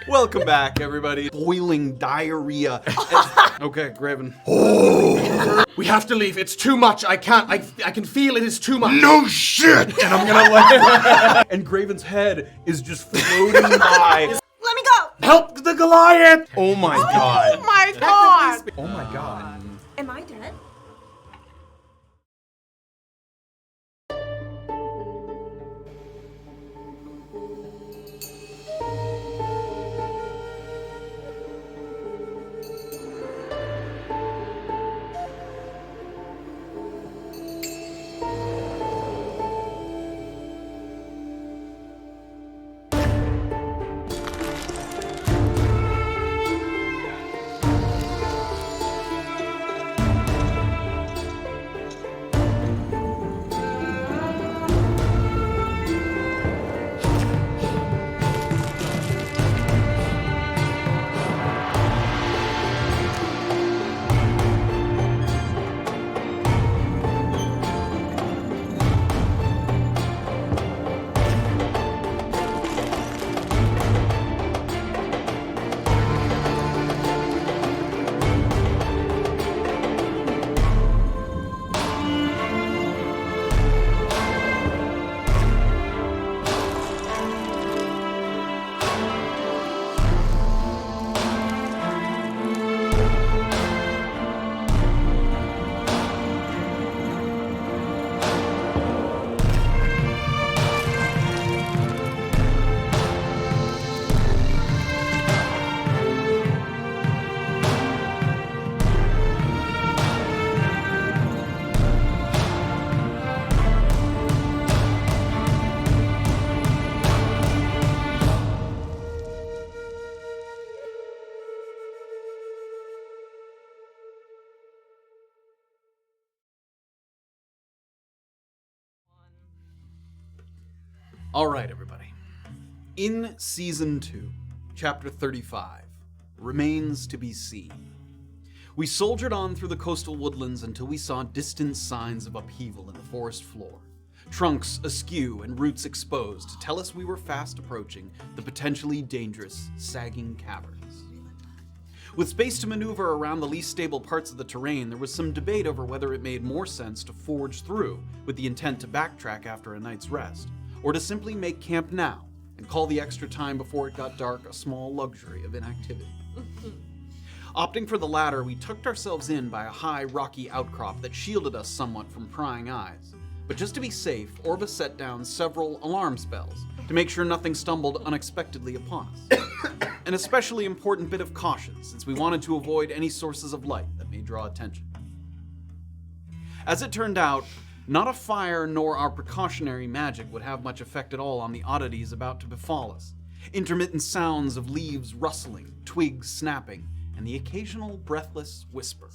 Welcome back, everybody. Boiling diarrhea. Okay, Graven. We have to leave. It's too much. I can't. I can feel it is too much. No shit! And I'm gonna let And Graven's head is just floating by. Let me go! Help the Goliath! Oh my god. Oh my god! Oh my god. Am I dead? Alright, everybody. In Season 2, Chapter 35, Remains to be Seen, we soldiered on through the coastal woodlands until we saw distant signs of upheaval in the forest floor, trunks askew and roots exposed to tell us we were fast approaching the potentially dangerous Sagging Caverns. With space to maneuver around the least stable parts of the terrain, there was some debate over whether it made more sense to forge through with the intent to backtrack after a night's rest, or to simply make camp now and call the extra time before it got dark a small luxury of inactivity. Opting for the latter, we tucked ourselves in by a high, rocky outcrop that shielded us somewhat from prying eyes. But just to be safe, Orba set down several alarm spells to make sure nothing stumbled unexpectedly upon us. An especially important bit of caution, since we wanted to avoid any sources of light that may draw attention. As it turned out, not a fire nor our precautionary magic would have much effect at all on the oddities about to befall us. Intermittent sounds of leaves rustling, twigs snapping, and the occasional breathless whisper.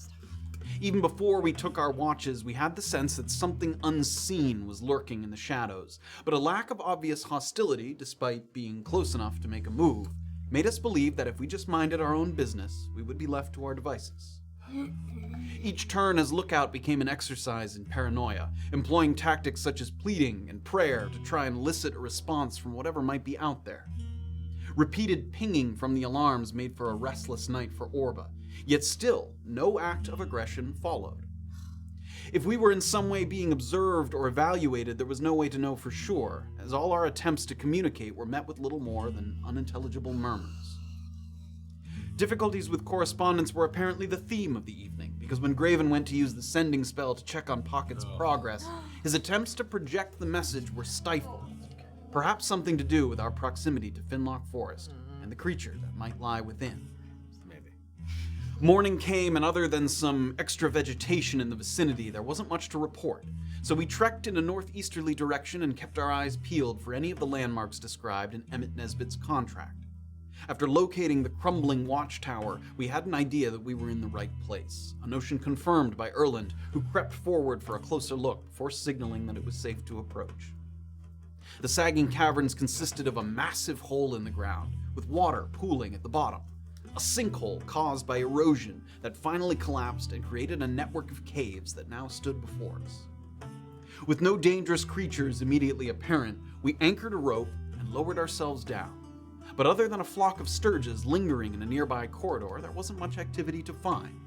Even before we took our watches, we had the sense that something unseen was lurking in the shadows, but a lack of obvious hostility, despite being close enough to make a move, made us believe that if we just minded our own business, we would be left to our devices. Each turn as lookout became an exercise in paranoia, employing tactics such as pleading and prayer to try and elicit a response from whatever might be out there. Repeated pinging from the alarms made for a restless night for Orba, yet still no act of aggression followed. If we were in some way being observed or evaluated, there was no way to know for sure, as all our attempts to communicate were met with little more than unintelligible murmurs. Difficulties with correspondence were apparently the theme of the evening, because when Graven went to use the sending spell to check on Pocket's progress, his attempts to project the message were stifled. Perhaps something to do with our proximity to Finlock Forest and the creature that might lie within. Maybe. Morning came, and other than some extra vegetation in the vicinity, there wasn't much to report, so we trekked in a northeasterly direction and kept our eyes peeled for any of the landmarks described in Emmett Nesbitt's contract. After locating the crumbling watchtower, we had an idea that we were in the right place, a notion confirmed by Erland, who crept forward for a closer look before signaling that it was safe to approach. The Sagging Caverns consisted of a massive hole in the ground, with water pooling at the bottom, a sinkhole caused by erosion that finally collapsed and created a network of caves that now stood before us. With no dangerous creatures immediately apparent, we anchored a rope and lowered ourselves down. But other than a flock of sturges lingering in a nearby corridor, there wasn't much activity to find.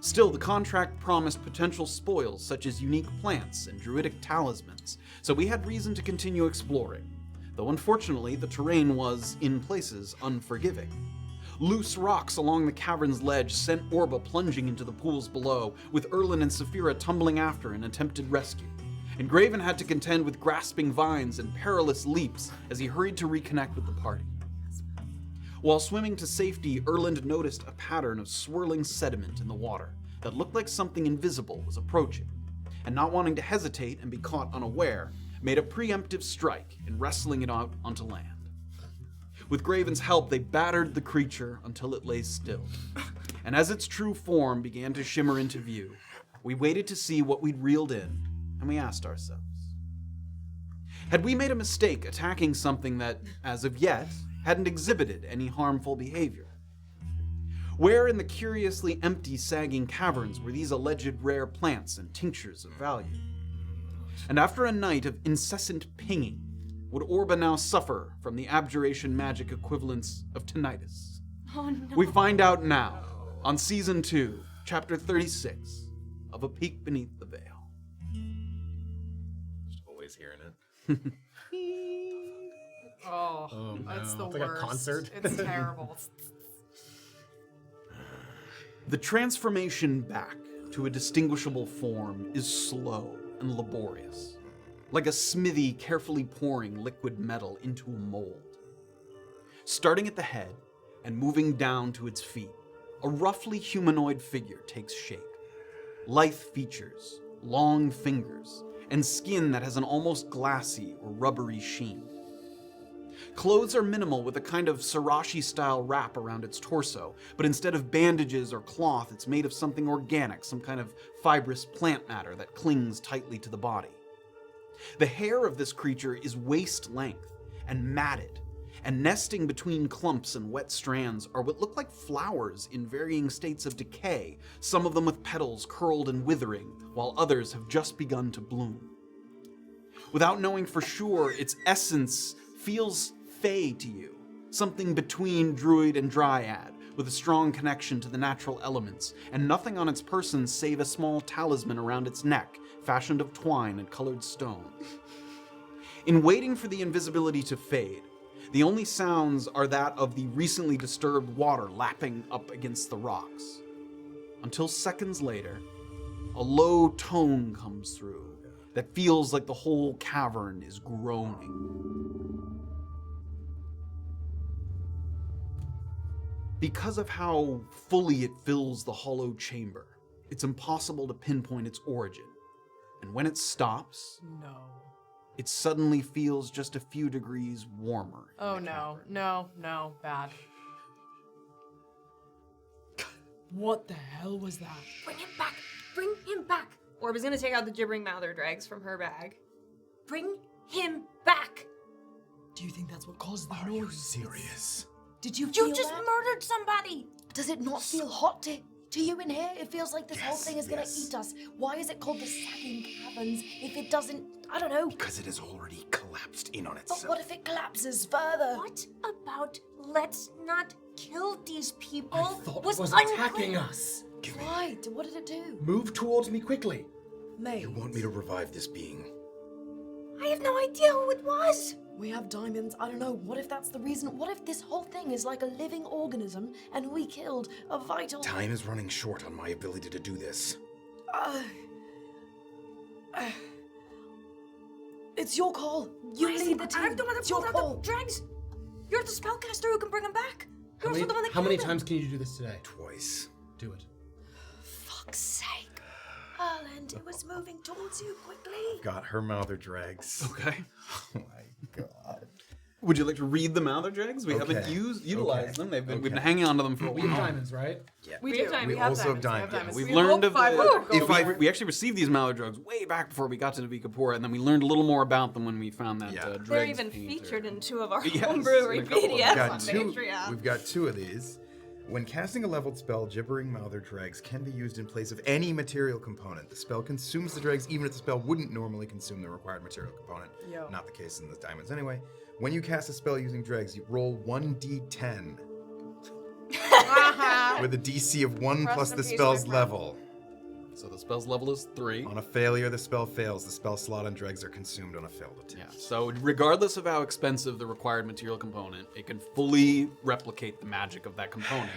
Still, the contract promised potential spoils such as unique plants and druidic talismans, so we had reason to continue exploring, though unfortunately the terrain was, in places, unforgiving. Loose rocks along the cavern's ledge sent Orba plunging into the pools below, with Erland and Safira tumbling after in attempted rescue, and Graven had to contend with grasping vines and perilous leaps as he hurried to reconnect with the party. While swimming to safety, Erland noticed a pattern of swirling sediment in the water that looked like something invisible was approaching, and not wanting to hesitate and be caught unaware, made a preemptive strike in wrestling it out onto land. With Graven's help, they battered the creature until it lay still, and as its true form began to shimmer into view, we waited to see what we'd reeled in, and we asked ourselves, had we made a mistake attacking something that, as of yet, hadn't exhibited any harmful behavior? Where in the curiously empty Sagging Caverns were these alleged rare plants and tinctures of value? And after a night of incessant pinging, would Orba now suffer from the abjuration magic equivalents of tinnitus? Oh no. We find out now, on Season 2, Chapter 36, of A Peek Beneath the Veil. Just always hearing it. Oh, no. that's the It's like a worst. concert. It's terrible. The transformation back to a distinguishable form is slow and laborious, like a smithy carefully pouring liquid metal into a mold. Starting at the head and moving down to its feet, a roughly humanoid figure takes shape. Lithe features, long fingers, and skin that has an almost glassy or rubbery sheen. Clothes are minimal with a kind of sarashi-style wrap around its torso, but instead of bandages or cloth, it's made of something organic, some kind of fibrous plant matter that clings tightly to the body. The hair of this creature is waist-length and matted, and nesting between clumps and wet strands are what look like flowers in varying states of decay, some of them with petals curled and withering, while others have just begun to bloom. Without knowing for sure, its essence feels fey to you, something between druid and dryad, with a strong connection to the natural elements, and nothing on its person save a small talisman around its neck, fashioned of twine and colored stone. In waiting for the invisibility to fade, the only sounds are that of the recently disturbed water lapping up against the rocks. Until seconds later, a low tone comes through that feels like the whole cavern is groaning. Because of how fully it fills the hollow chamber, it's impossible to pinpoint its origin. And when it stops, No. it suddenly feels just a few degrees warmer. in Oh the no. cavern. No. Bad. What the hell was that? Bring him back. Bring him back. Orba's gonna take out the gibbering mouther dregs from her bag. Bring him back. Do you think that's what caused the Are you noise? serious? Did you feel You just that? murdered somebody. Does it not feel hot to you in here? It feels like this whole Yes, thing is gonna yes. eat us. Why is it called the Sagging Caverns if it doesn't, I don't know. Because it has already collapsed in on But itself. what if it collapses further? What about let's not kill these people? I thought was it was unclear. attacking us. Give me. Why? What did it do? Move towards me quickly. Mate, You want me to revive this being? I have no idea who it was. we have diamonds. I don't know. What if that's the reason? What if this whole thing is like a living organism and we killed a vital... Time is running short on my ability to do this. It's your call. You lead the team. I'm the one that It's your pulled out call. the dregs. You're the spellcaster who can bring them back. You're also the one that How many killed them. times can you do this today? Twice. Do it. Fuck's sake. Erland, it was moving towards you quickly. Got her mouther drags. Okay. Oh my god. Would you like to read the mouther dregs? We haven't Okay. utilized them. We've been Okay. hanging on to them for a We have while. diamonds, right? Yeah. We have do. diamonds. We also have diamonds. diamonds. We've We learned hope of the, 500 If gold. I- we actually received these mallow drugs way back before we got to Navikapura, and then we learned a little more about them when we found that Yeah. dregs They're even painter. featured in 2 of our Yes, homebrewery in a couple of them. PDFs Got on two, Patreon. we've got 2 of these. When casting a leveled spell, Gibbering Mouther Dregs can be used in place of any material component. The spell consumes the dregs even if the spell wouldn't normally consume the required material component. Yo. Not the case in the diamonds anyway. When you cast a spell using dregs, you roll 1d10 with a DC of 1 Rest plus in the peace, spell's my friend. level. So the spell's level is 3. On a failure, the spell fails. The spell slot and dregs are consumed on a failed Yeah, attempt. so regardless of how expensive the required material component, it can fully replicate the magic of that component.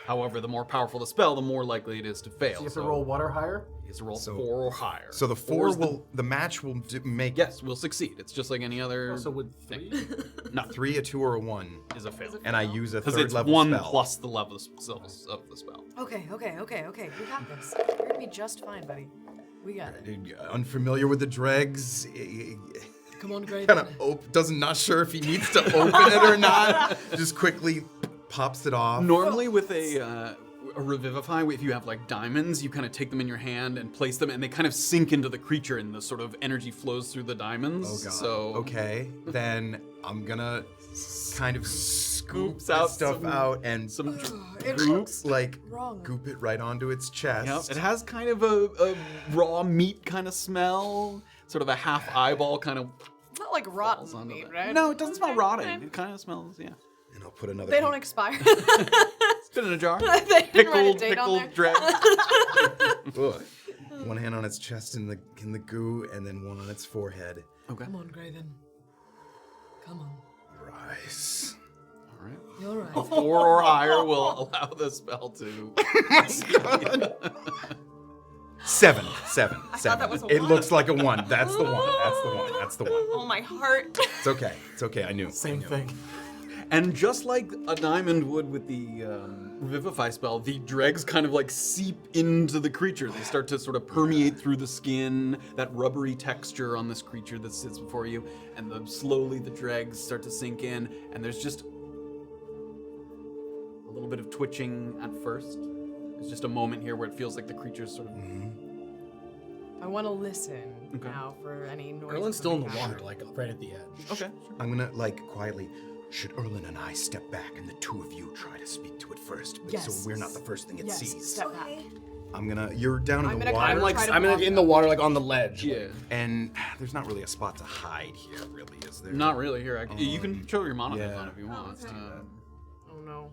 However, the more powerful the spell, the more likely it is to fail. You have to roll what or higher? You have to roll So- 4 or higher. So the Four's 4 will, the match will make Yes, will succeed. It's just like any other So would thing. 3? No, 3, a 2, or a 1. is a fail. And I use a Because third it's level 1 spell. plus the level of the spell. Okay. We got this. You're gonna be just fine, buddy. We got it. Unfamiliar with the dregs, Come on, Graven. kind of not sure if he needs to open it or not. Just quickly pops it off. Normally with a revivify, if you have like diamonds, you kind of take them in your hand and place them, and they kind of sink into the creature, and the sort of energy flows through the diamonds. Oh god. So Okay, then I'm gonna kind of scoop Scoops that out stuff some- out and some It goop, looks like wrong. goop it right onto its chest. Yep, it has kind of a raw meat kind of smell, sort of a half eyeball kind of It's not like falls rotten onto meat, that. right? No, it doesn't smell Okay, rotting. okay. It kind of smells, yeah. And I'll put another. They don't expire. It's been in a jar. They didn't write a Pickled, date on pickled there. dread. Ugh. One hand on its chest in the goo, and then one on its forehead. Okay. Come on, Graven. Come on. Rise. All right. You're right. 4 or higher will allow the spell to. 7. that was a It 1. looks like a 1. That's the one. That's the one. Oh, my heart. It's okay. It's okay. I knew. Same thing. And just like a diamond would with the revivify spell, the dregs kind of like seep into the creature. They start to sort of permeate through the skin, that rubbery texture on this creature that sits before you, and slowly the dregs start to sink in, and there's just a little bit of twitching at first. There's just a moment here where it feels like the creature's sort of. I want to listen Okay. now for any noise. Erland's still in the coming out. water, like right at the edge. Okay. I'm gonna quietly. Should Erland and I step back and the two of you try to speak to it first, Yes. so we're not the first thing it Yes, sees? step back. You're down in I'm the gonna water, kind of try to I'm walk in the water, like on the ledge. Yeah. and there's not really a spot to hide here, really, is there? Not really here. You can show your monitors yeah. on if you want. okay. Oh no.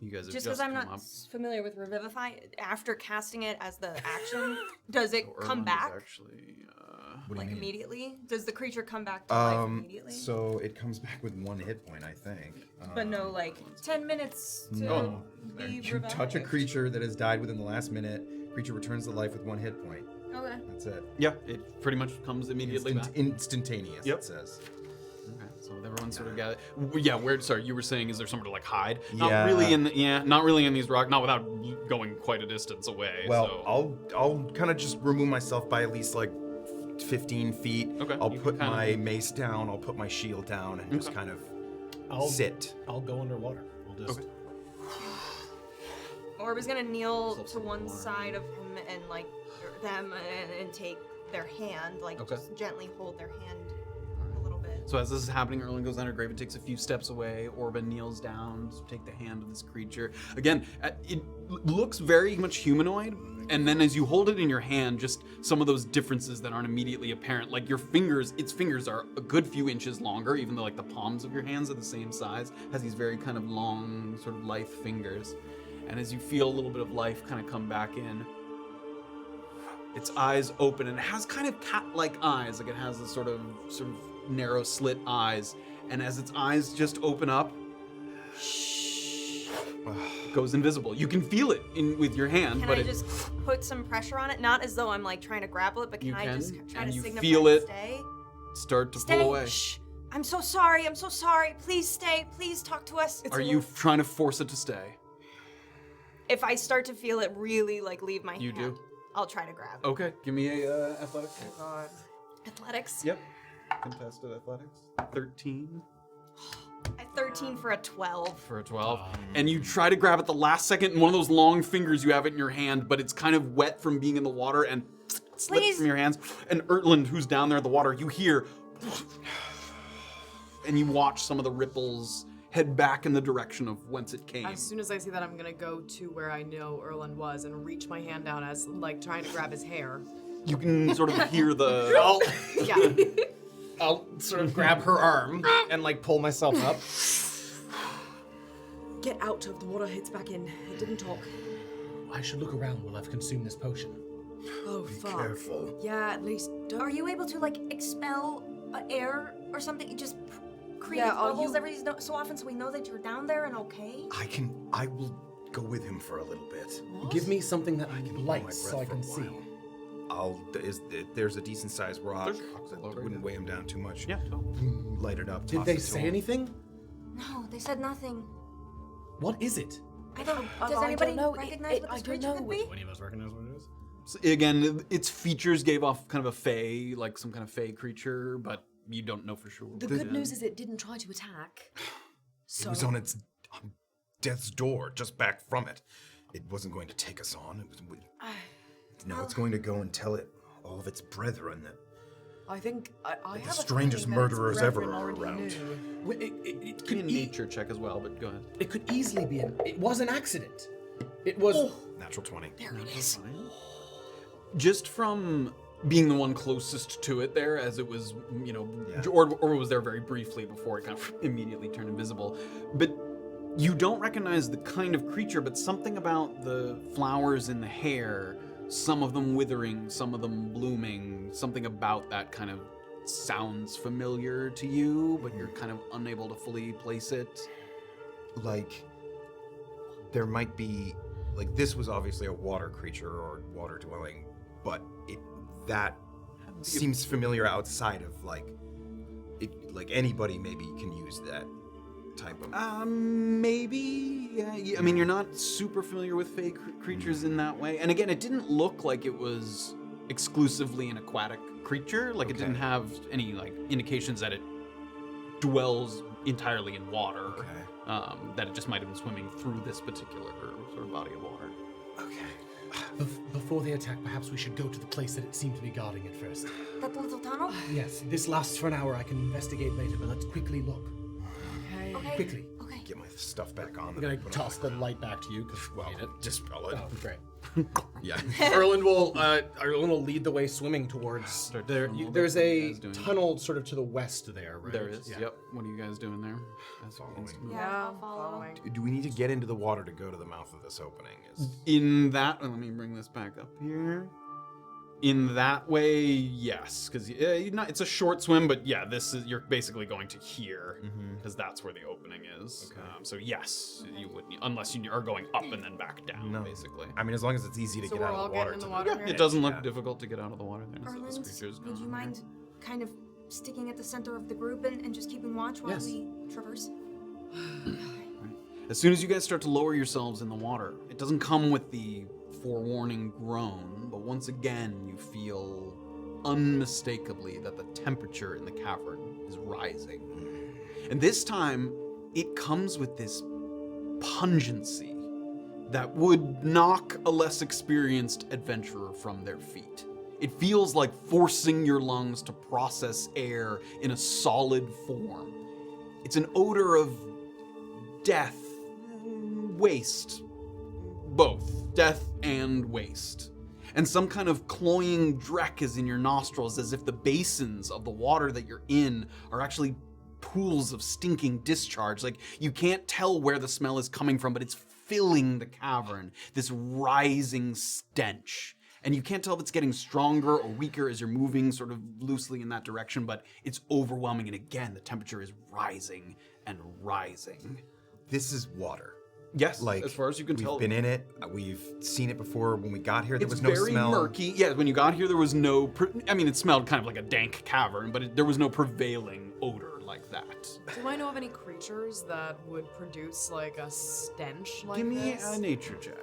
You guys have Just because I'm come not up. familiar with Revivify, after casting it as the action, does it come Erland is back Actually, What do like you mean? immediately? Does the creature come back to life immediately? So it comes back with 1 hit point, I think. But no, like 10 minutes to No. be You revived. touch a creature that has died within the last minute. Creature returns to life with 1 hit point. Okay. That's it. yeah, it pretty much comes immediately back. Instantaneous. Yep. It says. Okay, so everyone sort of gathered. Yeah, where? Sorry, you were saying, is there somewhere to like hide? Yeah. Not really not really in these rocks. Not without going quite a distance away. Well, so. I'll kind of just remove myself by at least like 15 feet. Okay, I'll you put can kind my of- mace down. I'll put my shield down and just Okay. kind of I'll sit. I'll go underwater. We'll just. Okay. Orba's gonna kneel Yourself to some one water. side of him and like them and take their hand, like Okay. just gently hold their hand a little bit. So as this is happening, Erland goes under. Graven takes a few steps away. Orba kneels down to take the hand of this creature. Again, it looks very much humanoid. And then as you hold it in your hand, just some of those differences that aren't immediately apparent. Like your fingers, its fingers are a good few inches longer, even though like the palms of your hands are the same size. Has these very kind of long, sort of lithe fingers. And as you feel a little bit of life kind of come back in, its eyes open, and it has kind of cat-like eyes. Like it has this sort of narrow slit eyes. And as its eyes just open up, it goes invisible. You can feel it with your hand, Can but I just put some pressure on it? Not as though I'm like trying to grapple it, but You can I can, just try and to you signify feel to it stay? start to Stay. pull away. Shh. I'm so sorry. I'm so sorry. Please stay. Please talk to us. Are you trying to force it to stay? If I start to feel it really like leave my You hand, do? I'll try to grab. Okay, give me a athletics. God. Athletics. Yep. Contested athletics. 13 At 13 for a 12. for a 12. And you try to grab it the last second, and one of those long fingers you have it in your hand, but it's kind of wet from being in the water and slips Please. from your hands. And Erland, who's down there in the water, you hear, and you watch some of the ripples head back in the direction of whence it came. As soon as I see that, I'm gonna go to where I know Erland was and reach my hand down as like trying to grab his hair. You can sort of hear the. Yeah. I'll sort of grab her arm and like pull myself up. Get out of the water, it's back in. It didn't talk. I should look around while I've consumed this potion. Oh, Be fuck. careful. Yeah, at least don't. Are you able to like expel air or something? You just create Yeah, are bubbles you- every so often, so we know that you're down there and okay. I will go with him for a little bit. Give me something that Hold my lights breath so I for a can see. while. There's a decent sized rock. There's rocks that located. wouldn't weigh him down too much. Yeah. Light it up. Did toss they it to say him. anything? No, they said nothing. What is it? I don't. I Does don't anybody know. recognize what I this don't creature know. could be? Do any of us recognize what it is? So again, its features gave off kind of a fae, like some kind of fae creature, but you don't know for sure. The good news is it didn't try to attack. So It was on its death's door, just back from it. It wasn't going to take us on. No, it's going to go and tell it all of its brethren that I think I have a strangest feeling that its murderers ever brethren are already around. knew. It Give me could a nature check as well, but go ahead. It could easily be it was an accident. It was. natural 20. There it is. Just from being the one closest to it there, as it was, Yeah. Orba was there very briefly before it kind of immediately turned invisible. But you don't recognize the kind of creature, but something about the flowers in the hair, some of them withering, some of them blooming, something about that kind of sounds familiar to you, but you're kind of unable to fully place it. Like, there might be, like, this was obviously a water creature or water dwelling, but that seems familiar outside of like anybody maybe can use that type of. Maybe. Yeah, I mean, you're not super familiar with fey creatures in that way. And again, it didn't look like it was exclusively an aquatic creature. Like, it didn't have any like indications that it dwells entirely in water. Okay. That it just might have been swimming through this particular sort of body of water. Okay. Before they attack, perhaps we should go to the place that it seemed to be guarding at first. That little tunnel. Yes, this lasts for an hour. I can investigate later, but let's quickly look. Okay. Okay. Quickly. Okay. Get my stuff back on. I'm gonna toss the light back to you because Well, dispel it. Oh, great. Yeah. Erland will lead the way swimming towards. There's There's what are a you guys doing? tunnel sort of to the west there, right? There is. Yeah. Yep. What are you guys doing there? As you Following. begin to move? Yeah, I'll I'm follow. following. Do we need to get into the water to go to the mouth of this opening? In that, let me bring this back up here. In that way, yes, because it's a short swim, but yeah, you're basically going to here because that's where the opening is. Okay. So yes, you would unless you are going up and then back down, No. basically. I mean, as long as it's easy to So get we're out all of the water. getting in the to water Yeah, here? it doesn't look Yeah. difficult to get out of the water. There's this Erland, creature's would you gone. mind kind of sticking at the center of the group and just keeping watch while Yes. we traverse? As soon as you guys start to lower yourselves in the water, it doesn't come with the forewarning groan, but once again you feel unmistakably that the temperature in the cavern is rising. And this time, it comes with this pungency that would knock a less experienced adventurer from their feet. It feels like forcing your lungs to process air in a solid form. It's an odor of death, waste, both death and waste. And some kind of cloying dreck is in your nostrils, as if the basins of the water that you're in are actually pools of stinking discharge. Like, you can't tell where the smell is coming from, but it's filling the cavern, this rising stench. And you can't tell if it's getting stronger or weaker as you're moving sort of loosely in that direction, but it's overwhelming. And again, the temperature is rising and rising. This is water. Yes, Like, as far as you can tell. We've been in it. We've seen it before. When we got here, there It's was no very smell. murky. Yeah, when you got here, there was no. I mean, it smelled kind of like a dank cavern, but there was no prevailing odor like that. Do I know of any creatures that would produce like a stench like Give me this? a nature check.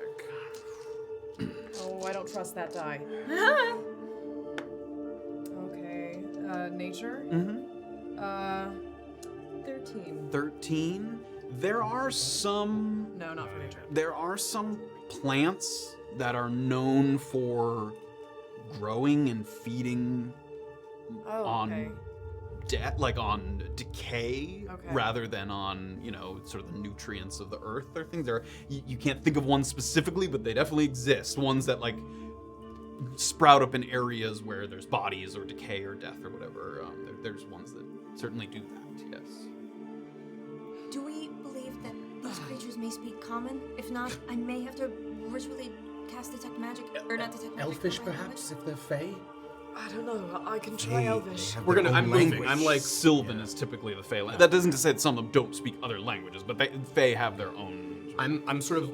Oh, I don't trust that die. Okay. Nature? Mm-hmm. 13. 13. There are some. No, not for nature. There are some plants that are known for growing and feeding Oh, on okay. like on decay, Okay. rather than on, you know, sort of the nutrients of the earth. There are things there. You can't think of one specifically, but they definitely exist. Ones that like sprout up in areas where there's bodies or decay or death or whatever. There's ones that certainly do that. Yes. Do we believe that these creatures may speak common? If not, I may have to ritually cast detect magic, or not detect magic. Elfish, but perhaps, if they're Fey? I don't know. I can try Elvish. We're gonna. I'm moving. language. I'm like Sylvan is typically the Fey language. That doesn't to say that some of them don't speak other languages, but Fey have their own. I'm sort of.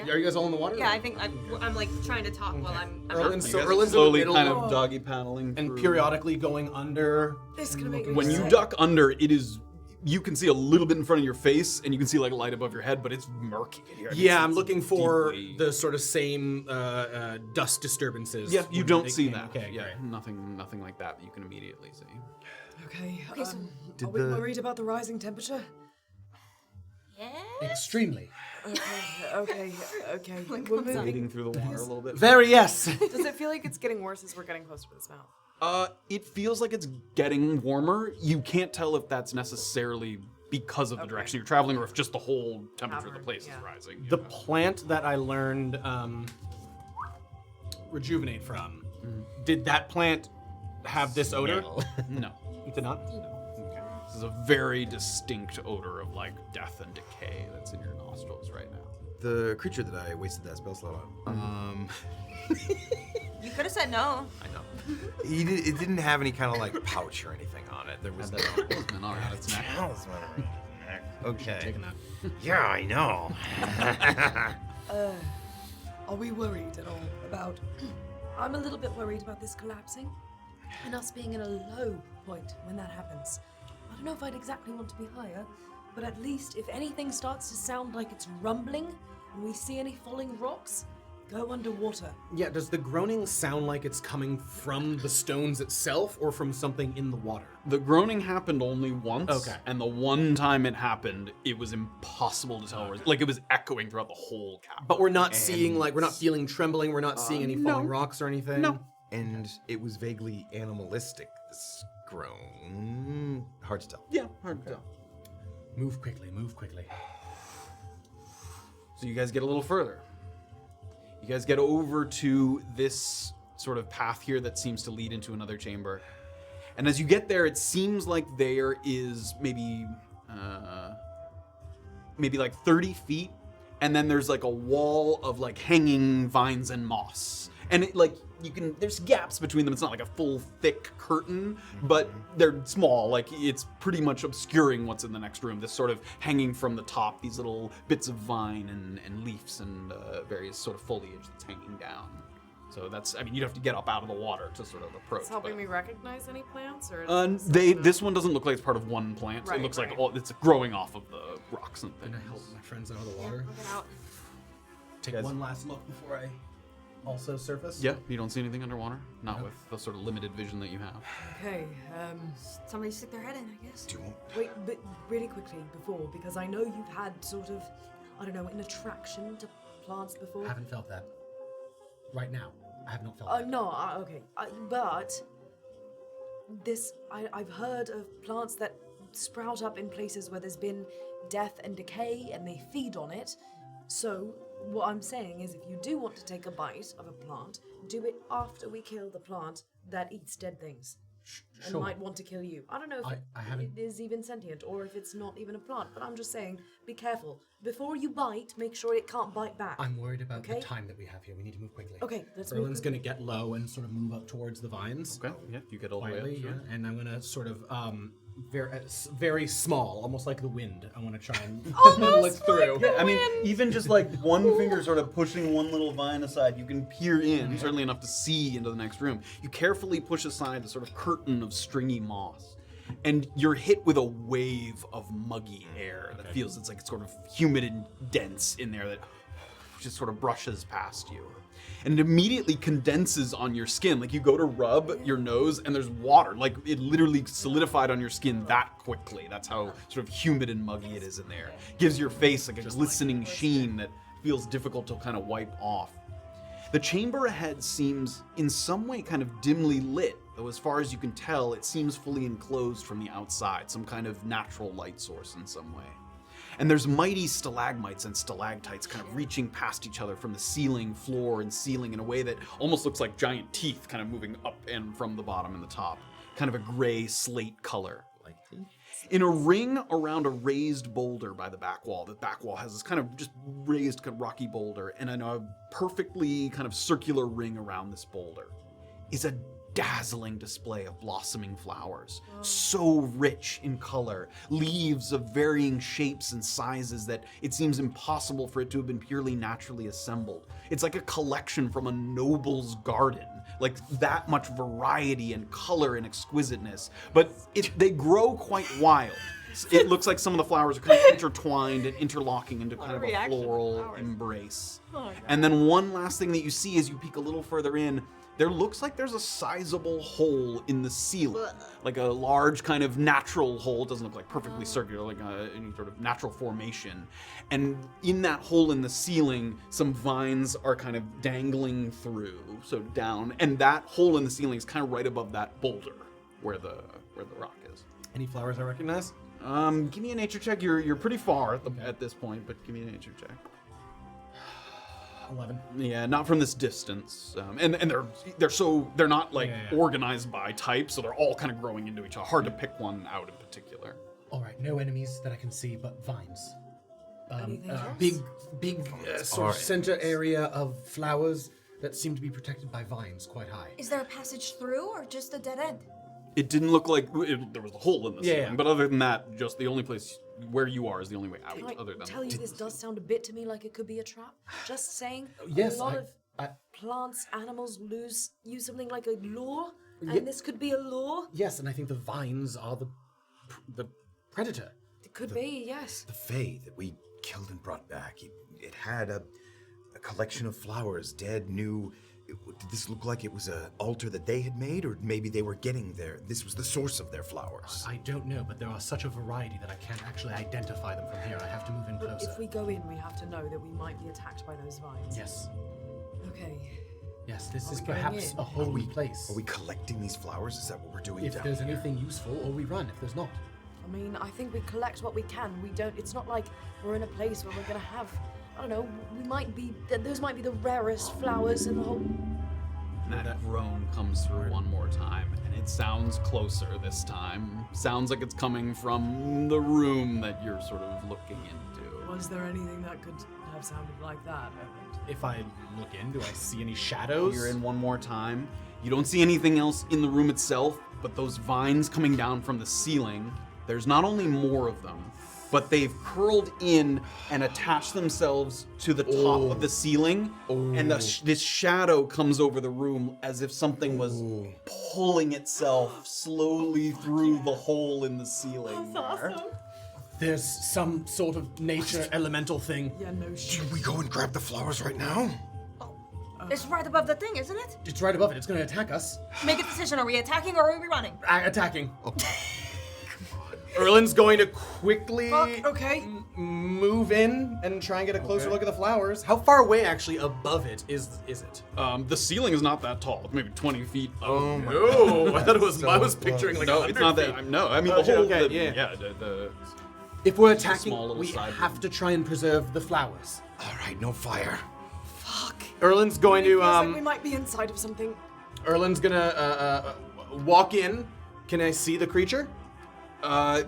Are you guys all in the water? Yeah, I think I'm like trying to talk while I'm Erland, You so guys are Erland's in the slowly middle kind of doggy paddling and through. periodically going under. This is gonna make me When you sick. duck under, it is. You can see a little bit in front of your face, and you can see like a light above your head, but it's murky in here. Yeah, I'm It's looking for deeply- the sort of same dust disturbances. Yeah, you when don't they see came. that. Okay, yeah, great. nothing like that you can immediately see. Okay. Okay, so- Are we worried about the rising temperature? Yeah. Extremely. Okay. We're comes up. moving. Wading through the water a little bit. Very yes. Does it feel like it's getting worse as we're getting closer to this mouth? It feels like it's getting warmer. You can't tell if that's necessarily because of the direction you're traveling, or if just the whole temperature of the Cavern, place yeah. is rising. The plant that I learned rejuvenate from, did that plant have this odor? No. It did not? Okay. This is a very distinct odor of like death and decay that's in your nostrils right now. The creature that I wasted that spell slot on. You could have said no. I know. It didn't have any kind of like pouch or anything on it. There was no. Talisman on its neck. Talisman on its neck. Okay. Taking that. Yeah, I know. Are we worried at all about... I'm a little bit worried about this collapsing and us being in a low point when that happens. I don't know if I'd exactly want to be higher, but at least if anything starts to sound like it's rumbling and we see any falling rocks, go underwater. Yeah, does the groaning sound like it's coming from the stones itself or from something in the water? The groaning happened only once. Okay. And the one time it happened, it was impossible to tell. Like it was echoing throughout the whole cavern. But we're not seeing, like, we're not feeling trembling, we're not seeing any falling rocks or anything? No. And it was vaguely animalistic, this groan. Hard to tell. Yeah, hard to tell. Move quickly, move quickly. So you guys get a little further. You guys get over to this sort of path here that seems to lead into another chamber. And as you get there, it seems like there is maybe like 30 feet, and then there's like a wall of like hanging vines and moss. And it like there's gaps between them. It's not like a full thick curtain, but they're small. Like it's pretty much obscuring what's in the next room. This sort of hanging from the top, these little bits of vine and leaves and various sort of foliage that's hanging down. So that's, I mean, you'd have to get up out of the water to sort of approach. It's helping but- me recognize any plants, or This one doesn't look like it's part of one plant. Right, it looks right. like it's growing off of the rocks and things. Can I help my friends out of the water? Look it out. Take Guys- one last look before I also surface? Yeah, you don't see anything underwater? Not with the sort of limited vision that you have. Okay. Somebody stick their head in, I guess. Wait, but really quickly before, because I know you've had sort of, I don't know, an attraction to plants before. I haven't felt that. Right now, I have not felt that. No, okay. But this, I've heard of plants that sprout up in places where there's been death and decay and they feed on it. So what I'm saying is if you do want to take a bite of a plant, do it after we kill the plant that eats dead things. And Sure. might want to kill you. I don't know if I haven't- it is even sentient or if it's not even a plant, but I'm just saying, be careful. Before you bite, make sure it can't bite back. I'm worried about Okay. the time that we have here. We need to move quickly. Okay, let's move Erland's quickly. gonna get low and sort of move up towards the vines. Okay, yeah, you get all the way Quietly, up. yeah. Sure. And I'm gonna sort of very small, almost like the wind. I want to try and look through. Yeah, I mean, even just like one finger sort of pushing one little vine aside, you can peer in, certainly enough to see into the next room. You carefully push aside the sort of curtain of stringy moss, and you're hit with a wave of muggy air that feels it's sort of humid and dense in there that just sort of brushes past you. And it immediately condenses on your skin. Like you go to rub your nose and there's water. Like it literally solidified on your skin that quickly. That's how sort of humid and muggy it is in there. Gives your face like a glistening sheen that feels difficult to kind of wipe off. The chamber ahead seems in some way kind of dimly lit, though as far as you can tell, it seems fully enclosed from the outside, some kind of natural light source in some way. And there's mighty stalagmites and stalactites kind of reaching past each other from the ceiling, floor, and ceiling in a way that almost looks like giant teeth kind of moving up and from the bottom and the top. Kind of a gray slate color. In a ring around a raised boulder by the back wall, the back wall has this kind of just raised kind of rocky boulder, and in a perfectly kind of circular ring around this boulder is a dazzling display of blossoming flowers, so rich in color, leaves of varying shapes and sizes that it seems impossible for it to have been purely naturally assembled. It's like a collection from a noble's garden, like that much variety and color and exquisiteness, but they grow quite wild. It looks like some of the flowers are kind of intertwined and interlocking into kind of a floral embrace. And then one last thing that you see as you peek a little further in, there looks like there's a sizable hole in the ceiling, like a large kind of natural hole. It doesn't look like perfectly circular, like any sort of natural formation. And in that hole in the ceiling, some vines are kind of dangling through, so down. And that hole in the ceiling is kind of right above that boulder where the rock is. Any flowers I recognize? Give me a nature check. You're pretty far at this point, but give me a nature check. 11. Yeah, not from this distance, and they're not like organized by type, so they're all kind of growing into each other. Hard to pick one out in particular. All right, no enemies that I can see, but vines. Anything else? Big sort of center area of flowers that seem to be protected by vines quite high. Is there a passage through or just a dead end? It didn't look like there was a hole in the ceiling, Yeah. but other than that, just the only place where you are is the only way out. Can I other than tell you, this does sound a bit to me like it could be a trap. Just saying. Yes, a lot of I- plants, animals use something like a lure, and Ye- this could be a lure. Yes, and I think the vines are the predator. It could be, yes. The Fae that we killed and brought back, it had a collection of flowers, dead, new. Did this look like it was an altar that they had made, or maybe they were getting this was the source of their flowers? I don't know, but there are such a variety that I can't actually identify them from here. I have to move in But closer. if we go in, we have to know that we might be attacked by those vines. Yes. Okay. Yes, this is we going perhaps in? a holy place. Are we collecting these flowers? Is that what we're doing If down there's here? anything useful, or we run if there's not. I mean, I think we collect what we can. We don't. It's not like we're in a place where we're gonna have. I don't know. We might be. Those might be the rarest flowers in the whole. And that groan comes through one more time, and it sounds closer this time. Sounds like it's coming from the room that you're sort of looking into. Was there anything that could have sounded like that? If I look in, do I see any shadows? You're in one more time. You don't see anything else in the room itself, but those vines coming down from the ceiling, there's not only more of them, but they've curled in and attached themselves to the top of the ceiling, and this shadow comes over the room as if something was pulling itself slowly through the hole in the ceiling. There's some sort of nature elemental thing. Yeah, no shit. Should we go and grab the flowers right now? It's right above the thing, isn't it? It's right above it. It's going to attack us. Make a decision. Are we attacking or are we running? Attacking. Erland's going to quickly Okay. move in and try and get a closer look at the flowers. How far away, actually, above it is it? The ceiling is not that tall. It's maybe 20 feet. Oh my No, I thought it was. So I was close. picturing like No, 100 it's not feet. that. No, I mean Okay, the whole. okay, the, yeah. the If we're small attacking, little we side have room. to try and preserve the flowers. All right, no fire. Fuck. Erland's going to Feels like we might be inside of something. Erland's gonna walk in. Can I see the creature?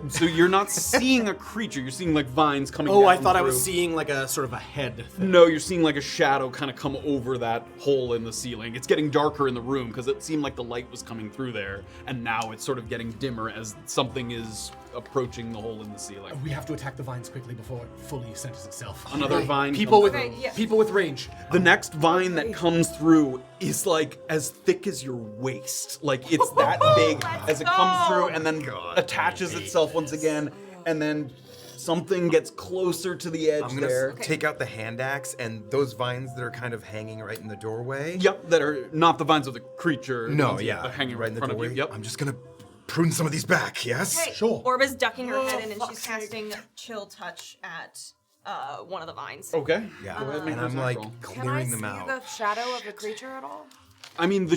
So you're not seeing a creature. You're seeing like vines coming. Oh, down I thought I was through. seeing like a sort of a head thing. No, you're seeing like a shadow kind of come over that hole in the ceiling. It's getting darker in the room because it seemed like the light was coming through there, and now it's sort of getting dimmer as something is approaching the hole in the ceiling. We have to attack the vines quickly before it fully centers itself. Another vine. People comes with through. Okay, yeah. people with range. The next vine that comes through is like as thick as your waist. Like it's that big as it comes through and then attaches itself once again, and then something gets closer to the edge I'm gonna there. take out the hand axe and those vines that are kind of hanging right in the doorway. Yep, that are not the vines of the creature. the No, ones that yeah, are hanging right in the front doorway. of you. Yep. I'm just gonna prune some of these back. Yes. Okay. Sure. Orba's ducking her head in and fuck's she's sake. casting Chill Touch at one of the vines. Okay. Yeah. Go ahead, make and those I'm like roll. Can I clearing see them out. the shadow of the creature at all? I mean,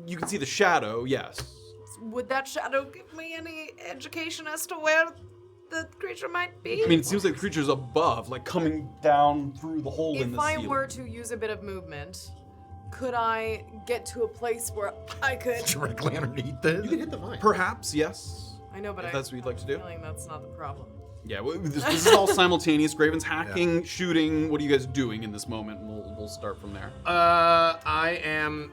you can see the shadow, yes. Would that shadow give me any education as to where the creature might be? I mean, it seems like the creature's above, like coming down through the hole in the If I ceiling. were to use a bit of movement, could I get to a place where I could? Directly underneath this. You can hit the vine. Perhaps, yes. I know, but If that's what you'd like to I'm do. feeling that's not the problem. Yeah, this is all simultaneous. Graven's hacking, shooting. What are you guys doing in this moment? We'll start from there. I am.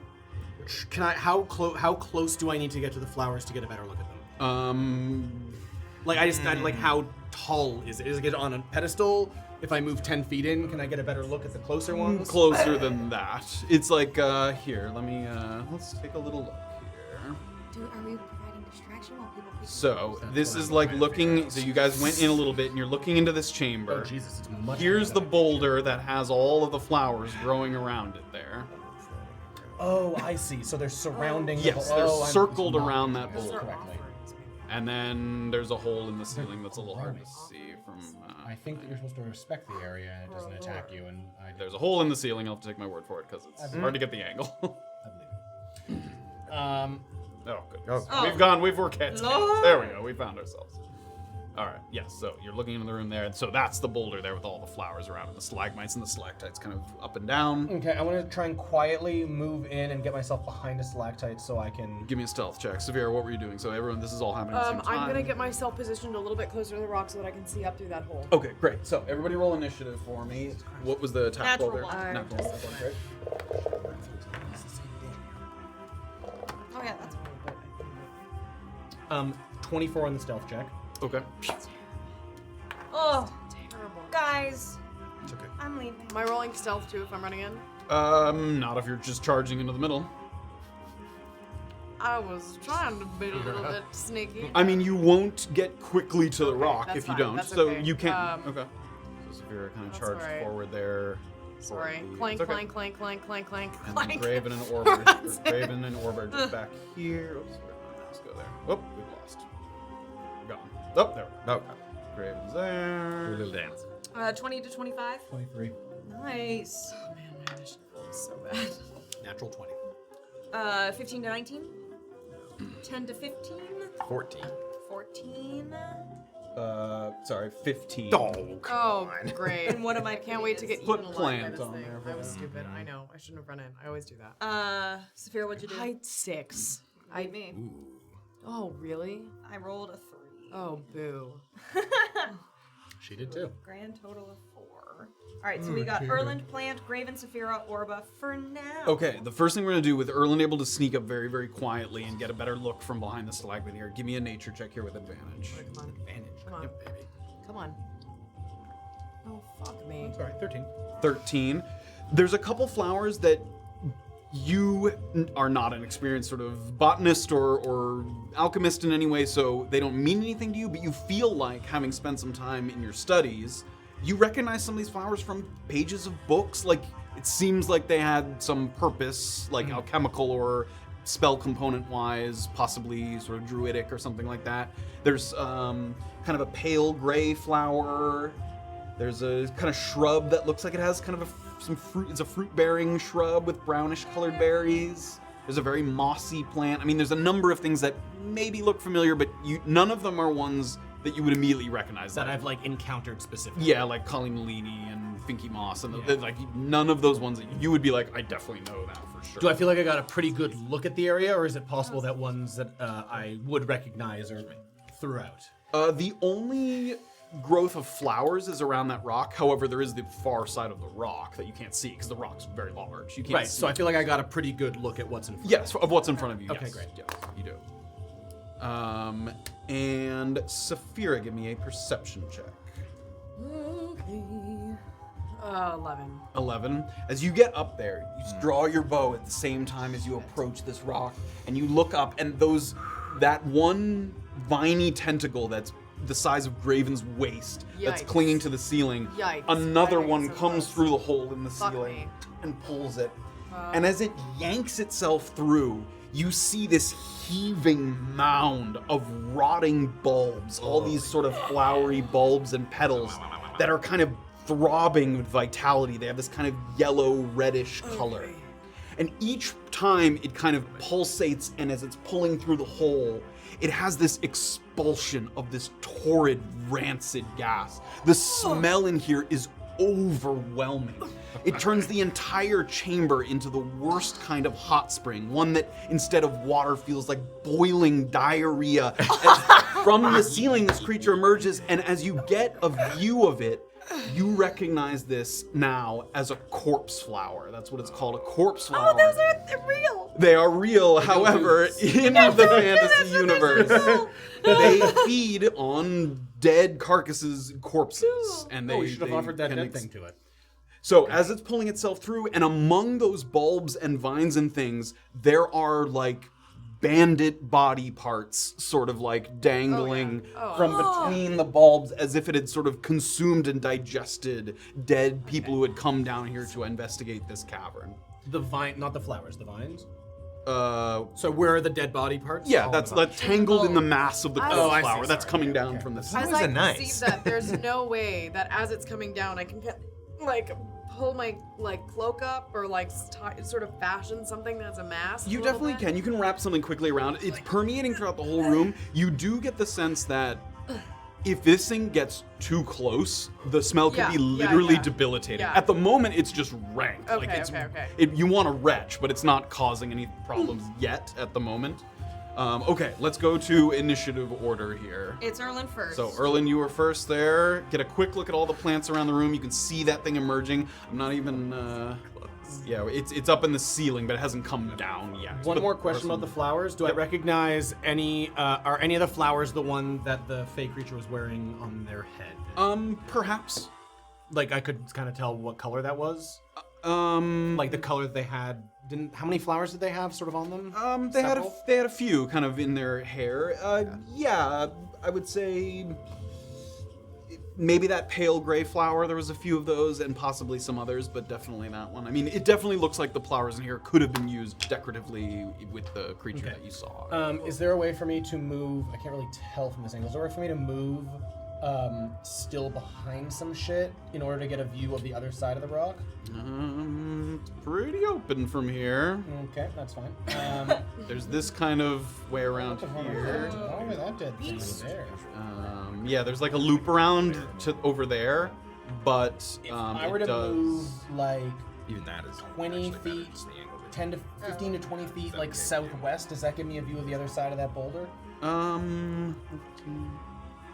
Can I? How close do I need to get to the flowers to get a better look at them? Like like how tall is it? Is it on a pedestal? If I move 10 feet in, can I get a better look at the closer ones? Closer than that. It's like here. Let's take a little look here. Are we providing distraction while people? So this is like looking. So you guys went in a little bit, and you're looking into this chamber. Oh Jesus! It's much. Here's the bigger than boulder that has all of the flowers growing around it there. Oh, I see. So they're surrounding. Yes, the they're I'm circled not around that doing this boulder. correctly. And then there's a hole in the ceiling that's a little hard to see from. I think that you're supposed to respect the area and it doesn't attack you, and There's a hole in the ceiling. I'll have to take my word for it because it's hard to get the angle. I believe it. Oh, good. Oh. We've worked heads. There we go. We found ourselves. All right. Yes. So you're looking into the room there, and so that's the boulder there with all the flowers around it, the stalagmites and the stalactites kind of up and down. Okay, I want to try and quietly move in and get myself behind a stalactite so I can. Give me a stealth check, Safira. What were you doing? So everyone, this is all happening at the same time. I'm gonna get myself positioned a little bit closer to the rock so that I can see up through that hole. Okay, great. So everybody roll initiative for me. What was the attack roll there? Natural Natural one. Oh yeah, that's. 24 on the stealth check. Okay. Oh, Terrible. guys, It's okay. I'm leaving. Am I rolling stealth too if I'm running in? Not if you're just charging into the middle. I was trying to be a little bit sneaky. I mean, you won't get quickly to the Okay, rock that's if you fine, don't. that's So okay. you can't. Okay. So Safira kind of That's charged alright. forward there. Sorry. for the- Clank, it's okay. clank, clank, clank, clank, clank, And clank. then Graven and Orba. Graven and Orba are just back here. Oops, where did my mouse go there? Oh, we've lost. We're gone. Oh, there we go. No. Graven's Do a there. little dance. 20 to 25. 23. Nice. Oh man, my initiative is so bad. Natural 20. 15 to 19. 10 to 15. 14. 14. Sorry, 15. Oh, great. And what am I? Can't wait to get Put eaten alive plant by this on thing. there for I was them. stupid. I know. I shouldn't have run in. I always do that. Safira, what'd you do? Height 6. I me. Oh, really? I rolled a 3. Oh, boo. She did too. Grand total of 4. All right, so we got Erland, Plant, Graven, Safira, Orba for now. Okay, the first thing we're gonna do with Erland able to sneak up very, very quietly and get a better look from behind the stalagmite here. Give me a nature check here with advantage. Come on. Advantage. Come on. Yep, baby. Come on. Oh, fuck me. Sorry, 13. 13. There's a couple flowers that you are not an experienced sort of botanist or alchemist in any way, so they don't mean anything to you, but you feel like, having spent some time in your studies, you recognize some of these flowers from pages of books. Like, it seems like they had some purpose, like alchemical or spell component wise, possibly sort of druidic or something like that. There's kind of a pale gray flower. There's a kind of shrub that looks like it has kind of some fruit. It's a fruit-bearing shrub with brownish-colored berries. There's a very mossy plant. I mean, there's a number of things that maybe look familiar, but none of them are ones that you would immediately recognize. That like- I've like encountered specifically. yeah, like Colleen Malini and Finky Moss, and like none of those ones that you would be like, I definitely know that for sure. Do I feel like I got a pretty good look at the area, or is it possible that ones that I would recognize are throughout? The only growth of flowers is around that rock. However, there is the far side of the rock that you can't see because the rock's very large. You can't Right, see. so I feel like I got a pretty good look at what's in front. Yes, of what's in front of you. Okay, yes. great. Yeah, you do. And Safira, give me a perception check. Okay. 11. 11. As you get up there, you just draw your bow at the same time as you approach this rock, and you look up, and that one viney tentacle that's the size of Graven's waist that's Yikes. clinging to the ceiling. Yikes. Another Why are one you so comes close? through the hole in the Fuck ceiling me. and pulls it. And as it yanks itself through, you see this heaving mound of rotting bulbs, all these sort of flowery bulbs and petals that are kind of throbbing with vitality. They have this kind of yellow reddish color. And each time it kind of pulsates, and as it's pulling through the hole, it has this expulsion of this torrid, rancid gas. The smell in here is overwhelming. It turns the entire chamber into the worst kind of hot spring, one that instead of water feels like boiling diarrhea. As from the ceiling, this creature emerges, and as you get a view of it, you recognize this now as a corpse flower. That's what it's called, a corpse flower. Oh, those are real. They are real, however, in the fantasy universe, they feed on dead carcasses, corpses, and they. We should have offered that can dead thing to it. So as it's pulling itself through, and among those bulbs and vines and things, there are like bandit body parts sort of like dangling from between the bulbs as if it had sort of consumed and digested dead people who had come down here to investigate this cavern. The vine, not the flowers, the vines. So where are the dead body parts? yeah, that's tangled in the mass of the I corpse see, flower that's sorry, coming yeah, down okay. from the As side. was I a nice. perceive that, there's no way that as it's coming down, I can get, like pull my like cloak up or like sort of fashion something that's a mask. You a little definitely bit. can. You can wrap something quickly around it. It's permeating throughout the whole room. You do get the sense that if this thing gets too close, the smell could be literally debilitating. Yeah. At the moment, it's just rank. Okay, like it's, okay. you want to retch, but it's not causing any problems yet at the moment. Okay, let's go to initiative order here. It's Erland first. So, Erland, you were first there. Get a quick look at all the plants around the room. You can see that thing emerging. I'm not even... yeah, it's up in the ceiling, but it hasn't come down yet. One But more question about the flowers. Do I recognize any? Are any of the flowers the one that the fey creature was wearing on their head? Perhaps. Like I could kind of tell what color that was. Um, Like the color that they had. How many flowers did they have sort of on them? they Several? had a few kind of in their hair. Yeah, I would say maybe that pale gray flower. There was a few of those, and possibly some others, but definitely that one. I mean, it definitely looks like the flowers in here could have been used decoratively with the creature that you saw. Is there a way for me to move? I can't really tell from this angle. Is there a way for me to move still behind some shit in order to get a view of the other side of the rock? It's pretty open from here. Okay, that's fine. There's this kind of way around here. Oh, that dead thing over there. Yeah, there's like a loop around to over there, but If I were it to does. move like Even that is 20 actually better, feet, just the angle. 10 to 15 to 20 feet like southwest, does that give me a view of the other side of that boulder? 15,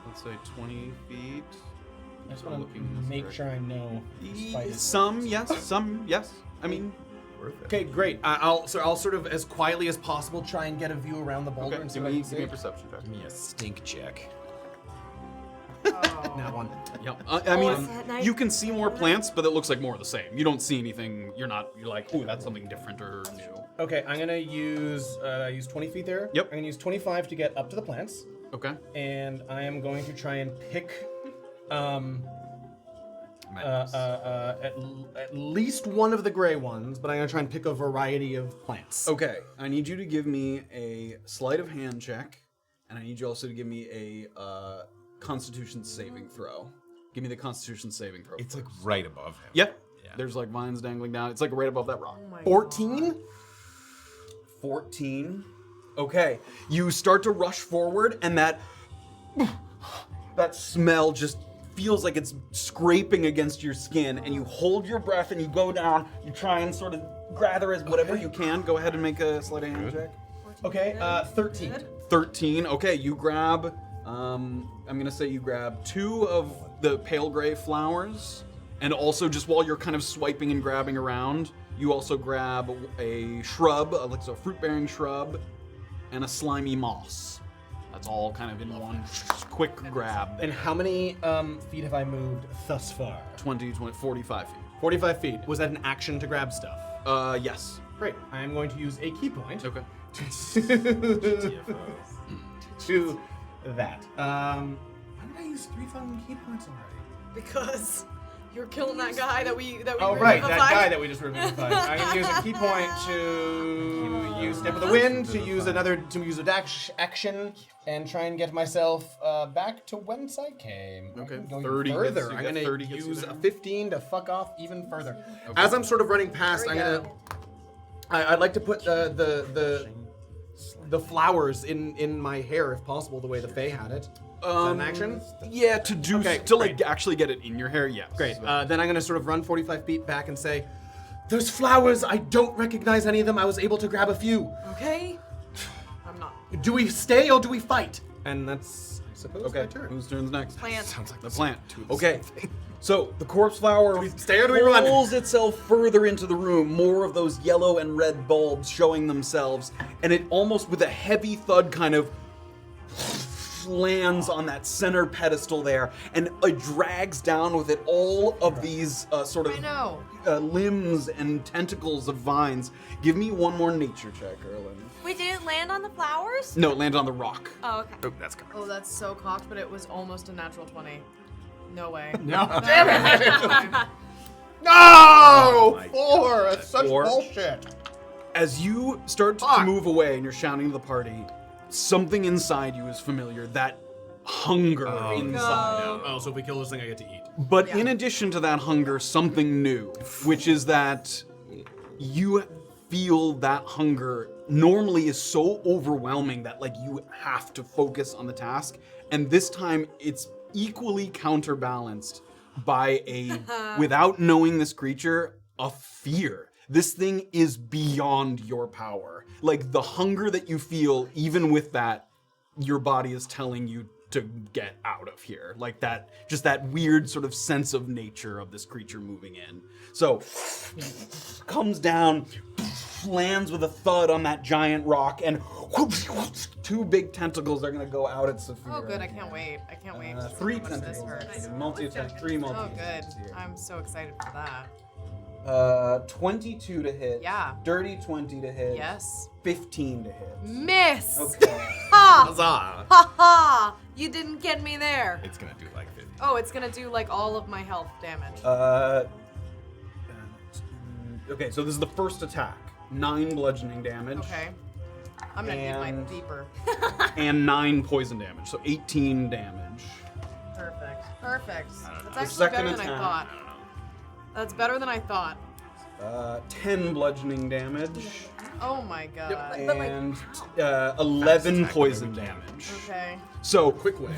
let's say 20 feet. I just So want looking to this make direction. sure I know. this fight is- Some yes. I mean, Worth it. Okay, great. I'll sort of as quietly as possible Try and get a view around the boulder okay, and see give what I me can a see. perception check. Give me a stink check. Now one. Yep. I mean, is that nice? you can see more plants, but it looks like more of the same. You don't see anything. You're like, ooh, that's something different or new. Okay, I'm gonna use 20 feet there. Yep. I'm gonna use 25 to get up to the plants, Okay. and I am going to try and pick Madness. At least one of the gray ones, but I'm gonna try and pick a variety of plants. Okay. I need you to give me a sleight of hand check, and I need you also to give me a Constitution saving throw. Give me the Constitution saving throw. It's like right above him. Yep. Yeah. There's like vines dangling down. It's like right above that rock. 14. 14. Okay. You start to rush forward, and that smell just feels like it's scraping against your skin, and you hold your breath and you go down. You try and sort of gather as whatever you can. Go ahead and make a sleight of hand check. Okay, 13. 13. Okay, you grab. I'm gonna say you grab 2 of the pale gray flowers, and also just while you're kind of swiping and grabbing around, you also grab a shrub, like a fruit-bearing shrub, and a slimy moss. That's all kind of in one quick grab. And how many feet have I moved thus far? 20, 45 feet. 45 feet. Was that an action to grab stuff? Yes. Great. I am going to use a key point Okay. to that. Why did I use 3 fucking key points already? Because you're killing that guy that we Oh right, that revivified. guy that we just revivified. I'm gonna use a key point to use Step of the Wind, to use a dash action, and try and get myself back to whence I came. Okay, I'm going 30 hits, further. you I'm get gonna 30 hits use you a there. 15 to fuck off even further. As I'm sort of running past, There I'm we gonna. I'd like to put the flowers in my hair if possible, the way the Fae had it. Is that an action? Yeah, to like actually get it in your hair. Yeah. Great. Then I'm gonna sort of run 45 feet back and say, "There's flowers. I don't recognize any of them. I was able to grab a few. Okay. I'm not. Do we stay or do we fight?" And that's, I suppose, my turn. Whose turn's next? Plant. Sounds like The plant. Okay. So the corpse flower stay or do we run? pulls itself further into the room, more of those yellow and red bulbs showing themselves, and it almost with a heavy thud kind of lands on that center pedestal there, and it drags down with it all of these sort of I know. limbs and tentacles of vines. Give me one more nature check, Erland. Wait, did it land on the flowers? No, it landed on the rock. Oh, okay. Oh, that's coming. Oh, that's so cocked, but it was almost a natural 20. No way. No. Damn it! No! 4! That's such Four. bullshit. As you start to move away and you're shouting to the party, something inside you is familiar. That hunger inside. Oh, so if we kill this thing, I get to eat. But in addition to that hunger, something new, which is that you feel that hunger normally is so overwhelming that like you have to focus on the task, and this time it's equally counterbalanced by a, without knowing this creature, a fear. This thing is beyond your power. Like the hunger that you feel, even with that, your body is telling you to get out of here. Like that, just that weird sort of sense of nature of this creature moving in. So, comes down, lands with a thud on that giant rock, and two big tentacles are gonna go out at Safira. Oh, good. I can't wait. I can't wait. to see Three how much this tentacles. hurts. Multi-attack, three Oh, multi-attacks good. here. I'm so excited for that. 22 to hit. Yeah. Dirty 20 to hit. Yes. 15 to hit. Miss! Okay. Ha! Huzzah! Ha ha! You didn't get me there. It's gonna do like 50. Oh, it's gonna do like all of my health damage. Okay, so this is the first attack. 9 bludgeoning damage. Okay. I'm gonna need my And- deeper. And 9 poison damage, so 18 damage. Perfect. Perfect. That's The actually second better than I attack. thought. That's better than I thought. 10 bludgeoning damage. Oh my god. And 11 poison damage. Okay. So, Quick way.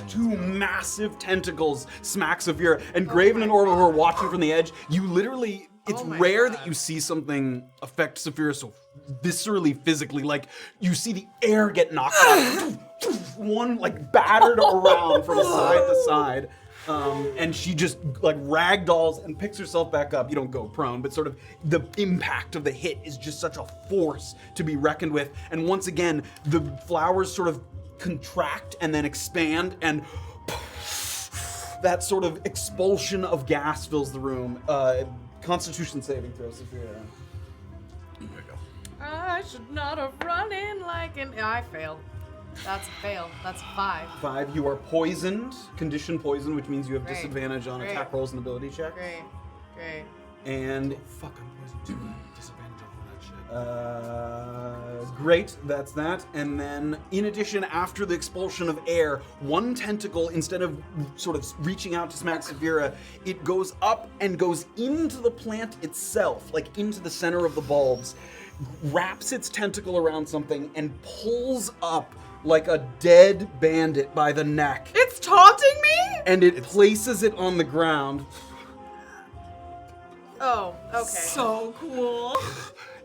two massive tentacles smack Safira, and Graven and Orba who are watching from the edge, you literally, it's Oh my rare God. that you see something affect Safira so viscerally, physically, like you see the air get knocked out, one like battered around from side to side. And she just like ragdolls and picks herself back up. You don't go prone, but sort of the impact of the hit is just such a force to be reckoned with. And once again, the flowers sort of contract and then expand, and that sort of expulsion of gas fills the room. Constitution saving throw, Safira. I should not have run in like an. I failed. That's a fail. That's a 5. 5, you are poisoned, condition poison, which means you have Great. disadvantage on Great. attack rolls and ability checks. Great. Great. And Fuck, I'm poisoned too. Disadvantage on all that shit. great, that's that. And then, in addition, after the expulsion of air, one tentacle, instead of sort of reaching out to smack Safira, it goes up and goes into the plant itself, like into the center of the bulbs, wraps its tentacle around something, and pulls up like a dead bandit by the neck. It's taunting me? And it places it on the ground. Oh, okay. So cool.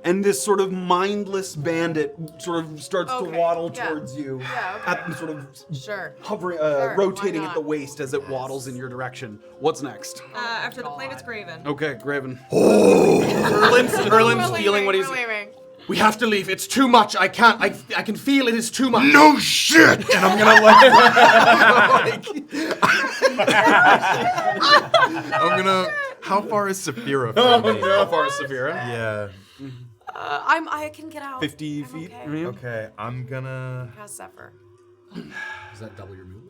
And this sort of mindless bandit sort of starts to Okay, waddle yeah. towards you, Yeah, okay. at sort of Sure. hovering, Sure, rotating why at the not? waist as it waddles in your direction. What's next? After the plant, it's Graven. Okay, Graven. Erland's feeling what he's. We're leaving. We have to leave. It's too much. I can't. I can feel it is too much. No shit! And I'm gonna I'm gonna. How far is Safira from me? How far is Safira? Yeah. I can get out. 50 I'm feet okay. from you? Okay, I'm gonna. How's Zephyr? Does that double your movement?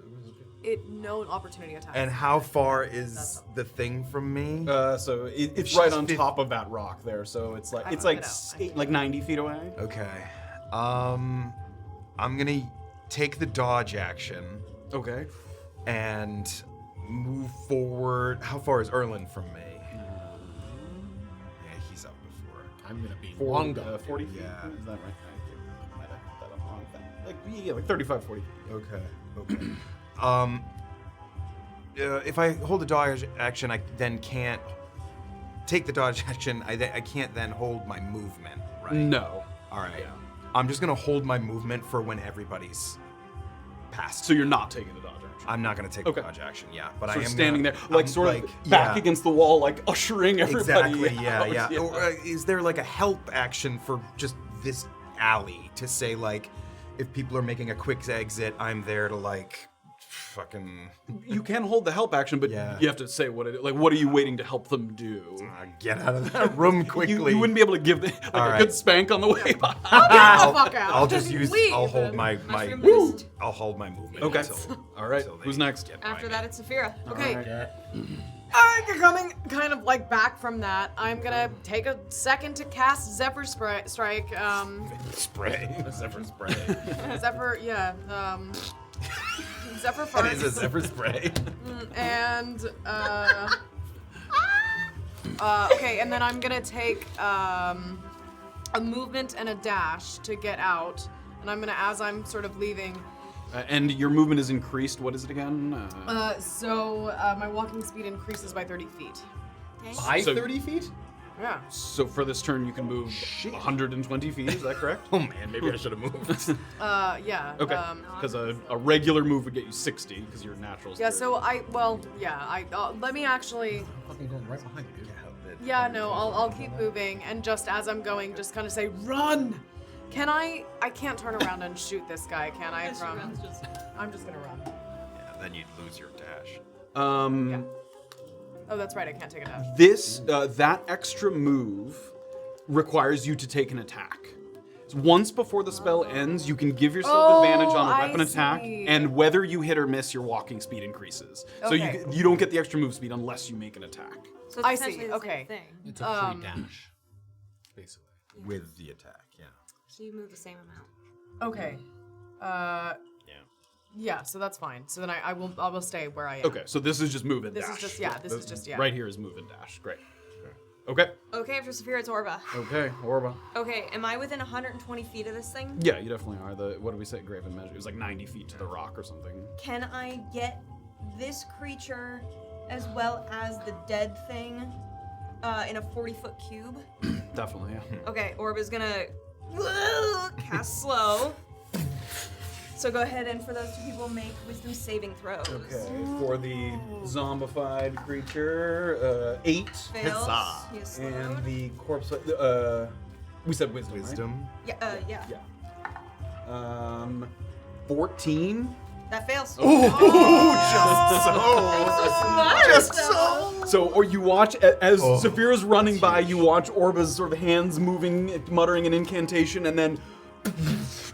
No opportunity attack. And how far is the thing from me? So it's right on top of that rock there. So it's like I it's can like get out. like 90 feet away. Okay. I'm gonna take the dodge action Okay. and move forward. How far is Erland from me? Yeah, he's up before. I'm gonna be 40, long gone. 40 feet? Yeah. Is that right? I might have put that up wrong. Like 35, 40 feet. Okay. If I hold the dodge action, I then can't take the dodge action. I can't then hold my movement, right? No. All right. Yeah. I'm just gonna hold my movement for when everybody's passed. So you're not taking the dodge action. I'm not gonna take Okay. the dodge action, yeah. But Sort I of am standing gonna, there, like I'm, sort of back yeah. against the wall, like ushering everybody. Exactly. Yeah. out. Yeah. Or, is there like a help action for just this alley to say like, if people are making a quick exit, I'm there to like, fucking You can hold the help action, but Yeah. you have to say what what are you waiting to help them do? get out of that room quickly. You wouldn't be able to give them like All a right. good spank on the way by. Get the fuck out. I'll just use. Leave. I'll hold my Mushroom boost. I'll hold my movement. Okay. Until, All right. until they Who's next? get by After me. that, it's Safira. Okay. Coming kind of like back from that, I'm gonna take a second to cast Zephyr Strike. Spray. Zephyr spray. Zephyr, yeah. Zephyr That is a Farts. zephyr spray. And okay, and then I'm gonna take a movement and a dash to get out, and I'm gonna, as I'm sort of leaving. And your movement is increased. What is it again? So my walking speed increases by 30 feet. By So- 30 feet? Yeah. So for this turn, you can move 120 feet. Is that correct? Oh man, maybe I should have moved. Yeah. Okay. Because a regular move would get you 60 because your natural's Yeah. 30. So let me actually. Fucking going right behind you. Yeah. No. I'll keep moving, and just as I'm going, just kind of say, "Run." Can I can't turn around and shoot this guy, can I? I'm just gonna run. Yeah, then you'd lose your dash. Yeah. Oh, that's right. I can't take a dash. This that extra move requires you to take an attack. So once before the spell ends, you can give yourself advantage on a I weapon attack, see. and whether you hit or miss, your walking speed increases. So Okay. you don't get the extra move speed unless you make an attack. So it's I essentially see, the okay. same thing. It's a free dash, basically. With the attack, yeah. So you move the same amount. Okay. Yeah. So that's fine. So then I will stay where I am. Okay, so this is just move and This dash. is just this is just Right here is move and dash. Great. Okay. Okay, after Safira, it's Orba. Okay, Orba. Okay, am I within 120 feet of this thing? Yeah, you definitely are. What did we say? Graven measure. It was like 90 feet to the rock or something. Can I get this creature as well as the dead thing in a 40-foot cube? Definitely, yeah. Okay, Orba's gonna cast slow. So go ahead and for those two people, make wisdom saving throws. Okay, for the zombified creature, 8. Fails. Huzzah. He is slowed. And the corpse, we said wisdom, Wisdom. Yeah, yeah. Right? Yeah. 14. That fails. Just so. So, or you watch, as Safira's running by, you watch Orba's sort of hands moving, muttering an incantation, and then,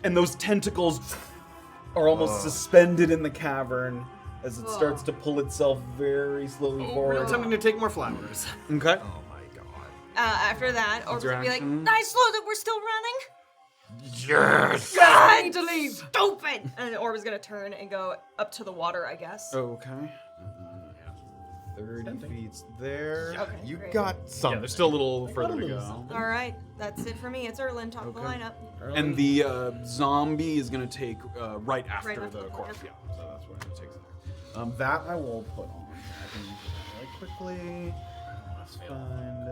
and those tentacles are almost suspended in the cavern as it starts to pull itself very slowly forward. Really tempting to take more flowers. Okay. Oh my god. After that, Orba's your gonna be like, action? nice slow that we're still running. Yes. I need to leave. Stupid. And then Orba's gonna turn and go up to the water, I guess. Okay. 30 feet there. Okay, You great. got some. Yeah, there's still a little further to go. All right, that's it for me. It's Erland, top of the lineup. And the zombie is going to take right after Right after the the corpse. corpse. Yeah, so that's where it takes it. That I will put on. I can do that right quickly. Find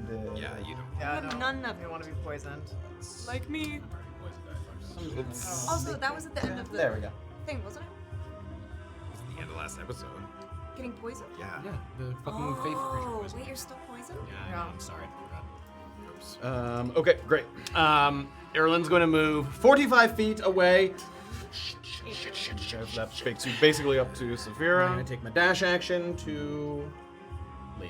undead. Yeah, you don't. Yeah, But no. none of I it. want to be poisoned. Like me. Also, that was at the end of the There we go. thing, wasn't it? It's the end of last episode. Getting poisoned? Yeah. Yeah, the fucking faith creature Oh, was. wait, you're still poisoned? Yeah, I know, I'm sorry. I forgot. Okay, great. Erland's going to move 45 feet away. That takes you basically up to I'm going Safira. to take my dash action to leave.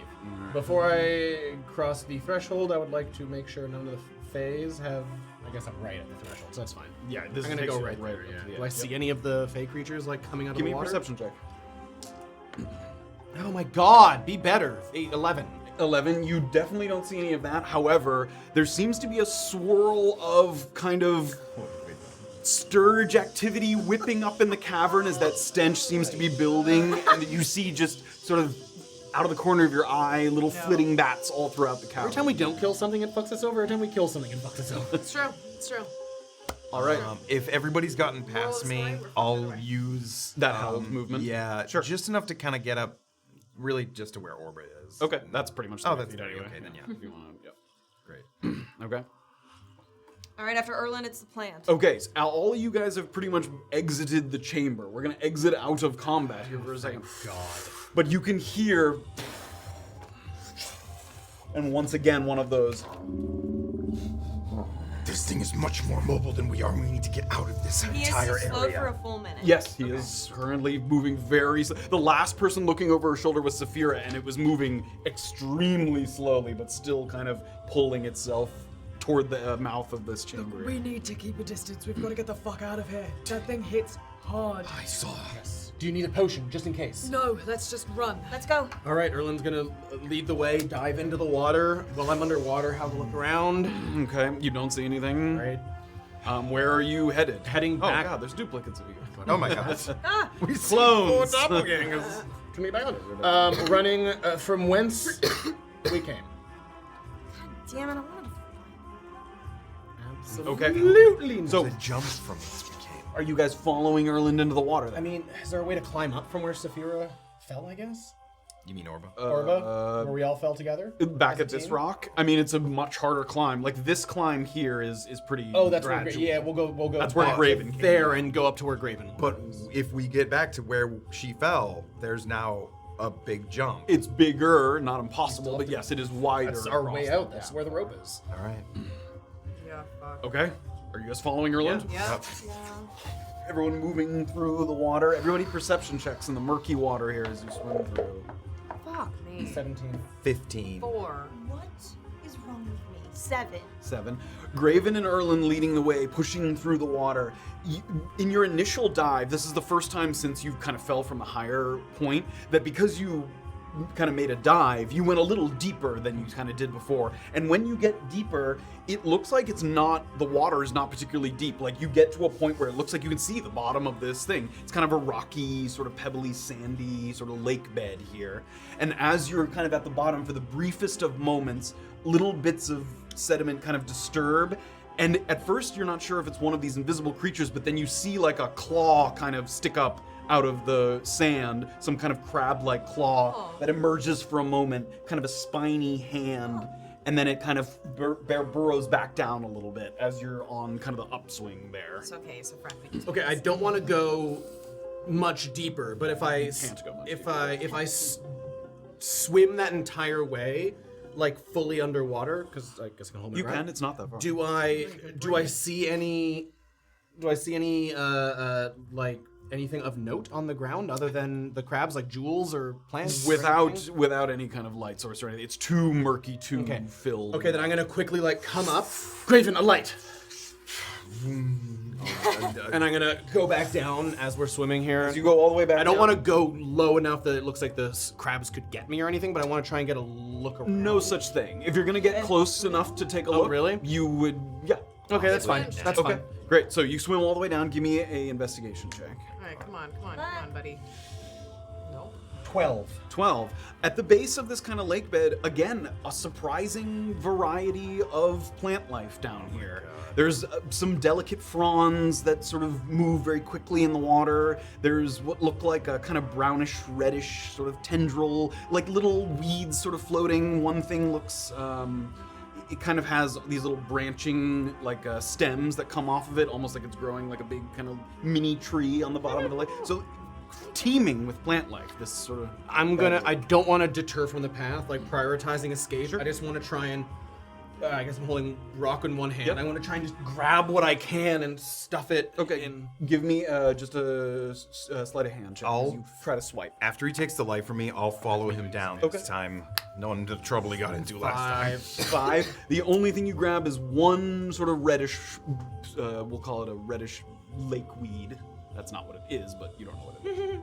Before I cross the threshold, I would like to make sure none of the fays have. I guess I'm right at the threshold, so that's fine. Yeah, this I'm gonna takes go you right there. up to Yeah. the Do I edge. see Yep. any of the fey creatures like coming out Give of me the a water? perception check. Oh my God! Be better. 11. 11, you definitely don't see any of that. However, there seems to be a swirl of kind of sturge activity whipping up in the cavern as that stench seems to be building, and you see just sort of out of the corner of your eye, little flitting bats all throughout the cavern. Every time we don't kill something, it fucks us over. Every time we kill something, it fucks us over. It's true. It's true. All right. If everybody's gotten past me, I'll use That held movement? Yeah, Sure. just enough to kind of get up, really just to where Orba is. Okay, that's pretty much the Oh, way that's to do it okay, anyway. then yeah. If you want, yep. Great. Okay. All right, after Erland, it's the plant. Okay, so all of you guys have pretty much exited the chamber. We're gonna exit out of combat here for a second. God. But you can hear, and once again, one of those. This thing is much more mobile than we are. We need to get out of this He is entire slow area. for a full minute. Yes, he is currently moving very slow. The last person looking over her shoulder was Safira, and it was moving extremely slowly, but still kind of pulling itself toward the mouth of this chamber. We need to keep a distance. We've got to get the fuck out of here. That thing hits hard. I saw. Do you need a potion, just in case? No, let's just run. Let's go. All right, Erland's gonna lead the way, dive into the water. While I'm underwater, have a look around. Okay, you don't see anything. Right. Where are you headed? Heading back. Oh god, there's duplicates of you. Oh my god. We clones. doppelgangers. To me, running from whence we came. Damn it, I wanted to... Okay. Absolutely. So, The jump from this became. are you guys following Erland into the water I then? mean, is there a way to climb up from where Safira fell, I guess? You mean Orba? Orba? Where we all fell together? Back as a at this team? rock? I mean, it's a much harder climb. Like, this climb here is pretty Oh, that's where. gradual. Yeah, we'll go. That's where back Graven came there and go up to where Graven. But if we get back to where she fell, there's now a big jump. It's bigger, not impossible, but yes, it is wider. That's our across way the out. That's gap. where the rope is. All right. Yeah, fuck. Okay. Are you guys following Erland? Yeah. Everyone moving through the water. Everybody perception checks in the murky water here as you swim through. Fuck me. 17. 15. 4. What is wrong with me? 7. 7. Graven and Erland leading the way, pushing through the water. In your initial dive, this is the first time since you kind of fell from a higher point that because you kind of made a dive, you went a little deeper than you kind of did before. And when you get deeper, it looks like the water is not particularly deep. Like you get to a point where it looks like you can see the bottom of this thing. It's kind of a rocky, sort of pebbly, sandy, sort of lake bed here. And as you're kind of at the bottom for the briefest of moments, little bits of sediment kind of disturb. And at first you're not sure if it's one of these invisible creatures, but then you see like a claw kind of stick up out of the sand, some kind of crab-like claw that emerges for a moment, kind of a spiny hand, and then it kind of burrows back down a little bit as you're on kind of the upswing there. It's okay, so friend. We just Okay, I don't want to go much deeper, but if I can't go much if I swim that entire way, like fully underwater, because I guess I can hold my You breath. can, it's not that far. Do I see any like anything of note on the ground other than the crabs, like jewels or plants? or anything? Without any kind of light source or anything. It's too murky, too filled. Okay, then I'm gonna quickly like come up. Graven, a light. And I'm gonna go back down as we're swimming here. As you go all the way back I don't down. want to go low enough that it looks like the crabs could get me or anything, but I want to try and get a look around. No such thing. If you're gonna get close enough to take a look, really? You would, yeah. Okay, that's fine. That's Okay, fine. great. So you swim all the way down. Give me a investigation check. All right, come on, buddy. Nope. 12. 12. At the base of this kind of lake bed, again, a surprising variety of plant life down here. There's some delicate fronds that sort of move very quickly in the water. There's what look like a kind of brownish, reddish sort of tendril, like little weeds sort of floating. One thing looks, it kind of has these little branching like stems that come off of it, almost like it's growing like a big kind of mini tree on the bottom of the lake. So teeming with plant life, this sort of... I don't want to deter from the path, like prioritizing escape. I just want to try and, I guess I'm holding rock in one hand. Yep. I want to try and just grab what I can and stuff it in. Give me just a sleight of hand check as you try to swipe. After he takes the light from me, I'll follow him down Okay. this time. Knowing the trouble he got into last time. 5. The only thing you grab is one sort of reddish, we'll call it a reddish lake weed. That's not what it is, but you don't know what it is.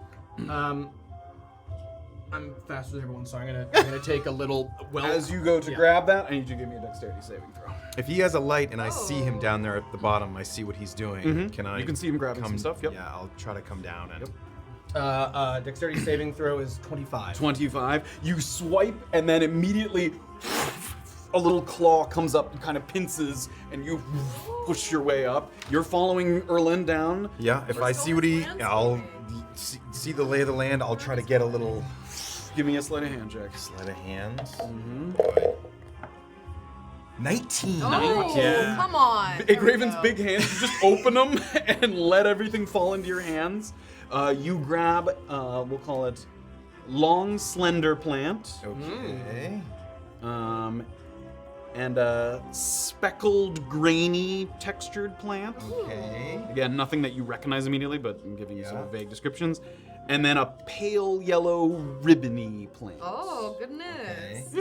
I'm faster than everyone, so I'm gonna take a little. Well, As you go to grab that, I need you to give me a dexterity saving throw. If he has a light and I see him down there at the bottom, I see what he's doing. Can I? You can see him grabbing come, some stuff, yep. Yeah, I'll try to come down and Dexterity saving throw is 25. 25. You swipe, and then immediately a little claw comes up and kind of pinces, and you push your way up. You're following Erland down. Yeah, if I see what I'll see the lay of the land. I'll try to get a little Give me a sleight of hand check. sleight of hand. Mm-hmm. 19. Oh, Yeah. come on. Hey, There we Graven's go. big hands, you just open them and let everything fall into your hands. You grab, we'll call it long, slender plant. Okay. And a speckled, grainy, textured plant. Okay. Again, nothing that you recognize immediately, but I'm giving you sort of Yeah. vague descriptions. And then a pale yellow, ribbony plant. Oh, goodness.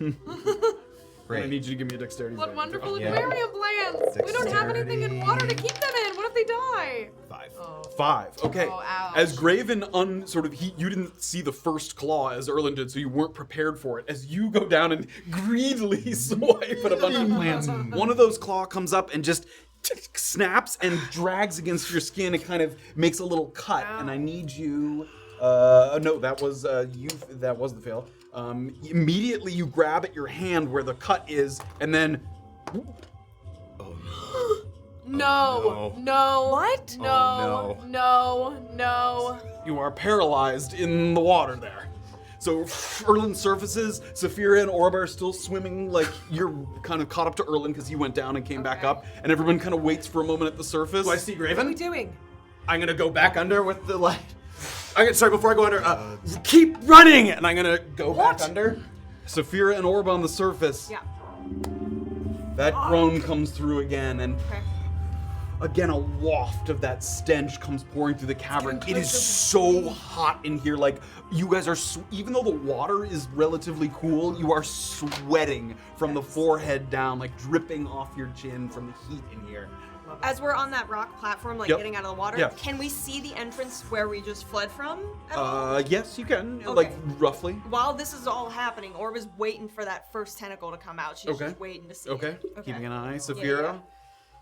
I Great. need you to give me a dexterity. What saving wonderful throw. Yeah. aquarium plants. We don't have anything in water to keep them in. What if they die? 5. Oh. 5. Okay. Oh, ouch. As Graven you didn't see the first claw as Erland did, so you weren't prepared for it. As you go down and greedily swipe at a bunch of plants, one of those claw comes up and just snaps and drags against your skin. It kind of makes a little cut, and I need you. No, that was you. That was the fail. Immediately you grab at your hand where the cut is, and then. No. No. What? No. Oh, No. You are paralyzed in the water there. So Erland surfaces, Safira and Orba are still swimming, like you're kind of caught up to Erland because he went down and came back up, and everyone kind of waits for a moment at the surface. Do I see What are we Graven? doing? I'm gonna go back under with the light. Sorry, before I go under, keep running! And I'm gonna go back under. Safira and Orba on the surface. Yeah. That groan comes through again, and Okay. again a waft of that stench comes pouring through the cavern. getting It is closer so hot in here. Like you guys are, even though the water is relatively cool, you are sweating from the forehead down, like dripping off your chin from the heat in here. As we're on that rock platform, like Yep. getting out of the water, Yeah. can we see the entrance where we just fled from? at all? Yes, you can, Okay. like roughly. While this is all happening, Orba's waiting for that first tentacle to come out. She's Okay. just waiting to see Okay, it. keeping an eye. Safira. yeah.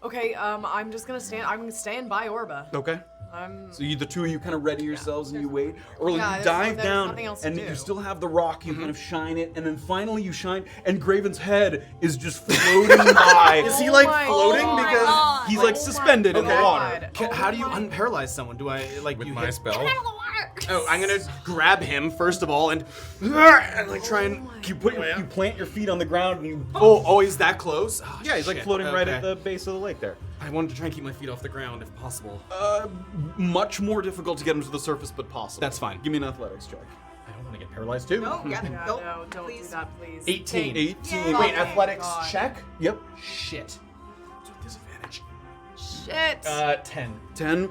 Okay, I'm just gonna stand. I'm staying by Orba. Okay. So you, the two of you, kind of ready yourselves and you wait. Erland, Yeah, you there's dive there's down, nothing else to and do. you still have the rock. You kind of shine it, and then finally you shine, and Graven's head is just floating by. Is he like my floating? God. Because God. He's like suspended in the Okay. water. How do you unparalyze someone? Do I like With you my hit- spell. Oh, I'm gonna grab him first of all and like try and You plant your feet on the ground, and you. oh, he's that close? Oh, Yeah, he's like shit. floating right at Okay. the base of the lake there. I wanted to try and keep my feet off the ground if possible. Much more difficult to get him to the surface, but possible. That's fine. Give me an athletics check. I don't want to get paralyzed too. No, yeah, Yeah, don't, no, don't please. do that, please. 18. 18. Yeah. Wait, Oh, athletics God. check? Yep. Shit. It's with disadvantage. Shit. 10. 10.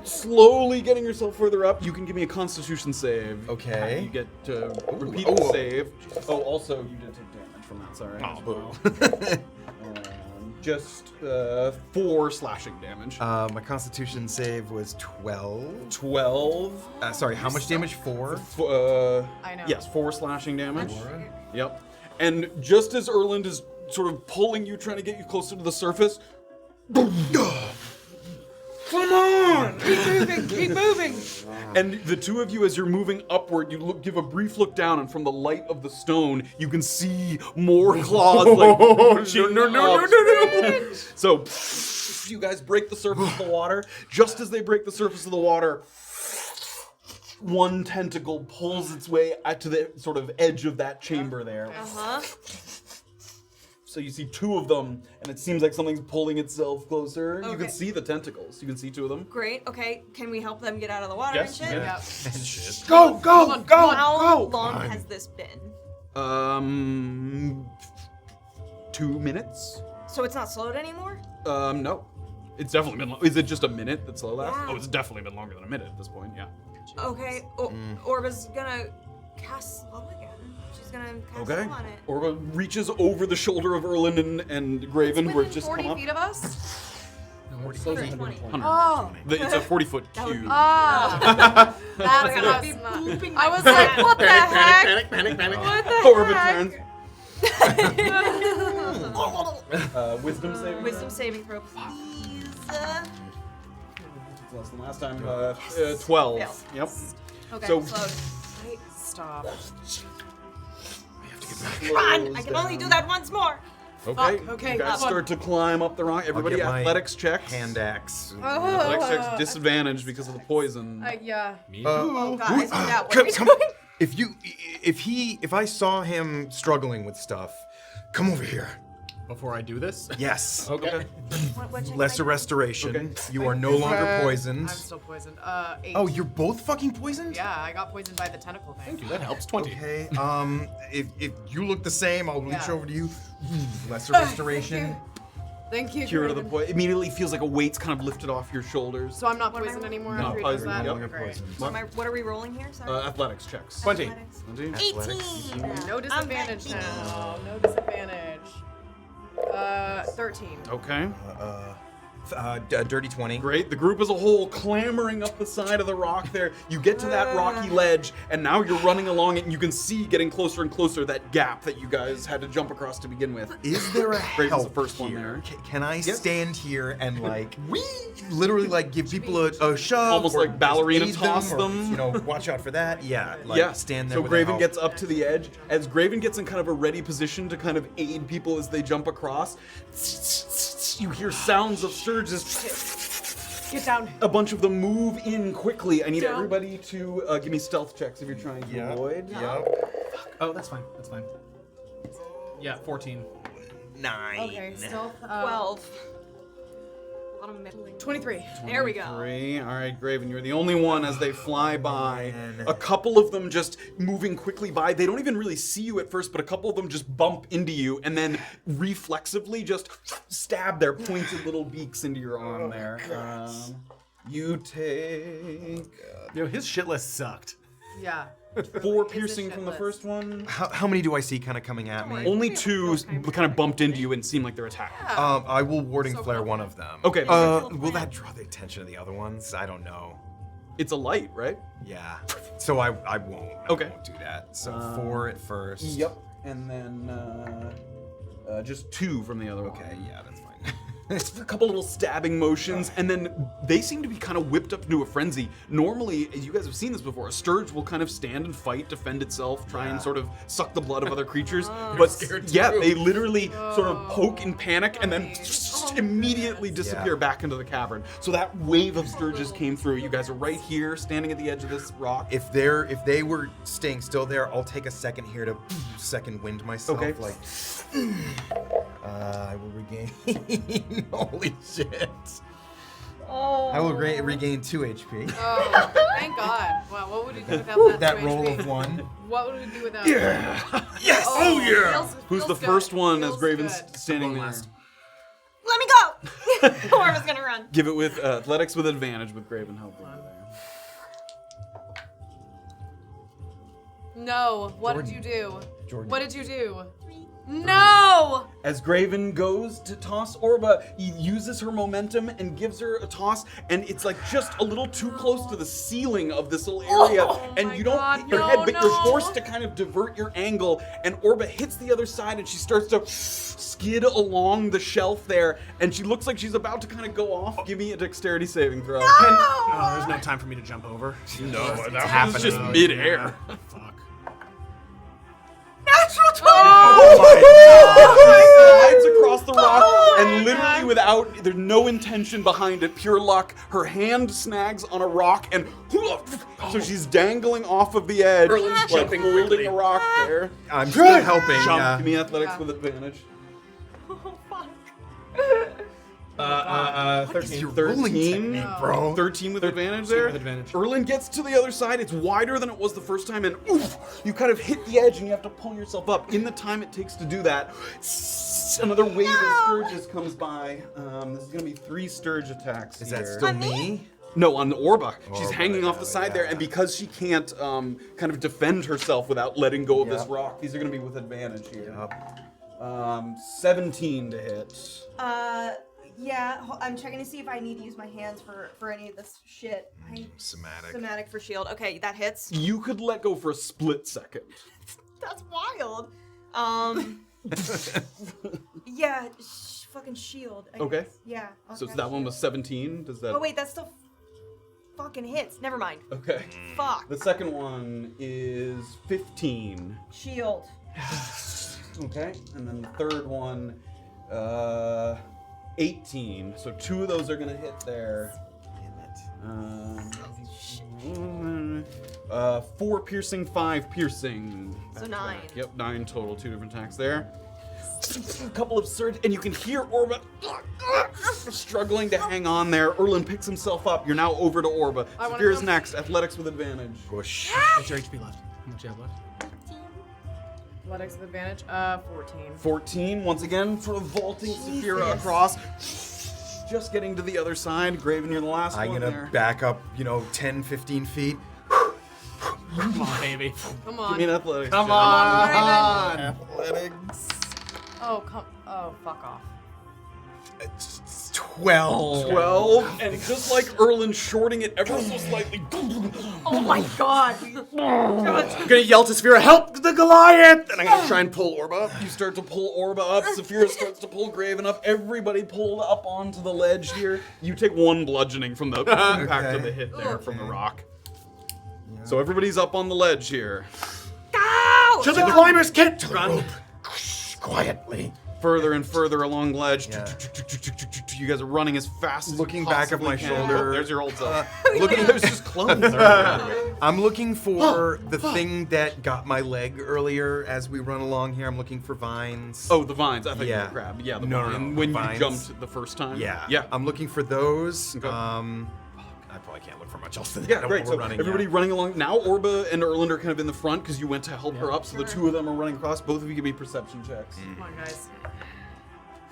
Slowly getting yourself further up. You can give me a Constitution save. Okay. You get to repeat the save. Oh, also you did take damage from that. Sorry. Oh, boo. Just 4 slashing damage. My Constitution save was 12. 12. Sorry, how much damage? 4. I know. Yes, 4 slashing damage. Yep. And just as Erland is sort of pulling you, trying to get you closer to the surface. Come on! Keep moving. Keep moving. And the two of you, as you're moving upward, you give a brief look down, and from the light of the stone, you can see more claws like no. So you guys break the surface of the water. Just as they break the surface of the water, one tentacle pulls its way out to the sort of edge of that chamber there. Uh-huh. So you see 2 of them, and it seems like something's pulling itself closer. You can Okay. see the tentacles. You can see 2 of them. Great. Okay. Can we help them get out of the water Yes, and shit? yeah. Go, go, go, How go! long has this been? 2 minutes. So it's not slowed anymore? No. It's definitely been. Is it just a minute that slow lasts? Yeah. Oh, it's definitely been longer than a minute at this point. Yeah. Okay. Orba's gonna cast slow again. She's gonna cast Okay. slow on it. Orba reaches over the shoulder of Erland and Graven, who have Within just 40 come up. feet of us? 120. 100. Oh. It's a 40-foot cube. Ah. That's Gonna not be smart. booping I my was like, what the heck? Panic, panic, panic. What the Orba heck? turns. Wisdom saving. Wisdom saving throw, please. less than last time. 12. Fail. Yep. Okay, So- slowed. Wait, stop. Run! I can only do that once more. Okay. okay, You guys fun. start to climb up the rock. Everybody get my athletics checks. Hand axe. Athletics checks disadvantage because of the poison. Yeah. Oh, guys, that what are you Come, doing? if I saw him struggling with stuff, come over here. Before I do this. Yes. Okay. What check Lesser did I do? restoration. Okay. You are no longer poisoned. I'm still poisoned. 8. Oh, you're both fucking poisoned? Yeah, I got poisoned by the tentacle thing. Thank you. That helps. 20. Okay. If you look the same, I'll reach Yeah. over to you. Lesser restoration. Thank you. Cure to the Graven. point. Immediately feels like a weight's kind of lifted off your shoulders. So I'm not What am I poisoned rolling? anymore Not after he does poisoned, that? yep. You're Great. poisoned. What are we rolling here? Sorry. Athletics checks. 20. Athletics. 20. 18. No disadvantage now. No disadvantage. 13. Okay. Dirty 20. Great. The group as a whole clambering up the side of the rock there. You get to that rocky ledge, and now you're running along it, and you can see getting closer and closer that gap that you guys had to jump across to begin with. Is there a Graven's help the first one here? there. Can I Yes. stand here and like literally like give people a shove? Almost or like ballerina aid toss or, them? You know, watch out for that. Yeah. Like Yeah. stand there. So with Graven a help. gets up to the edge. As Graven gets in kind of a ready position to kind of aid people as they jump across, you hear sounds of surges. Get down. A bunch of them move in quickly. I need Down. everybody to give me stealth checks if you're trying to Yeah. avoid. Yep. Oh, that's fine. That's fine. Yeah, 14. 9. Okay, stealth. 12. A lot of middling. 23. There we go. 3. All right, Graven, you're the only one as they fly by. Man. A couple of them just moving quickly by. They don't even really see you at first, but a couple of them just bump into you and then reflexively just stab their pointed little beaks into your arm there. You take Yo, his shit list sucked. Yeah. 4 Is this piercing shit from the list? first one. How many do I see kind of coming at me? Only 2 kind of bumped into you and seem like they're attacking. I will warding So flare cool. one of them. Okay. Will that draw the attention of the other ones? I don't know. It's a light, right? Yeah. So I won't. Okay. I won't do that. So 4 at first. Yep. And then just 2 from the other one. Okay. Yeah, that's fine. Just a couple little stabbing motions, and then they seem to be kind of whipped up into a frenzy. Normally, you guys have seen this before, a sturge will kind of stand and fight, defend itself, try and sort of suck the blood of other creatures. But yeah, they literally sort of poke in panic and then immediately disappear back into the cavern. So that wave of sturges came through. You guys are right here, standing at the edge of this rock. If they were staying still there, I'll take a second here to second wind myself. Okay. Like, I will regain. Holy shit! I will regain 2 HP. Oh, thank God. Wow, what would we do without that? That 2 roll HP? of 1. What would we do without? Yes! Oh, feels Who's the good. first one as Feels Graven's good. standing there? last. Let me go! Orba's gonna run. Give it with athletics with advantage with Graven helping. No. What did Jordan. you do? Jordan. What did you do? No! As Graven goes to toss Orba, he uses her momentum and gives her a toss, and it's like just a little too close to the ceiling of this little area, and my you don't God, hit your no, head, but you're no. forced to kind of divert your angle, and Orba hits the other side, and she starts to skid along the shelf there, and she looks like she's about to kind of go off. Give me a dexterity saving throw. Oh, there's no time for me to jump over. No, It's just midair. Fuck. Natural 20! Slides across the rock, and literally without, there's no intention behind it, pure luck, her hand snags on a rock, and so she's dangling off of the edge, Erland's like jumping holding quickly. a rock there. I'm still helping. Jump. Yeah. Give me athletics Yeah. with advantage. Oh, fuck. 13. Your rolling 13, technique, bro. 13 with advantage there. with advantage. Erland gets to the other side. It's wider than it was the first time, and oof, you kind of hit the edge, and you have to pull yourself up. In the time it takes to do that, another wave of sturges comes by. This is going to be 3 sturge attacks. Is that here. still me? No, on the Orba. She's Orba, hanging off the side there, and because she can't kind of defend herself without letting go of this Yep. rock, these are going to be with advantage here. Yup. 17 to hit. Yeah, I'm checking to see if I need to use my hands for any of this shit. Somatic. Somatic for shield. Okay, that hits. You could let go for a split second. That's wild. Yeah, fucking shield. I Okay. guess. Yeah. So okay. that one was 17. Does that? Oh wait, that's still. fucking hits. Never mind. Okay. Fuck. The second one is 15. Shield. Okay. And then the third one, 18. So 2 of those are gonna hit there. Damn it. 4 piercing, 5 piercing. So 9. Yep, 9 total. 2 different attacks there. A couple of surge, and you can hear Orba struggling to hang on there. Erland picks himself up. You're now over to Orba. I wanna Safira's go- next. Athletics with advantage. Push. What's your HP left? How much do you have left? Athletics with advantage. 14. 14. Once again, sort of vaulting Safira across. Just getting to the other side. Graven, you're the last I'm one gonna there. back up, 10, 15 feet. Come on, baby. Come Give on. me an athletics. Come check. on. Athletics. Oh, fuck off. It's 12. 12, and just like Erland shorting it ever so slightly. Oh my god. I'm gonna yell to Safira, help the Goliath! And I'm gonna try and pull Orba up. You start to pull Orba up. Safira starts to pull Graven up. Everybody pulled up onto the ledge here. You take 1 bludgeoning from the impact of the hit there from the rock. So everybody's up on the ledge here. Go! To the climbers, kid! To the Run. rope. Quietly. Further and further along the ledge. Yeah. You guys are running as fast as Looking you back at my possibly can. shoulder. Oh, there's your old self. Looking, There's just clones. I'm looking for the thing that got my leg earlier as we run along here. I'm looking for vines. Oh, the vines. I thought you Yeah. were crab. Yeah, the No, no, vine. no, When vines. you jumped the first time. Yeah. Yeah. I'm looking for those. Okay. I probably can't look for much else than Yeah, that. great. We're So running, everybody yeah. running along. Now Orba and Erland are kind of in the front because you went to help her up. So the 2 of them are running across. Both of you give me perception checks. Come on, guys.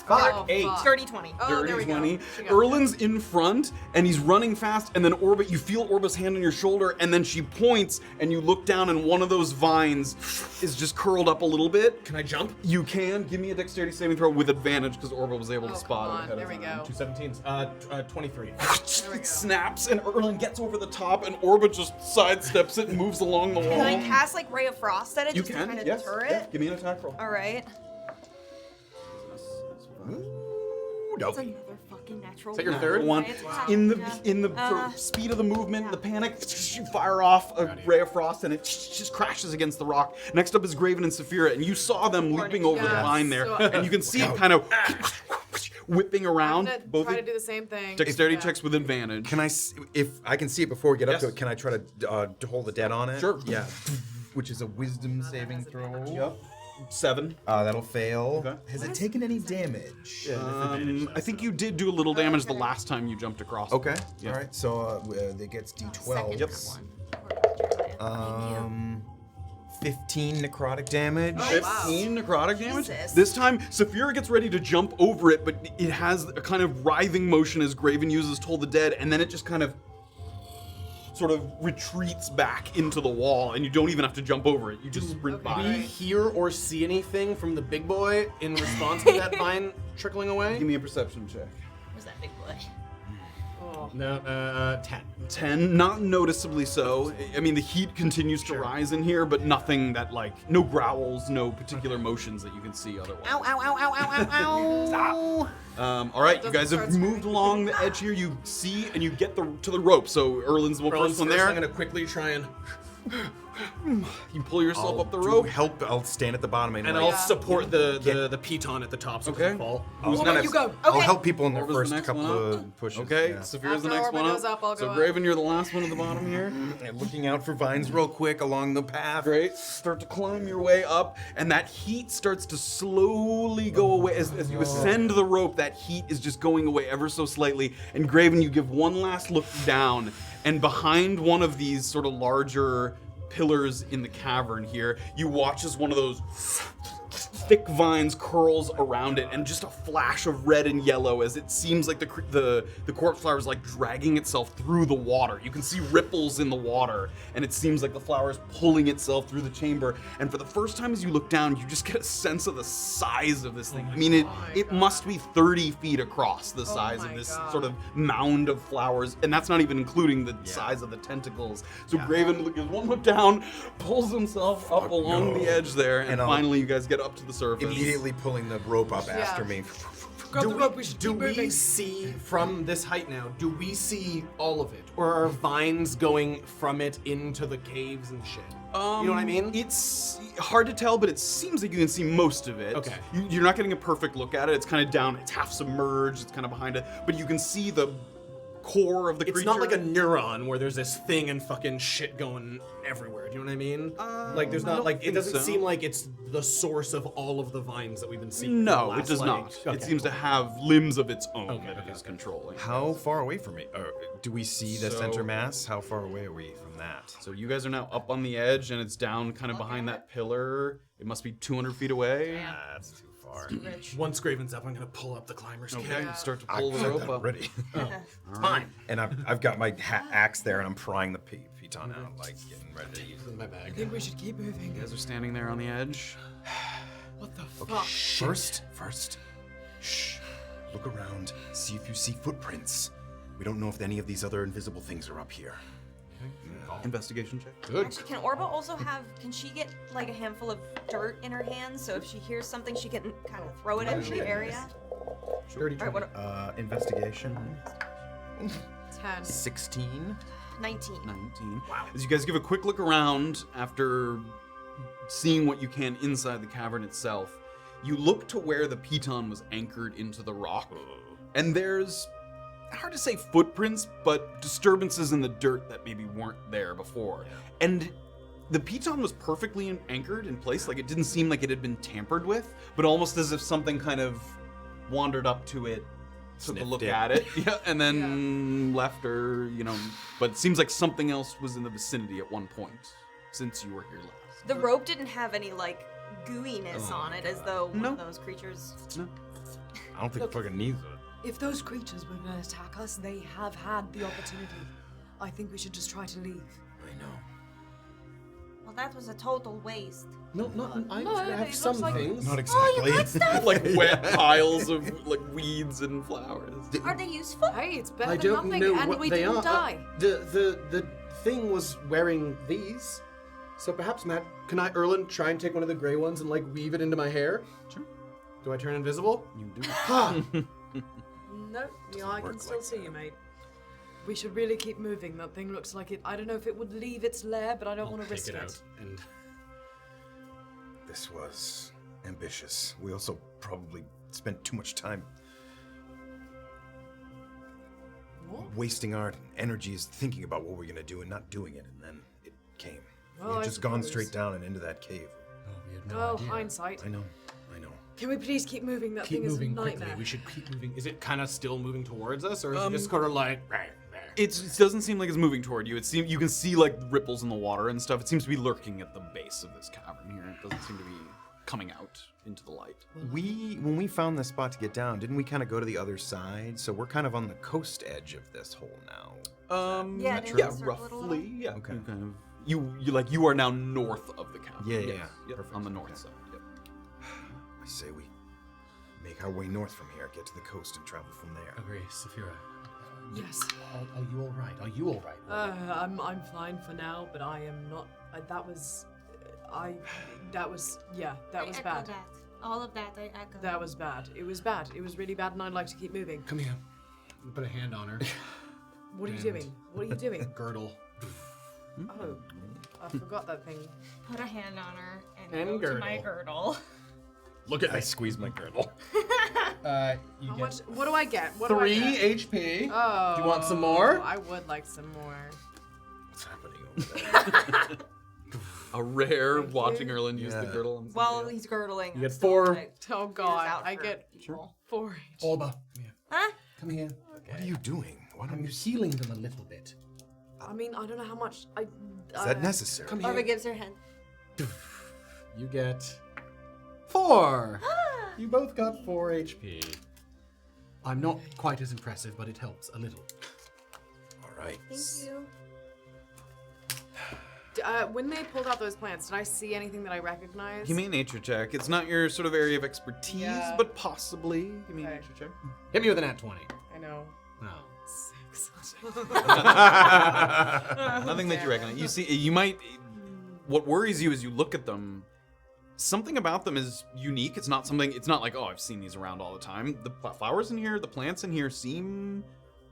Fuck. Oh, 8. fuck. Dirty 20. Oh, there we Dirty 20. go. She got Erland's in front, and he's running fast, and then Orba, you feel Orba's hand on your shoulder, and then she points, and you look down, and one of those vines is just curled up a little bit. Can I jump? You can. Give me a dexterity saving throw with advantage, because Orba was able to Oh, spot come it on. ahead There we of time. go. 2 17s. 23. There we It go. snaps, and Erland gets over the top, and Orba just sidesteps it and moves along the wall. Can I cast like Ray of Frost at it You just can, to kind of yes. deter Yeah, it? give me an attack roll. Alright. That's Nope. another fucking natural. Is that your one. third One. It's wow. In the Yeah. sort of speed of the movement, the panic, you fire off a ray of frost, and it just crashes against the rock. Next up is Graven and Safira, and you saw them leaping over the Yes. line there, So- and you can see it kind of whipping I'm around. gonna Both try of to do the same thing. dexterity Yeah. checks with advantage. Can I, if I can see it before we get up to Yes. it, can I try to hold the dead on it? Sure. Yeah. Which is a wisdom saving throw. Yep. 7. That'll fail. Okay. Has it taken any damage? I think you did do a little damage the last time you jumped across. Okay. Yeah. All right. So it gets D12. Yep. 15 necrotic damage. 15 necrotic damage. Jesus. This time, Safira gets ready to jump over it, but it has a kind of writhing motion as Graven uses Toll the Dead, and then it just kind of sort of retreats back into the wall, and you don't even have to jump over it. You just sprint by. Do we hear or see anything from the big boy in response to that vine trickling away? Give me a perception check. Where's that big boy? Oh. No, 10. 10, not noticeably so. I mean, the heat continues to rise in here, but nothing that, like, no growls, no particular motions that you can see otherwise. Ow, ow, ow, ow, ow, ow, ow. All right, you Doesn't guys have start moved screaming. along the edge here. You see, and you get to the rope. So Erland's the first one there. I'm gonna quickly try and You pull yourself up the do rope. Help. I'll stand at the bottom and, I'll like, support the piton at the top so it Okay. doesn't fall. Who's Orba, next? you go. I'll Okay. help people in their Orba's the first next couple one up. of pushes. Okay, yeah. Safira's After the next Orba one goes up. up, I'll So go up. Graven, you're the last one at the bottom here. And looking out for vines real quick along the path. Great. Start to climb your way up, and that heat starts to slowly go away. As you ascend the rope, that heat is just going away ever so slightly. And Graven, you give one last look down, and behind one of these sort of larger pillars in the cavern here, you watch as one of those thick vines curls around it, and just a flash of red and yellow as it seems like the corpse flower is like dragging itself through the water. You can see ripples in the water, and it seems like the flower is pulling itself through the chamber. And for the first time as you look down, you just get a sense of the size of this thing. I mean, it must be 30 feet across, the size of my this God. sort of mound of flowers, and that's not even including the size of the tentacles. So Graven gives one look down, pulls himself up along the edge there, and And I'll- finally you guys get up to the surface. Immediately pulling the rope up after me. Grab the rope, we should do keep we moving. see from this height now? Do we see all of it, or are vines going from it into the caves and shit? You know what I mean? It's hard to tell, but it seems like you can see most of it. Okay. You're not getting a perfect look at it. It's kind of down. It's half submerged. It's kind of behind it, but you can see the core of the creature. It's not like a neuron where there's this thing and fucking shit going everywhere. Do you know what I mean? Like there's I not don't like it think doesn't so. seem like it's the source of all of the vines that we've been seeing. for the No, it last, does like- not. Okay, It seems cool. to have limbs of its own Okay, that okay, it is okay. controlling. How far away from me? Do we see the So- center mass? How far away are we from that? So you guys are now up on the edge, and it's down kind of behind that pillar. It must be 200 feet away. That's too far. Rich. Once Graven's up, I'm gonna pull up the climber's Okay, kit. you start to I pull the got rope that up. ready. Fine. And I've got my axe there, and I'm prying the piton out, like getting ready to use In my bag. I think we should keep moving. You guys are standing there on the edge. What the fuck? First, shh. Look around, see if you see footprints. We don't know if any of these other invisible things are up here. Investigation check. Good. Actually, can Orba also can she get like a handful of dirt in her hands? So if she hears something, she can kind of throw it at the area? Dirty All right, what, Investigation. 10. 16. 19. 19. Wow. As you guys give a quick look around after seeing what you can inside the cavern itself, you look to where the piton was anchored into the rock, and there's, hard to say footprints, but disturbances in the dirt that maybe weren't there before. And the piton was perfectly anchored in place, like it didn't seem like it had been tampered with, but almost as if something kind of wandered up to it, took a Sniffed look it. at it, and then left, or, but it seems like something else was in the vicinity at one point since you were here last. The rope didn't have any like gooiness Oh on my it, as God. though one No. of those creatures. No. I don't think it fucking needs it. If those creatures were going to attack us, they have had the opportunity. I think we should just try to leave. I know. Well, that was a total waste. No, I No, it have looks some like- things. Not exactly. Like wet piles of like weeds and flowers. Are they useful? Hey, it's better I than don't nothing, know and what we they didn't are. die. The thing was wearing these. So perhaps, Matt, can I, Erland, try and take one of the gray ones and like weave it into my hair? Sure. Do I turn invisible? You do. Ha! No, yeah, I can work still like see you, mate. We should really keep moving. That thing looks like it. I don't know if it would leave its lair, but I don't want to risk Take it it. out. And This was ambitious. We also probably spent too much time wasting our energies thinking about what we're gonna do and not doing it, and then it came. Well, we I had just gone suppose. straight down and into that cave. Well, hindsight. I know. Can we please keep moving? That keep thing is a moving nightmare. quickly. We should keep moving. Is it kind of still moving towards us, or is it just kind of like? It doesn't seem like it's moving toward you. You can see like ripples in the water and stuff. It seems to be lurking at the base of this cavern here. It doesn't seem to be coming out into the light. When we found the spot to get down, didn't we kind of go to the other side? So we're kind of on the coast edge of this hole now. Yeah, didn't yeah, we circle it a roughly. lot? Yeah, Okay. you are now north of the cavern. Yeah, Yes, yeah. Yep, Perfect. on the north side. Yep. I say we make our way north from here, get to the coast, and travel from there. Agree, Safira. Yes. Are you all right? Are you all right? I'm fine for now, but I am not. That was bad. That. All of that, I echo. That was bad. It was bad. It was really bad, and I'd like to keep moving. Come here. Put a hand on her. What are you And- doing? What are you doing? Girdle. Oh, I forgot that thing. Put a hand on her And go to my girdle. Look at I squeeze my girdle. You How get much? What do I get? What do I 3 get? HP. Oh. Do you want some more? I would like some more. What's happening over there? A rare watching Erland use the Yeah. girdle. on While somebody he's girdling. You get I'm still 4. gonna Oh use God, out I for get people. 4. Orba. Huh? Come here. What are you doing? Why don't I'm you? healing them a little bit. I mean, I don't know how much. Is that necessary? Come Orba here. gives her hand. You get 4. You both got 4 HP. I'm not quite as impressive, but it helps a little. All right. Thank you. When they pulled out those plants, did I see anything that I recognized? Give me a nature check. It's not your sort of area of expertise, Yeah. but possibly. Give me a Okay. nature check. Hit me with an at 20. I know. No. 6. Nothing that you recognize. You see, you might. What worries you is you look at them, something about them is unique. It's not like, oh, I've seen these around all the time. The flowers in here, the plants in here seem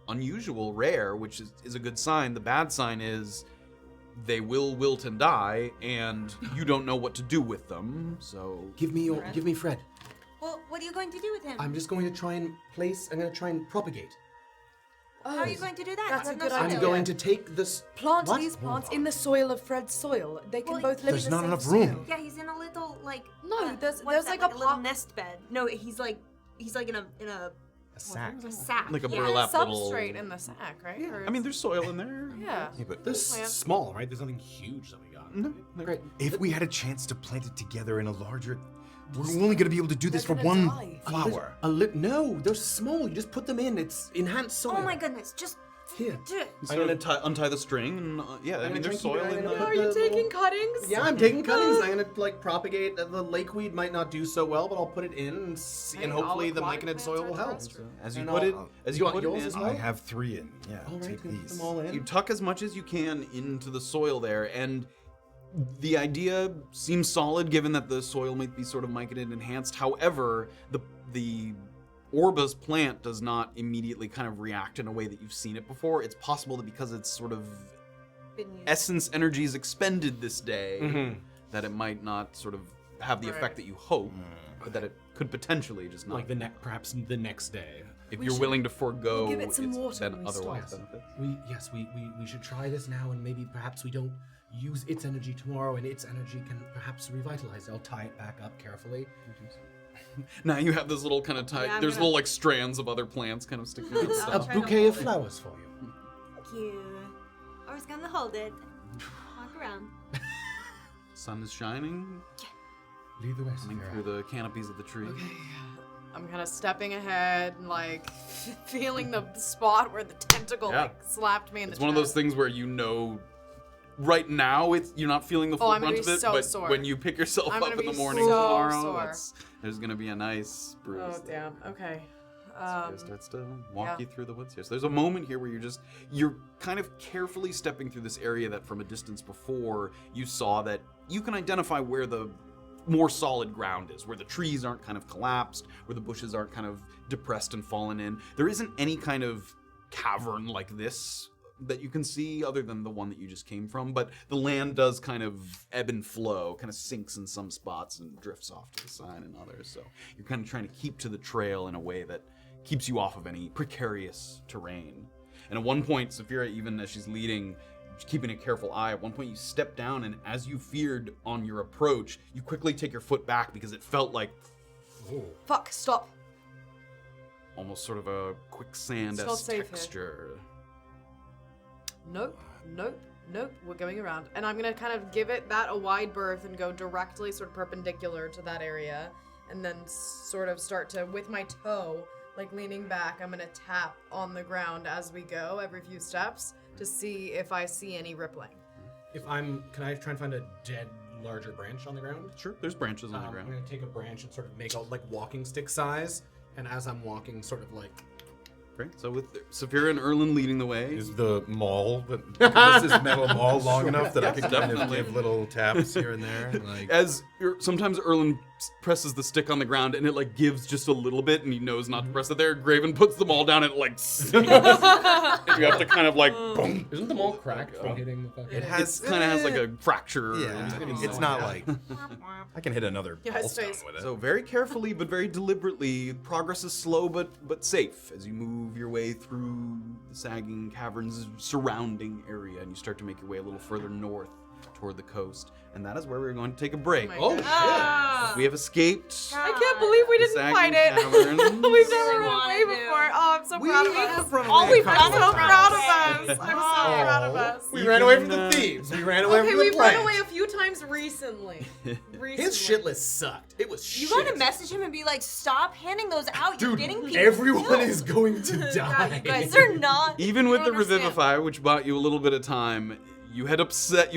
unusual, rare, which is a good sign. The bad sign is they will wilt and die, and you don't know what to do with them, so... Give me Fred. Well, what are you going to do with him? I'm just going to try and propagate. How are you going to do that? That's You a have good no idea. soil. I'm going to take this... Plant What? these plants in the soil of Fred's soil. They can Well, both live There's in the not same enough soil. room. Yeah, he's in a little like. No, there's what's like that, a little pot- nest bed. No, he's like in a sack. sack. Like a yeah. burlap little... Substrate in the sack, right? Or I mean, there's soil in there. yeah. Yeah, but This Plant. small, right? There's nothing huge that we got. No, Great. if we had a chance to plant it together in a larger, we're only going to be able to do this for They're one gonna die. flower. No, they're small. You just put them in. It's enhanced soil. Oh my goodness! Just Here. do it. I'm gonna untie the string, and I mean, there's soil in there. there. Are you taking cuttings? Yeah, I'm taking cuttings. I'm gonna like propagate. The lakeweed might not do so well, but I'll put it in, and, Hey, and hopefully all the aquatic myconid soil will help. plants are terrestrial. As you And put it, I'll- as you you want put it yours in, as well? I have 3 in. Yeah, All right, take put these. them all in. you tuck as much as you can into the soil there, and the idea seems solid given that the soil might be sort of myconid enhanced. However, the Orba's plant does not immediately kind of react in a way that you've seen it before. It's possible that because it's sort of Been used. essence energy is expended this day, Mhm. that it might not sort of have the Right. effect that you hope, but that it could potentially just not. Like perhaps the next day. if We you're should- willing to forego we'll give it some its water then when we otherwise start. benefits. We should try this now, and maybe perhaps we don't use its energy tomorrow, and its energy can perhaps revitalize it. I'll tie it back up carefully. Now you have this little kind of Yeah, I'm there's gonna- little like strands of other plants kind of sticking out. I'll A try to bouquet of hold it. flowers for you. Thank you. I was gonna hold it. Walk around. Sun is shining, Lead the way, coming Safira. through the canopies of the tree. I'm kind of stepping ahead, and, like feeling the spot where the tentacle Yeah. like slapped me in It's the one of those chest. things where you know, right now you're not feeling the full I'm gonna brunt be of it, so but sore. when you pick yourself I'm up gonna in the be morning so tomorrow, sore. there's gonna be a nice bruise. Oh damn. Okay. It starts to walk yeah. you through the woods here. So there's a moment here where you're kind of carefully stepping through this area that from a distance before you saw that you can identify where the more solid ground is, where the trees aren't kind of collapsed, where the bushes aren't kind of depressed and fallen in. There isn't any kind of cavern like this that you can see other than the one that you just came from, but the land does kind of ebb and flow, kind of sinks in some spots and drifts off to the side in others. So you're kind of trying to keep to the trail in a way that keeps you off of any precarious terrain. And at one point, Safira, even as she's leading, keeping a careful eye, at one point you step down, and as you feared on your approach, you quickly take your foot back because it felt like Fuck, stop. almost sort of a It's quicksand-esque not safe here. texture. Nope. We're going around, and I'm gonna kind of give it that a wide berth and go directly, sort of perpendicular to that area, and then sort of start to, with my toe, like leaning back, I'm gonna tap on the ground as we go every few steps to see if I see any rippling. Can I try and find a dead, larger branch on the ground? Sure, there's branches on the I'm ground. gonna take a branch and sort of make a like walking stick size, and as I'm walking, sort of like Great. So with Safira and Erland leading the way, Is the maul, is this metal maul long enough that I can kind of definitely. give little taps here and there? Like, as sometimes Erland presses the stick on the ground and it like gives just a little bit and he knows not to press it there. Graven puts them all down and it like sinks. And you have to kind of like boom. isn't the mole cracked from hitting the fucking? it It has kind of has like a fracture. Yeah, and- it's not like I can hit another Yeah, it gallstone stays- with it. So very carefully but very deliberately, progress is slow but safe as you move your way through the Sagging Caverns surrounding area and you start to make your way a little further north toward the coast. And that is where we're going to take a break. Oh my God. We have escaped I can't believe we the didn't Sagging fight it. Caverns. We've never run wanted away to. before. Oh, I'm so proud of us. All we've I'm done so is proud run of away. us. I'm so proud of us. We ran away from the thieves. We ran away Okay, from the we've run plant. away a few times recently. His shit list sucked. It was You shit. gotta message him and be like, stop handing those out. You're Dude, getting people everyone killed. is going to Yeah, die. you guys They're not. Even you with the don't understand. Revivify, which bought you a little bit of time, you had upset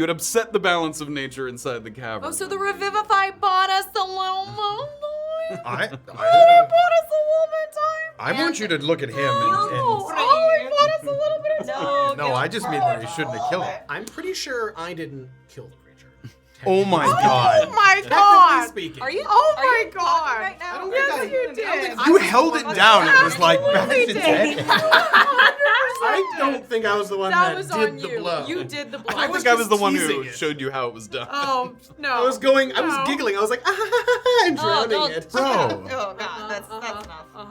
the balance of nature inside the cavern. Oh, so the Revivify bought us the little moon. I Bought us a little bit of time. I want you to look at him Oh, and he bought us a little bit of time. No. no, I just mean that he shouldn't have killed him. I'm pretty sure I didn't kill the creature. Oh my god. Oh my Technically god! speaking. Are you? Oh are my you God. talking right now? I don't Yes, think you I don't did. think You I held was it the one down. that- It was like Absolutely Bastion's did. head. I don't think I was the one That that was did on the you. blow. You did the blow. I was think I was the just one teasing who it. showed you how it was done. Oh no! I was going. I No. was giggling. I was like, I'm drowning don't- it. Bro. Oh god, that's enough.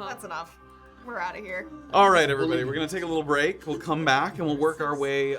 That's enough. We're out of here. All right, everybody, we're going to take a little break. We'll come back and we'll work our way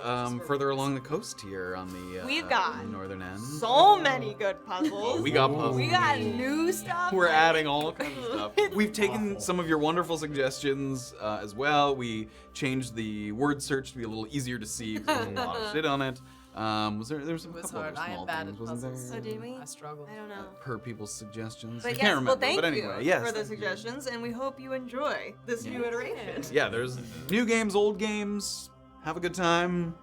further along the coast here on the We've got northern end. So many good puzzles. We got puzzles. We got new stuff. We're adding all kinds of stuff. We've taken some of your wonderful suggestions as well. We changed the word search to be a little easier to see. There's a lot of shit on it. There was a It was couple hard. other I small am bad things, at wasn't puzzles. there? So did we? I struggled. I don't know. Per people's suggestions. I But can't yes, remember. well, thank but anyway, you yes. for the suggestions, and we hope you enjoy this new iteration. Yeah, there's new games, old games. Have a good time.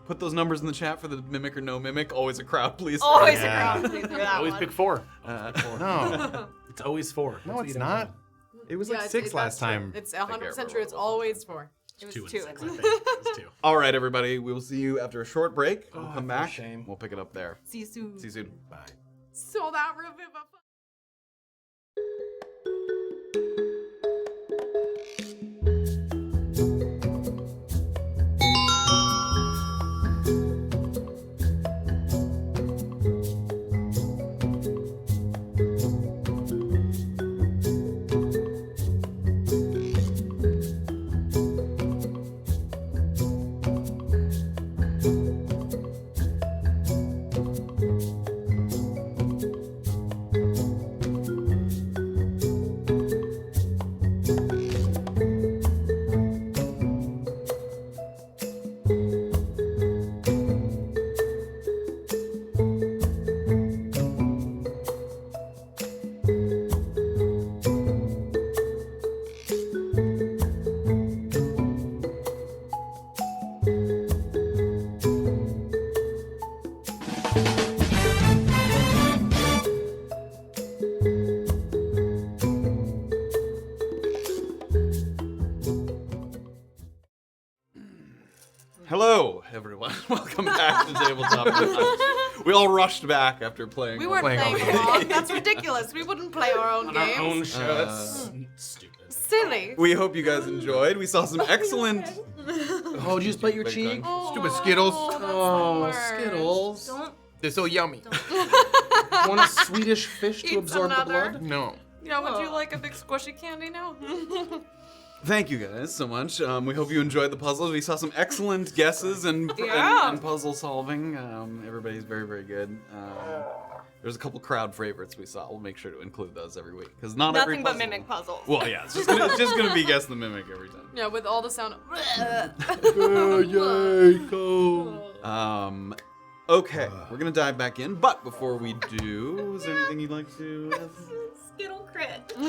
Put those numbers in the chat for the mimic or no mimic. Always a crowd, please. Always Yeah. a crowd through that Always one. pick 4. No. It's always 4. No, it's not. It was like Yeah, 6 last that's true. time. It's 100% true. It's always 4. It was 2 and 2 6, and I 6. think. It's 2. All right, everybody. We will see you after a short break. We'll come for back. shame. We'll pick it up there. See you soon. See you soon. Bye. So that Reviva. Hello, everyone. Welcome back to Tabletop Notch. We all rushed back after playing. We weren't Playing all playing the along. That's ridiculous. We wouldn't play our own On games. our own show. That's stupid. Silly. We hope you guys enjoyed. We saw some excellent. Oh, did you just bite your Big cheek? tongue. Stupid Skittles. Oh, Skittles. Don't. They're so yummy. Want a Swedish fish to Eat absorb the another. blood? No. Yeah, would you like a big squishy candy now? Thank you guys so much. We hope you enjoyed the puzzles. We saw some excellent guesses and Yeah. and puzzle solving. Everybody's very, very good. There's a couple crowd favorites we saw. We'll make sure to include those every week because not every Nothing but puzzle. mimic puzzles. Well, yeah, it's just gonna be guess the mimic every time. Yeah, with all the sound. Okay, we're gonna dive back in, but before we do, is there anything you'd like to? Skittle crit. All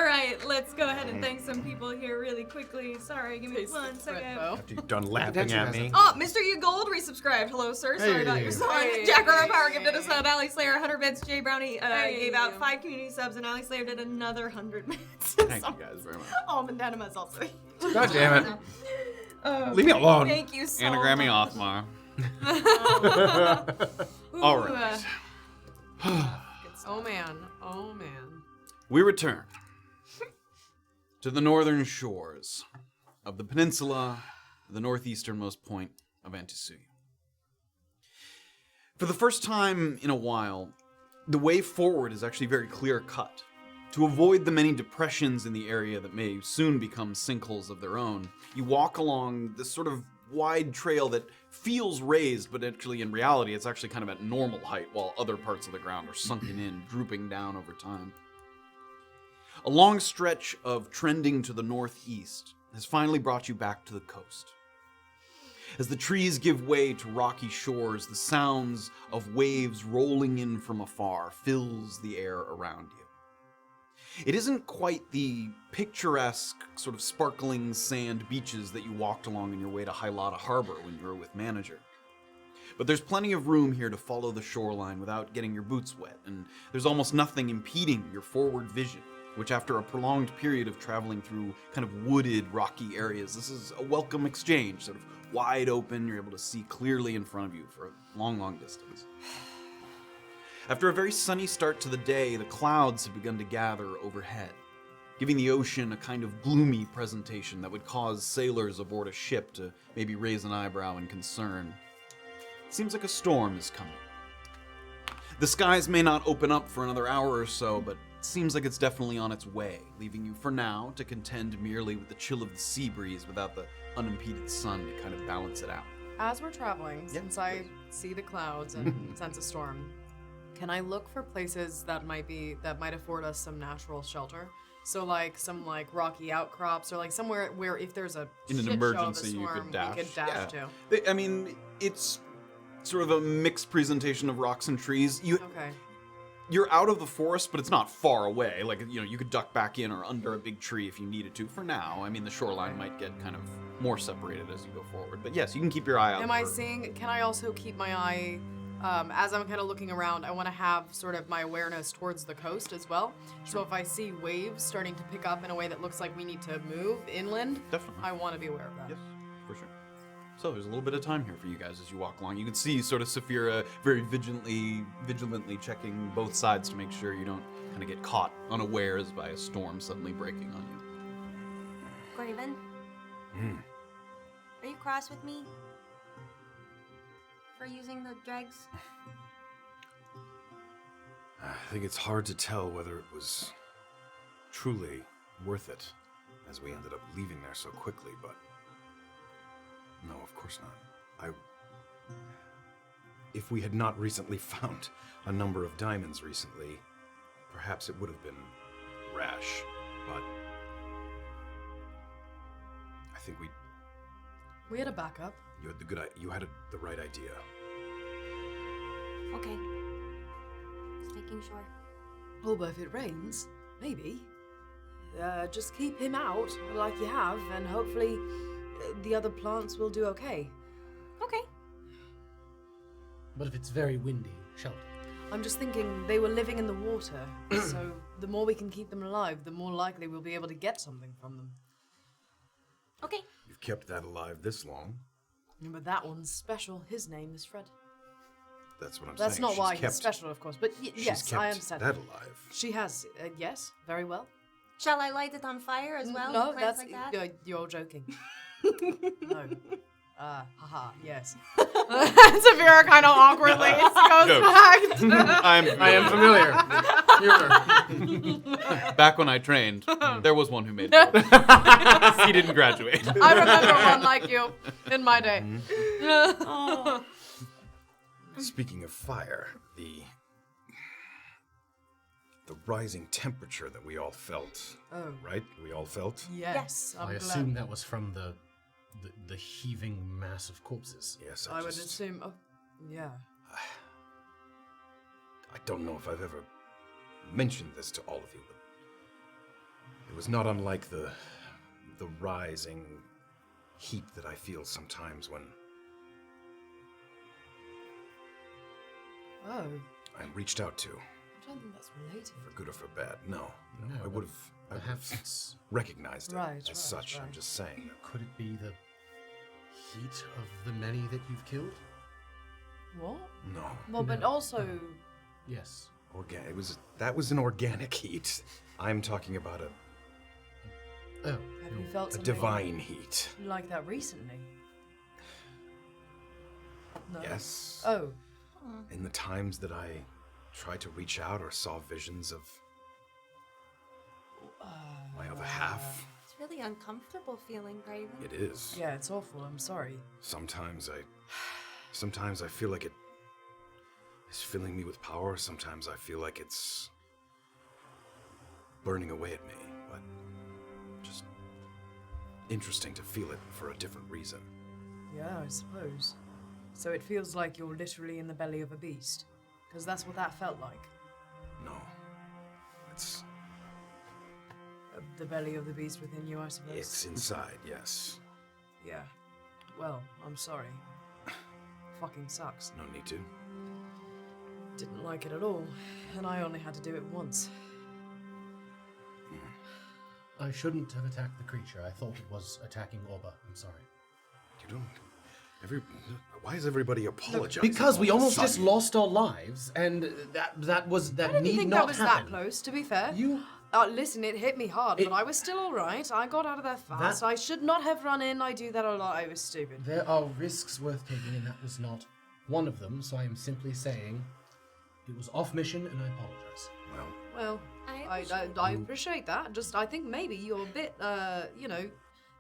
right, let's go ahead and thank some people here really quickly. Sorry, give me 1 second. After you're done laughing at me. Oh, Mr. You Gold resubscribed. Hello, sir. Sorry about your son. Hey. Jack Rower Power gifted a sub. Ally Slayer 100 bits. Jay Brownie Hey. gave out 5 community subs, and Ally Slayer did another 100 bits. Thank you guys very much. Almond Anima's also. God damn it. Leave me alone. Thank you so Anagram me much. off, Mara. Ooh, All right. Oh man. Oh man. We return to the northern shores of the peninsula, the northeasternmost point of Antisuyu. For the first time in a while, the way forward is actually very clear-cut. To avoid the many depressions in the area that may soon become sinkholes of their own, you walk along this sort of wide trail that feels raised, but actually in reality it's actually kind of at normal height, while other parts of the ground are sunken in, drooping down over time. A long stretch of trending to the northeast has finally brought you back to the coast. As the trees give way to rocky shores, the sounds of waves rolling in from afar fills the air around you. It isn't quite the picturesque, sort of sparkling sand beaches that you walked along on your way to Hilotta Harbor when you were with Manager. But there's plenty of room here to follow the shoreline without getting your boots wet, and there's almost nothing impeding your forward vision which after a prolonged period of traveling through kind of wooded, rocky areas, this is a welcome exchange, sort of wide open. You're able to see clearly in front of you for a long, long distance. After a very sunny start to the day, the clouds have begun to gather overhead, giving the ocean a kind of gloomy presentation that would cause sailors aboard a ship to maybe raise an eyebrow in concern. It seems like a storm is coming. The skies may not open up for another hour or so, but it seems like it's definitely on its way, leaving you for now to contend merely with the chill of the sea breeze without the unimpeded sun to kind of balance it out. As we're traveling, since I see the clouds and sense a storm, can I look for places that might afford us some natural shelter? So like some like rocky outcrops or like somewhere where if there's a In an shit emergency, show of a storm, you could dash. we could dash to. I mean, it's sort of a mixed presentation of rocks and trees. Okay. You're out of the forest, but it's not far away. Like, you know, you could duck back in or under a big tree if you needed to. For now, I mean, the shoreline might get kind of more separated as you go forward. But yes, you can keep your eye out. Can I also keep my eye, as I'm kind of looking around, I want to have sort of my awareness towards the coast as well. So if I see waves starting to pick up in a way that looks like we need to move inland, Definitely. I want to be aware of that. Yes, for sure. So there's a little bit of time here for you guys as you walk along. You can see sort of Safira very vigilantly checking both sides to make sure you don't kind of get caught unawares by a storm suddenly breaking on you. Graven? Are you cross with me? For using the dregs? I think it's hard to tell whether it was truly worth it, as we ended up leaving there so quickly, but no, of course not. If we had not recently found a number of diamonds recently, perhaps it would have been rash, but I think We had a backup. you had the right idea. Okay. Just making sure. Oh, but if it rains, maybe. Just keep him out like you have, and hopefully the other plants will do okay. Okay. But if it's very windy, shelter. I'm just thinking they were living in the water, so the more we can keep them alive, the more likely we'll be able to get something from them. Okay. You've kept that alive this long. But that one's special. His name is Fred. That's what I'm That's saying. not She's why kept, he's special, of course, but she's yes, kept I understand. that alive. She has, yes, very well. Shall I light it on fire as well? No, Plants that's like that? you're joking. No. Haha, yes. Safira kind of awkwardly goes back. I am familiar. Humor. Back when I trained, there was one who made jokes. He didn't graduate. I remember one like you in my day. Speaking of fire, the rising temperature that we all felt, right? We all felt? Yes. I'm I glad. assume that was from the heaving mass of corpses. Yes, I would assume. Oh, yeah. I don't know if I've ever mentioned this to all of you, but it was not unlike the rising heat that I feel sometimes when Oh, I reached out to, I don't think that's related. for good or for bad. No, No, I but would have Perhaps it's... recognized it Right, as right, such. I'm right. just saying. Could it be the heat of the many that you've killed? What? No, Well, but No. also, Yes. that was an organic heat. I'm talking about Oh. have you felt a something divine heat. like that recently? No. Yes. Oh, In the times that I tried to reach out or saw visions of my other half, It's really uncomfortable feeling, Graven. it is. yeah, it's awful. I'm sorry. Sometimes I feel like it is filling me with power. Sometimes I feel like it's burning away at me, but just interesting to feel it for a different reason. Yeah, I suppose. So it feels like you're literally in the belly of a beast, because that's what that felt like. No, it's The belly of the beast within you, I suppose. it's inside. Yes, Yeah. Well, I'm sorry. Fucking sucks. no need to. Didn't like it at all, and I only had to do it once. I shouldn't have attacked the creature. I thought it was attacking Orba. I'm sorry. You don't. Why is everybody apologizing? Because we all of a almost just sudden? lost our lives, and that I didn't need think not that was happen. that close, to be fair. You. Listen, it hit me hard, but I was still alright. I got out of there fast. That- I should not have run in. I do that a lot. I was stupid. There are risks worth taking, and that was not one of them. So I am simply saying it was off mission, and I apologize. Well, I appreciate that. Just, I think maybe you're a bit,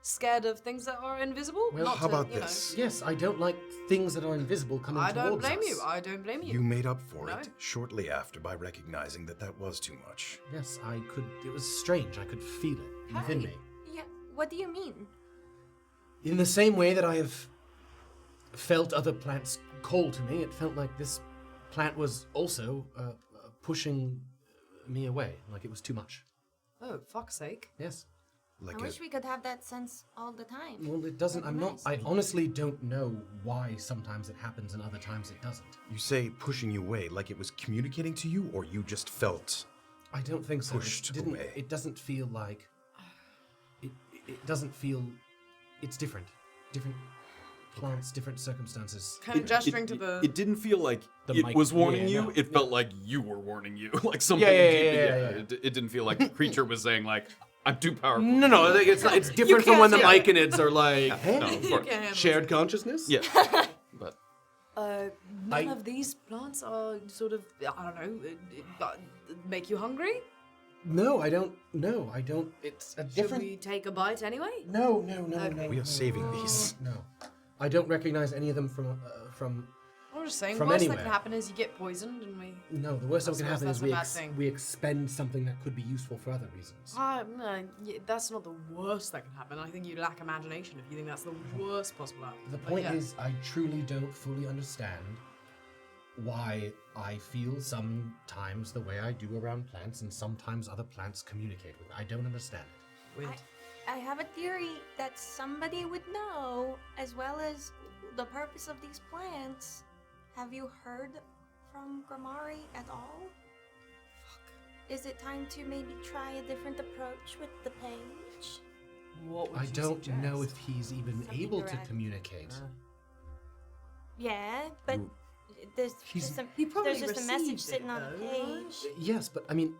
scared of things that are invisible. Well, Not how to, about you know- this? Yes, I don't like things that are invisible coming I towards don't blame us. you. I don't blame you. You made up for No. it shortly after by recognizing that was too much. Yes, I could. It was strange. I could feel it within me. Yeah, what do you mean? In the same way that I have felt other plants call to me, it felt like this plant was also pushing me away, like it was too much. Oh, fuck's sake. Yes. I wish we could have that sense all the time. Well, it doesn't. That'd I'm be not. nice. I honestly don't know why sometimes it happens and other times it doesn't. You say pushing you away like it was communicating to you, or you just felt. I don't think so. Pushed It didn't. away. It doesn't feel like. It doesn't feel. It's different. Different plants, different circumstances. Kind of gesturing to the... It didn't feel like The it mic- was warning yeah, you. no, It felt like you were warning you. Like something. Yeah. It didn't feel like the creature was saying like, "I'm too powerful." No. It's not, it's different from when the myconids are like No, of course. can't handle shared consciousness. Yeah, but None of these plants are sort of, I don't know, make you hungry? No, I don't. No, I don't. It's a Should different. we take a bite anyway? No. We are saving these. No, I don't recognize any of them from. I'm just saying, From the worst that anywhere. can happen is you get poisoned and we... No, the worst that I can suppose happen is that's a bad thing. we expend something that could be useful for other reasons. No, that's not the worst that can happen. I think you lack imagination if you think that's the worst possible outcome. The But point yeah. is, I truly don't fully understand why I feel sometimes the way I do around plants and sometimes other plants communicate with me. I don't understand it. Weird. I have a theory that somebody would know, as well as the purpose of these plants. Have you heard from Gramari at all? Is it time to maybe try a different approach with the page? What would I you don't know suggest? if he's even Something able to direct. communicate. Yeah, but there's He's- just a, He probably there's just a message received it, sitting on the though, page. Yes, but I mean,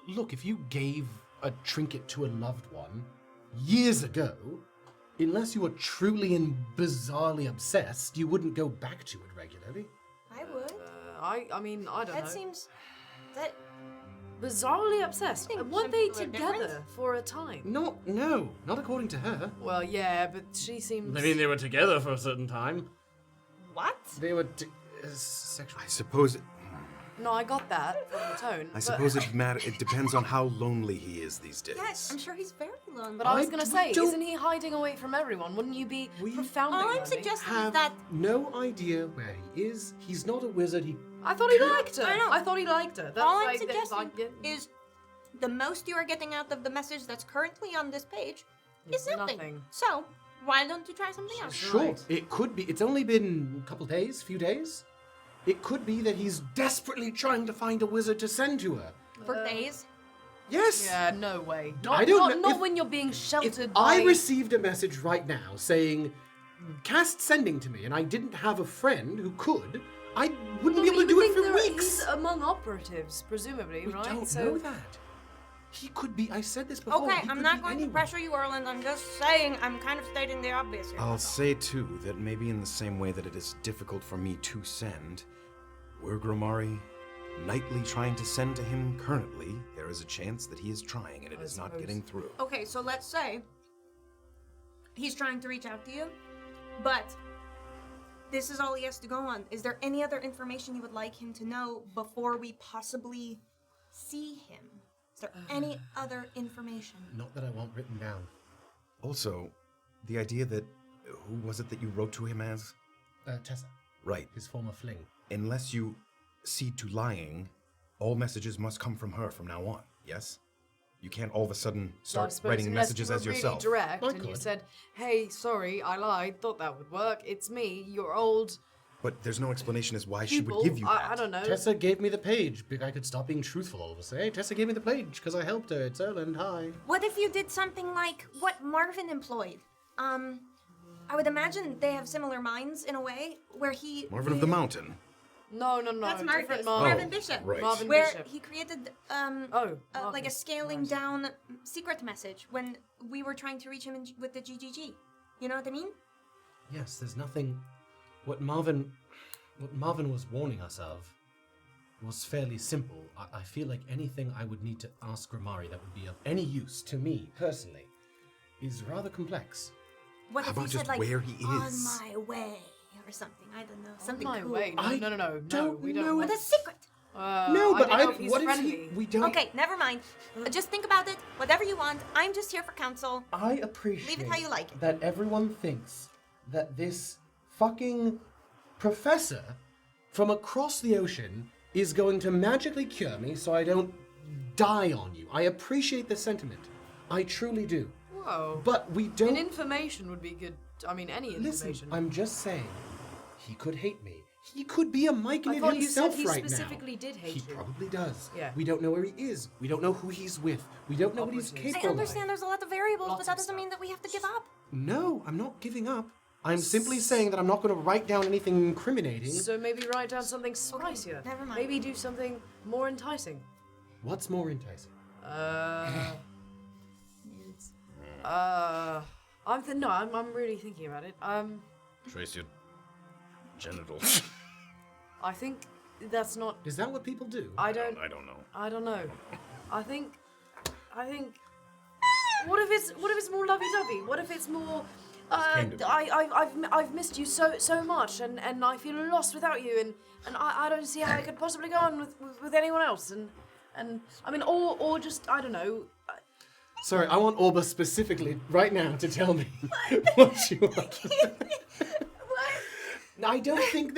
look, if you gave a trinket to a loved one years ago, unless you were truly and bizarrely obsessed, you wouldn't go back to it regularly. I would. I mean, I don't That know. seems that Bizarrely obsessed. think Weren't some they people are together different. for a time? No, not according to her. Well, yeah, but she seems... they were together for a certain time. what? They were sexual. I suppose. No, I got that from the tone. I suppose it depends on how lonely he is these days. Yes, I'm sure he's very lonely. But I was I gonna say, don't- isn't he hiding away from everyone? Wouldn't you be profoundly All I'm lonely? suggesting is Have that no idea where he is. He's not a wizard. He I thought he liked her. I know. I thought he liked her. That's all I'm like, suggesting is the most you are getting out of the message that's currently on this page is It's nothing. nothing. So why don't you try something else? sure. Right. It could be. It's only been a couple days, few days. It could be that he's desperately trying to find a wizard to send to her. For days? Yes. Yeah, no way. I don't know. Not If- when you're being If sheltered by... I received a message right now saying, cast sending to me, and I didn't have a friend who could, I wouldn't be able to do it for weeks. He's among operatives, presumably, We right? don't so know that. He could be. I said this before. Okay, he I'm could not be going to anyone. pressure you, Erland. I'm just saying, I'm kind of stating the obvious here. I'll say too that maybe in the same way that it is difficult for me to send, were Gramari nightly trying to send to him currently, there is a chance that he is trying and it is not suppose. getting through. Okay, so let's say he's trying to reach out to you, but this is all he has to go on. Is there any other information you would like him to know before we possibly see him? Is there any other information? Not that I want written down. Also, the idea that who was it that you wrote to him as? Tessa, Right. his former fling. Unless you cede to lying, all messages must come from her from now on. Yes? You can't all of a sudden Well, I start suppose writing unless messages you were as yourself. Really direct, I and you could. said, "Hey, sorry, I lied. Thought that would work. It's me, your old But there's no explanation as why she People, would give you that. I don't know. Tessa gave me the page. I could stop being truthful all of a sudden. Hey, Tessa gave me the page because I helped her. It's Erland. Hi. What if you did something like what Marvin employed? I would imagine they have similar minds in a way, where he... Marvin of the Mountain. No. That's Different Marcus. Marvin. Marvin Bishop. Right. Marvin Where Bishop. he created, Oh, like a Marcus. scaling down secret message when we were trying to reach him with the GGG. You know what I mean? Yes, there's nothing. What Marvin was warning us of was fairly simple. I feel like anything I would need to ask Grimari that would be of any use to me personally is rather complex. What How if he about said just like where he on is? my way or something? I don't know. Something My cool. way. No, I no. don't We know don't. But a secret. No, I but don't know if he's what if friendly. we don't? Okay, never mind. Just think about it. Whatever you want. I'm just here for counsel. I appreciate Leave it how you like it. that everyone thinks that this fucking professor from across the ocean is going to magically cure me so I don't die on you. I appreciate the sentiment. I truly do. Whoa. But we don't... An information would be good. I mean, any Listen, information. I'm just saying, he could hate me. He could be a Myconid I thought you himself said he right now. specifically did hate He you. probably does. Yeah. We don't know where he is. We don't know who he's with. We don't know what he's Obviously. capable I of. understand there's a lot of variables, Lots but that of doesn't stuff. mean that we have to give up. No, I'm not giving up. I'm simply saying that I'm not going to write down anything incriminating. So maybe write down something spicier. never mind. Maybe do something more enticing. What's more enticing? I'm really thinking about it. Trace your genitals. I think that's not. Is that what people do? I don't know. I don't know. I think. What if it's more lovey-dovey? What if it's more? I've missed you so much, and I feel lost without you, and I don't see how I could possibly go on with anyone else, and I mean, or just I don't know. Sorry, I want Orba specifically right now to tell me what you want. I don't think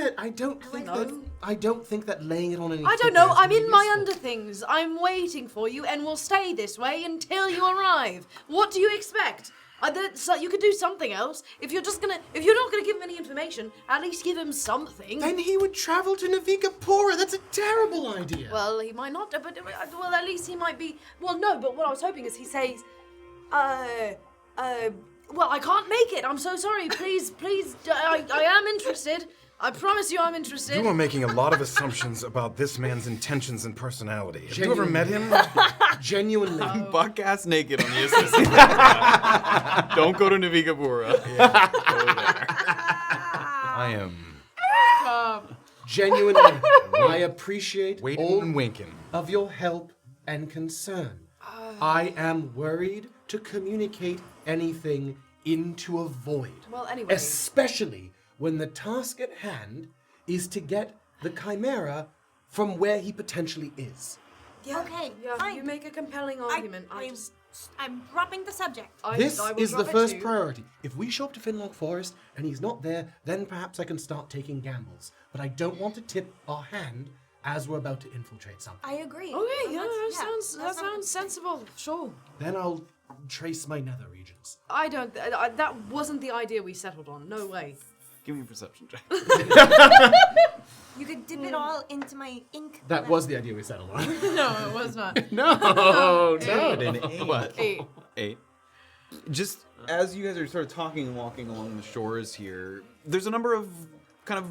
that laying it on any. I don't know. I'm in my underthings. I'm waiting for you, and will stay this way until you arrive. What do you expect? So you could do something else. If you're not gonna give him any information, at least give him something. Then he would travel to Navikapura. That's a terrible idea. Well, he might not, but at least he might be. Well, no, but what I was hoping is he says, well, I can't make it. I'm so sorry. Please, I am interested. I promise you I'm interested. You are making a lot of assumptions about this man's intentions and personality. Have you ever met him? Genuinely. Buck ass naked on the assistant. Don't go to Navikapura. Yeah, go there. I am Genuinely, I appreciate waiting all and winking. of your help and concern. I am worried to communicate anything into a void. Well, anyway. Especially when the task at hand is to get the Chimera from where he potentially is. Yeah. Okay, Yeah, fine. you make a compelling argument. I'm dropping the subject. This I will is the drop it first too. priority. If we show up to Finlock Forest and he's not there, then perhaps I can start taking gambles. But I don't want to tip our hand as we're about to infiltrate something. I agree. Okay, yeah, Let's- that sounds sensible. Sure. Then I'll trace my nether regions. I don't. That wasn't the idea we settled on. No way. Give me a perception check. You could dip it all into my ink. That was the idea we settled on. No, it was not. No. What? 8. 8. Just as you guys are sort of talking and walking along the shores here, there's a number of kind of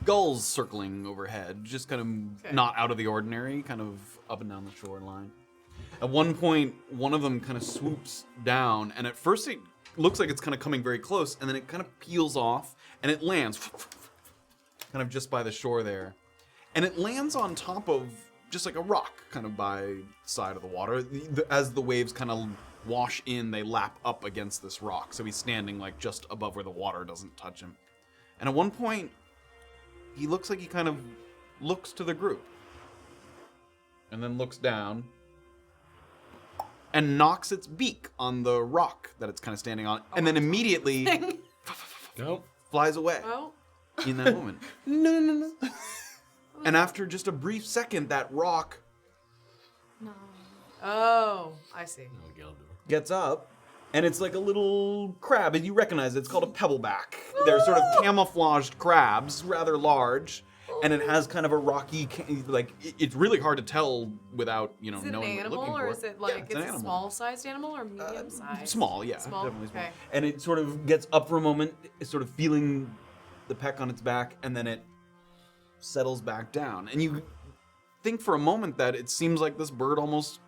gulls circling overhead, just kind of not out of the ordinary, kind of up and down the shoreline. At one point, one of them kind of swoops down, and at first it looks like it's kind of coming very close, and then it kind of peels off, and it lands kind of just by the shore there. And it lands on top of just like a rock, kind of by the side of the water. As the waves kind of wash in, they lap up against this rock, so he's standing like just above where the water doesn't touch him. And at one point, he looks like he kind of looks to the group, and then looks down, and knocks its beak on the rock that it's kind of standing on, and then immediately No. flies away Well, in that moment. No. And after just a brief second, that rock oh, I see. gets up And it's like a little crab, and you recognize it. It's called a pebbleback. They're sort of camouflaged crabs, rather large, and it has kind of a rocky, it's really hard to tell without, Is it knowing an what you're animal, looking or for. is it like Yeah, it's an a animal. small-sized animal or medium-sized? Small, yeah. Small? Definitely small. Okay. And it sort of gets up for a moment, sort of feeling the peck on its back, and then it settles back down. And you think for a moment that it seems like this bird almost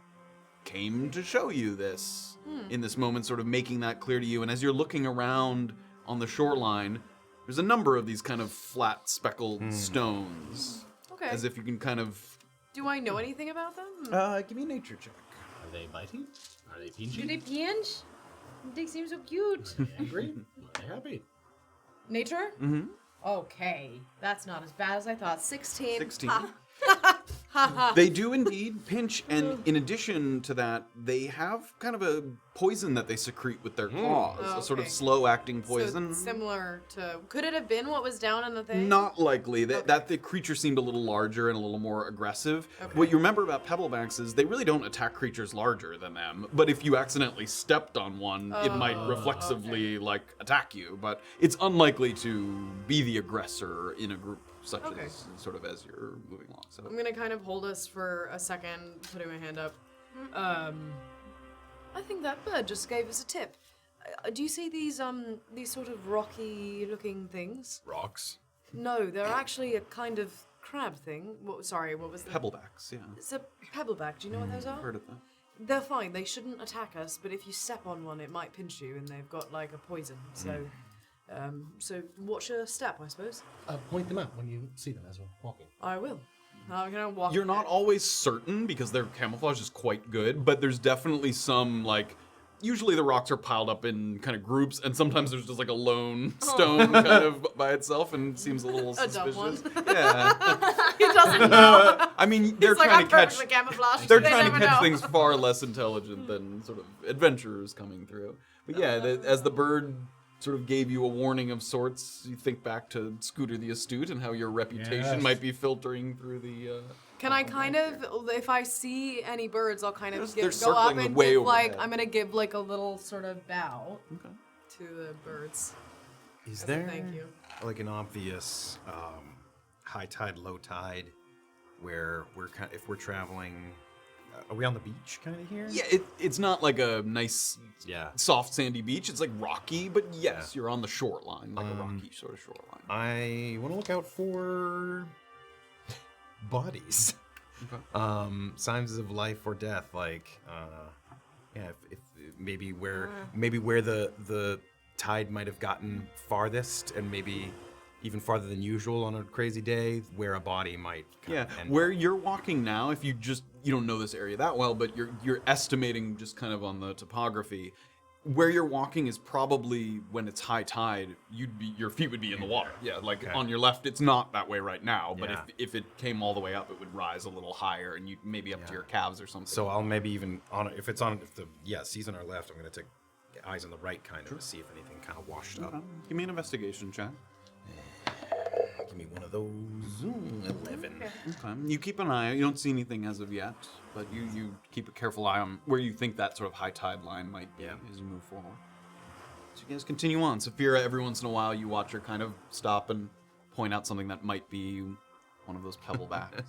came to show you this in this moment, sort of making that clear to you. And as you're looking around on the shoreline, there's a number of these kind of flat speckled stones. Okay. As if you can kind of... Do I know anything about them? give me a nature check. Are they biting? Are they Do pinching? they pinch? They seem so cute. Angry? Are they happy? Nature? Mm-hmm. Okay. That's not as bad as I thought. 16. 16. Ha. They do indeed pinch, and in addition to that, they have kind of a poison that they secrete with their claws, Oh, a sort of okay. slow-acting poison. So similar to... Could it have been what was down in the thing? Not likely. That the creature seemed a little larger and a little more aggressive. Okay. What you remember about pebblebacks is they really don't attack creatures larger than them, but if you accidentally stepped on one, it might reflexively attack you, but it's unlikely to be the aggressor in a group such as sort of as you're moving along. So I'm gonna kind of hold us for a second, putting my hand up. I think that bird just gave us a tip. Do you see these sort of rocky-looking things? Rocks? No, they're actually a kind of crab thing. What was the... pebblebacks, yeah. It's a pebbleback. Do you know what those are? Heard of that. They're fine. They shouldn't attack us, but if you step on one, it might pinch you, and they've got like a poison. So watch your step, I suppose. Point them out when you see them as we're walking. I will. I'm gonna walk. You're not always certain because their camouflage is quite good, but there's definitely some usually the rocks are piled up in kind of groups, and sometimes there's just like a lone stone kind of by itself, and seems a little A dumb suspicious. one. Yeah. He doesn't know. I mean, they're It's like trying I'm to catch. perfectly camouflaged. They're They trying to never catch know. things far less intelligent than sort of adventurers coming through. But yeah, as the bird sort of gave you a warning of sorts, you think back to Scooter the Astute and how your reputation Yes. might be filtering through the. Can I kind of, if I see any birds, I'll kind of They're go up circling and way give overhead. I'm gonna give like a little sort of bow Okay. to the birds. Is As a there thank you. like an obvious high tide, low tide, where if we're traveling, are we on the beach kind of here? Yeah, it's not like a nice, Yeah. soft sandy beach. It's like rocky, but yes, you're on the shoreline, like a rocky sort of shoreline. I want to look out for bodies. Okay. Signs of life or death, if maybe where the tide might have gotten farthest, and maybe even farther than usual on a crazy day, where a body might kind Yeah, of end where up. you're walking now, if you don't know this area that well, but you're estimating just kind of on the topography, where you're walking is probably when it's high tide, your feet would be in the water. Yeah, Okay. on your left, it's not that way right now, but Yeah. if it came all the way up, it would rise a little higher, and you maybe up to your calves or something. So I'll maybe even if the seas on our left, I'm gonna take eyes on the right kind of to see if anything kind of washed up. Give me an investigation check. Give me one of those. 11. Okay. You keep an eye out. You don't see anything as of yet, but you keep a careful eye on where you think that sort of high tide line might be as you move forward. So you guys continue on. Safira, every once in a while, you watch her kind of stop and point out something that might be one of those pebblebacks.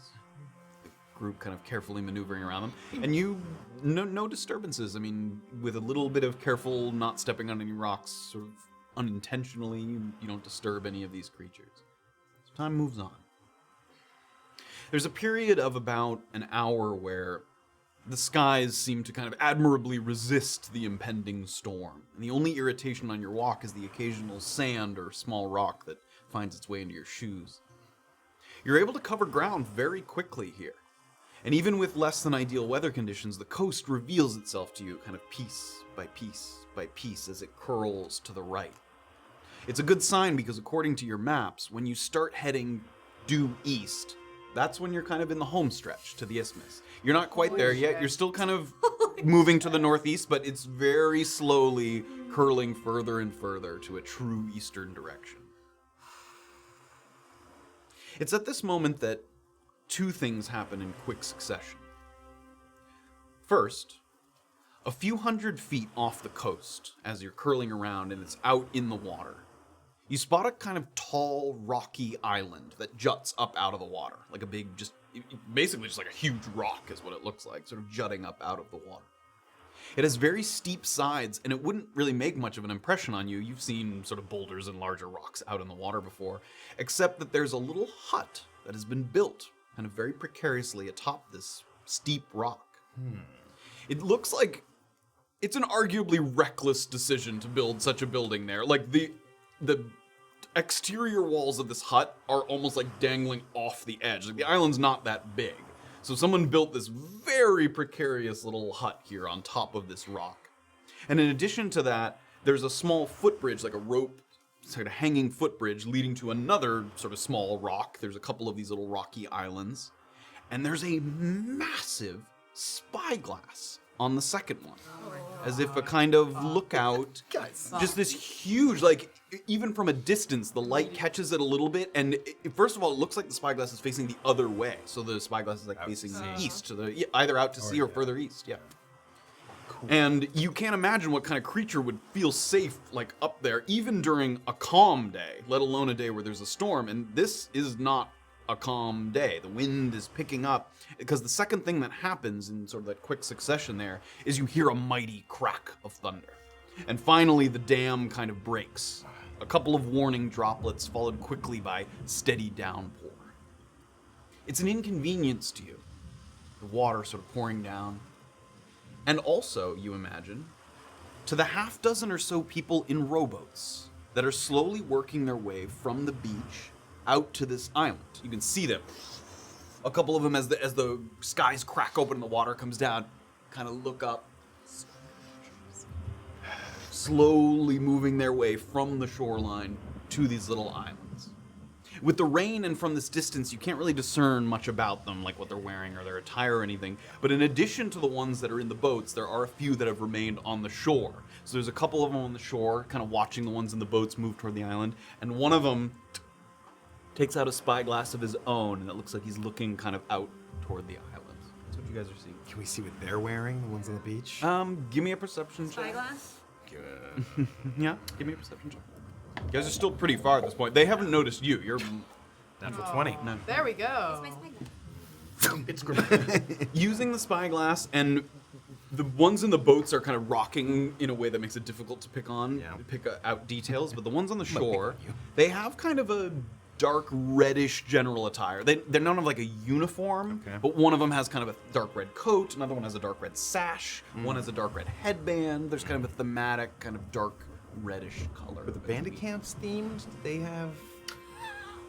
The group kind of carefully maneuvering around them. And you, no disturbances. I mean, with a little bit of careful not stepping on any rocks, sort of unintentionally, you don't disturb any of these creatures. So time moves on. There's a period of about an hour where the skies seem to kind of admirably resist the impending storm, and the only irritation on your walk is the occasional sand or small rock that finds its way into your shoes. You're able to cover ground very quickly here, and even with less than ideal weather conditions, the coast reveals itself to you kind of piece by piece by piece as it curls to the right. It's a good sign because according to your maps, when you start heading due east, that's when you're kind of in the home stretch to the isthmus. You're not quite there yet. You're still kind of moving to the northeast, but it's very slowly curling further and further to a true eastern direction. It's at this moment that two things happen in quick succession. First, A few hundred feet off the coast, as you're curling around and it's out in the water, you spot a kind of tall, rocky island that juts up out of the water. Like a big, basically just like a huge rock is what it looks like, sort of jutting up out of the water. It has very steep sides, and it wouldn't really make much of an impression on you. You've seen sort of boulders and larger rocks out in the water before, except that there's a little hut that has been built kind of very precariously atop this steep rock. It looks like it's an arguably reckless decision to build such a building there. Like the exterior walls of this hut are almost like dangling off the edge. Like the island's not that big. So someone built this very precarious little hut here on top of this rock. And in addition to that, there's a small footbridge, like a rope, sort of hanging footbridge leading to another sort of small rock. There's a couple of these little rocky islands. And there's a massive spyglass on the second one, as if a kind of lookout. Just this huge, like, even from a distance, the light catches it a little bit, and first of all, it looks like the spyglass is facing the other way. So the spyglass is like facing east, to either out to sea or further east. Yeah. Cool. And you can't imagine what kind of creature would feel safe, like, up there, even during a calm day, let alone a day where there's a storm. And this is not a calm day. The wind is picking up, because the second thing that happens in sort of that quick succession there is you hear a mighty crack of thunder. And finally the dam kind of breaks. A couple of warning droplets followed quickly by steady downpour. It's an inconvenience to you, the water sort of pouring down. And also, you imagine, to the half dozen or so people in rowboats that are slowly working their way from the beach out to this island. You can see them. A couple of them, as the skies crack open and the water comes down, kind of look up, slowly moving their way from the shoreline to these little islands. With the rain and from this distance, you can't really discern much about them, like what they're wearing or their attire or anything. But in addition to the ones that are in the boats, there are a few that have remained on the shore. So there's a couple of them on the shore, kind of watching the ones in the boats move toward the island, and one of them takes out a spyglass of his own, and it looks like he's looking kind of out toward the island. That's what you guys are seeing. Can we see what they're wearing, the ones on the beach? Give me a perception check. Spyglass? Yeah, give me a perception check. You guys are still pretty far at this point. They haven't noticed you. You're Natural 20. no. There we go. My spyglass. It's great. Using the spyglass, and the ones in the boats are kind of rocking in a way that makes it difficult to pick out details. But the ones on the shore, they have kind of a dark reddish general attire. They're none of like a uniform, but one of them has kind of a dark red coat, another one has a dark red sash, one has a dark red headband. There's kind of a thematic kind of dark reddish color. Were the bandit camps themed? Did they have...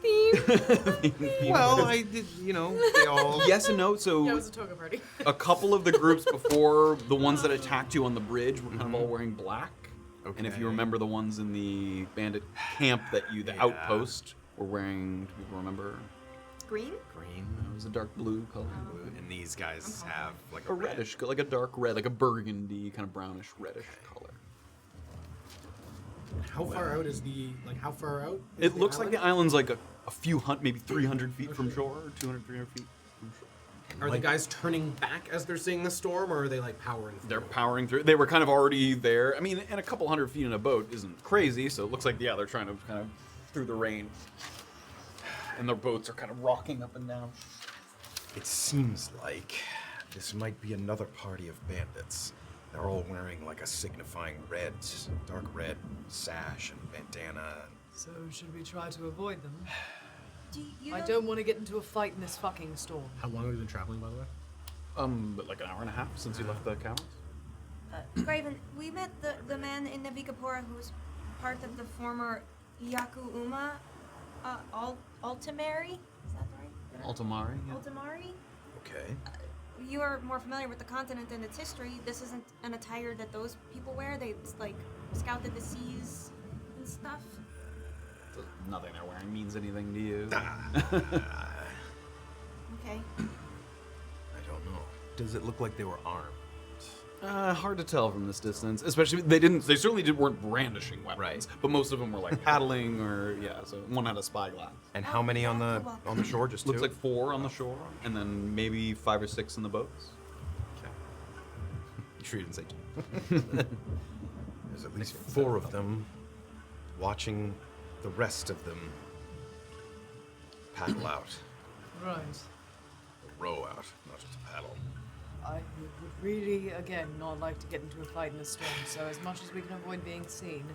Theme? Well, I did, they all... Yes and no. So Yeah, it was a toga party. a couple of the groups before the ones that attacked you on the bridge were kind of all wearing black. And if you remember the ones in the bandit camp the Outpost, were wearing, do people remember? Green? Green. It was a dark blue color. And these guys have like A reddish, like a dark red, like a burgundy, kind of brownish reddish color. How far out is how far out? It looks like the island's like a few maybe 300 feet from shore, or 200, 300 feet from shore. Are the guys turning back as they're seeing the storm, or are they like powering through? They're powering through. They were kind of already there. I mean, and a couple hundred feet in a boat isn't crazy, so it looks like, they're trying to kind of through the rain. And their boats are kind of rocking up and down. It seems like this might be another party of bandits. They're all wearing like a signifying red, dark red sash and bandana. So should we try to avoid them? I I don't want to get into a fight in this fucking storm. How long have we been traveling, by the way? But like an hour and a half since you left the caverns. Graven, we met the man in Navikapura who's part of the former Yaku Uma, Altamari? Is that right? Altamari. Yeah. Altamari? Okay. You are more familiar with the continent and its history. This isn't an attire that those people wear. They scouted the seas and stuff. So nothing they're wearing means anything to you. Okay. I don't know. Does it look like they were armed? Hard to tell from this distance. Especially, they certainly weren't brandishing weapons. Right. But most of them were like paddling so one had a spyglass. And how many on the shore? Just Looks two? like 4 on the shore, and then maybe 5 or 6 in the boats. Okay. retreat and say, there's at least 4 of them watching the rest of them paddle out. Right. Row out, not just paddle. I would really, again, not like to get into a fight in a storm, so as much as we can avoid being seen.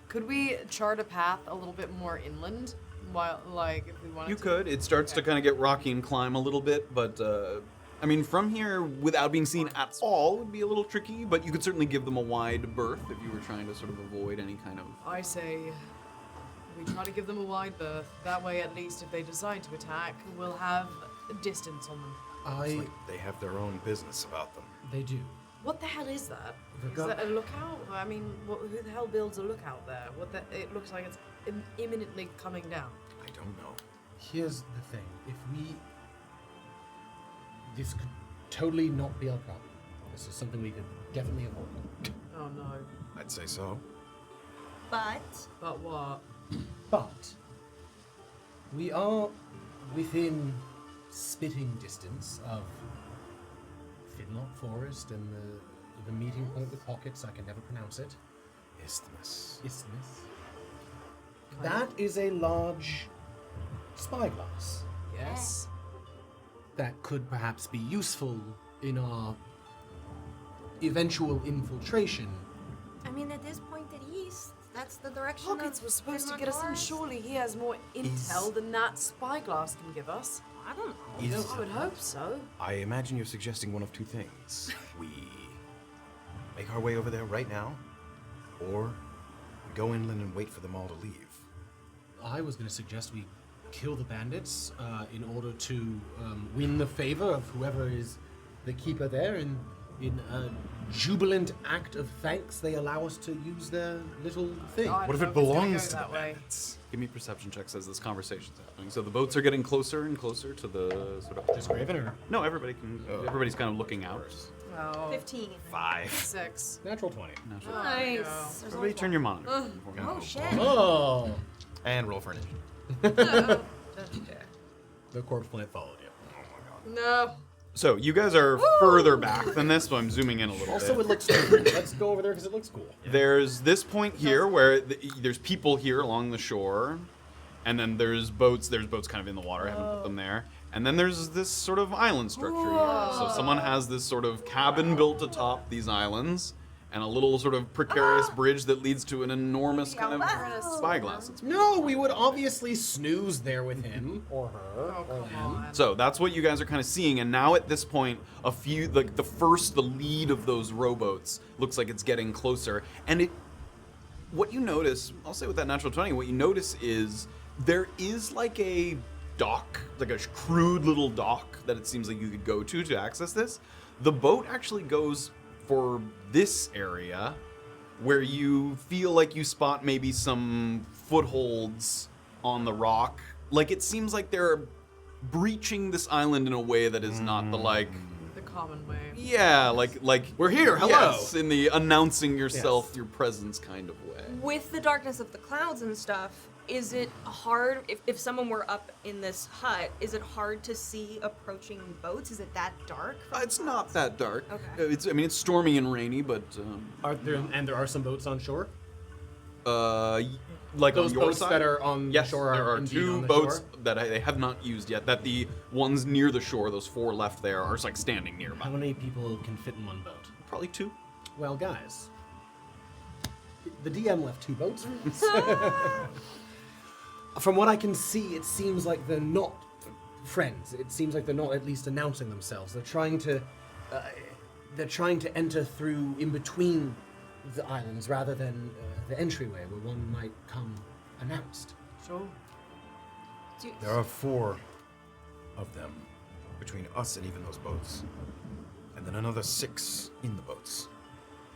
Could we chart a path a little bit more inland? While, like, if we wanted You to? could. It starts to kind of get rocky and climb a little bit, but I mean, from here, without being seen at all, would be a little tricky. But you could certainly give them a wide berth if you were trying to sort of avoid any kind of. I say we try to give them a wide berth. That way, at least, if they decide to attack, we'll have a distance on them. It's like they have their own business about them. They do. What the hell is that? Is Forgot- that a lookout? I mean, who the hell builds a lookout there? It looks like it's imminently coming down. I don't know. Here's the thing. If we... This could totally not be our problem. This is something we could definitely avoid. Oh no. I'd say so. But But what? But we are within spitting distance of Finlock Forest and the meeting point with pockets. I can never pronounce it. Isthmus. Isthmus. That is a large spyglass Yes. that could perhaps be useful in our eventual infiltration. I mean, it is pointed east. That's the direction. Pockets of was supposed to Finlock get us in. Forest. Surely he has more intel than that spyglass can give us. I don't know. I would hope so. I imagine you're suggesting one of 2 things. We make our way over there right now, or we go inland and wait for them all to leave. I was going to suggest we kill the bandits in order to win the favor of whoever is the keeper there. And in a jubilant act of thanks, they allow us to use their little thing. I What if don't it know it's gonna belongs go to the that way. bandits? Give me perception checks as this conversation's happening. So the boats are getting closer and closer to the sort of. Just Graven or No, everybody can. Everybody's kind of looking out. Oh, 15. 5. 6. natural 20. Nice. Everybody, turn your monitor. Oh shit. Oh! And roll for an initiative. The corpse plant followed you. No. So you guys are further back than this, so I'm zooming in a little Also, bit. it looks cool. Let's go over there because it looks cool. There's this point here where there's people here along the shore, and then there's boats. There's boats kind of in the water. I haven't put them there. And then there's this sort of island structure here. So someone has this sort of cabin built atop these islands, and a little sort of precarious bridge that leads to an enormous kind of spyglass. No, we would obviously snooze there with him or her Oh, or come them. on. So that's what you guys are kind of seeing, and now at this point, a few, like the lead of those rowboats looks like it's getting closer, and what you notice, I'll say with that natural 20, what you notice is there is like a dock, like a crude little dock that it seems like you could go to access this. The boat actually goes for this area where you feel like you spot maybe some footholds on the rock. Like it seems like they're breaching this island in a way that is not the like, The common way. yeah, like We're here, hello. Yes, in the announcing yourself, your presence kind of way. With the darkness of the clouds and stuff, is it hard, if someone were up in this hut, is it hard to see approaching boats? Is it that dark? It's not that dark. Okay. It's stormy and rainy, but There are some boats on shore? like Those on your boats side? that are on Yes, the shore there are indeed 2 on the boats shore? that they have not used yet. That the ones near the shore, those 4 left there, are just like standing nearby. How many people can fit in one boat? Probably 2. Well, guys, the DM left 2 boats. From what I can see, it seems like they're not friends. It seems like they're not at least announcing themselves. They're trying to enter through in between the islands rather than the entryway where one might come announced. Sure. There are 4 of them between us and even those boats. And then another 6 in the boats.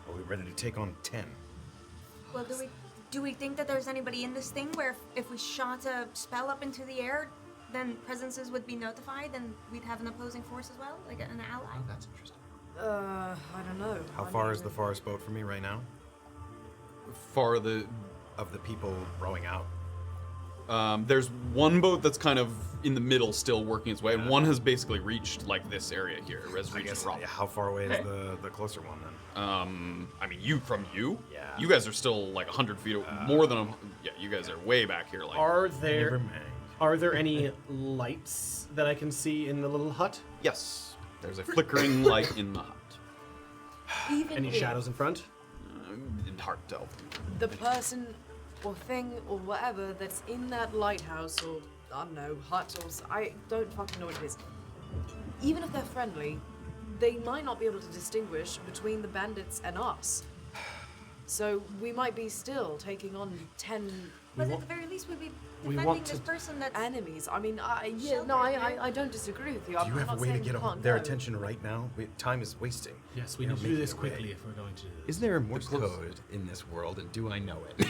Are we ready to take on 10? Well, do we think that there's anybody in this thing where if we shot a spell up into the air, then presences would be notified and we'd have an opposing force as well? Like an ally? Oh, that's interesting. I don't know. How far is the farthest boat from me right now? Far Of the people rowing out? There's one boat that's kind of in the middle, still working its way, and one has basically reached like this area here. Has I reached guess, the rock. how far away is the closer one then? I mean, you. Yeah. You guys are still like 100 feet, more than yeah. You guys are way back here. Like, Never mind. Are there any lights that I can see in the little hut? yes, there's a flickering light in the hut. Even Any if shadows in front? Hard to tell. the person or thing or whatever that's in that lighthouse or, I don't know, hut or... I don't fucking know what it is. Even if they're friendly, they might not be able to distinguish between the bandits and us. So we might be still taking on 10 But at the very least, we'd be we defending want this to- person that's enemies. I mean, I don't disagree with you. Do I'm you have not a way to saying get you can't their go. attention right now? Time is wasting. Yes, we They're need to do this making their way. quickly if we're going to do this. Is there a Morse code in this world, and do I know it?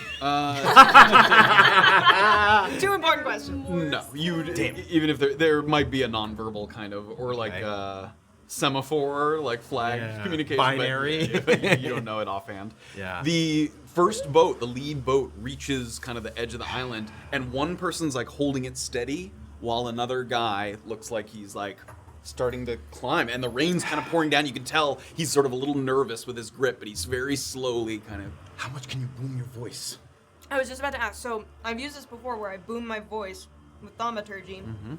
2 important questions. No, even if there might be a nonverbal kind of, or like Okay. semaphore, like flag Yeah. communication. Binary. But you don't know it offhand. Yeah. The first boat, the lead boat, reaches kind of the edge of the island, and one person's like holding it steady, while another guy looks like he's like starting to climb, and the rain's kind of pouring down. You can tell he's sort of a little nervous with his grip, but he's very slowly kind of. How much can you boom your voice? I was just about to ask. So I've used this before, where I boom my voice with thaumaturgy. Mm-hmm.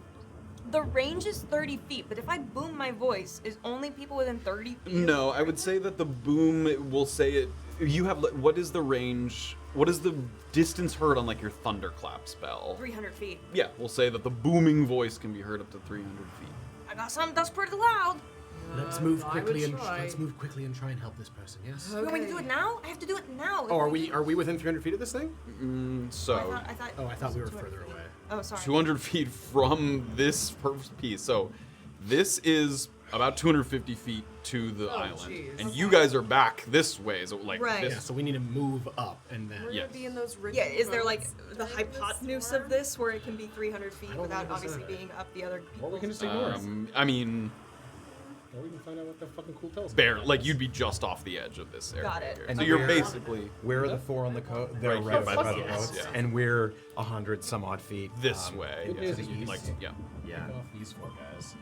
The range is 30 feet, but if I boom my voice, is only people within 30 feet? No, I would say that the boom will say it. You have what is the range? What is the distance heard on like your thunderclap spell? 300 feet. Yeah, we'll say that the booming voice can be heard up to 300 feet. I got something that's pretty loud. Let's move I would quickly and try. let's move quickly and try and help this person. Yes. You want me to do it now? I have to do it now. Oh, are we within 300 feet of this thing? So I thought. Oh, I thought we were 200 further feet. away. Oh, sorry. 200 feet from this first piece. So this is about 250 feet to the island, jeez. and you guys are back this way. So like Right. this. Yeah, so we need to move up and then. We're Yes. gonna be in those Yeah, is there like boats the in hypotenuse storm? of this where it can be 300 feet I don't without think it's obviously that. being up the other Or we can just people's- ignore it. I mean, Or we can find out what the fucking cool tells. bare like you'd be just off the edge of this area. Got it. here. And So you're where- basically Where are the 4 on the coast? They're Right right, here by by the the boats, boats, yeah. and we're 100 some odd feet this way. good Yeah, news to is the east. Like yeah. Yeah. Pick off these 4 guys.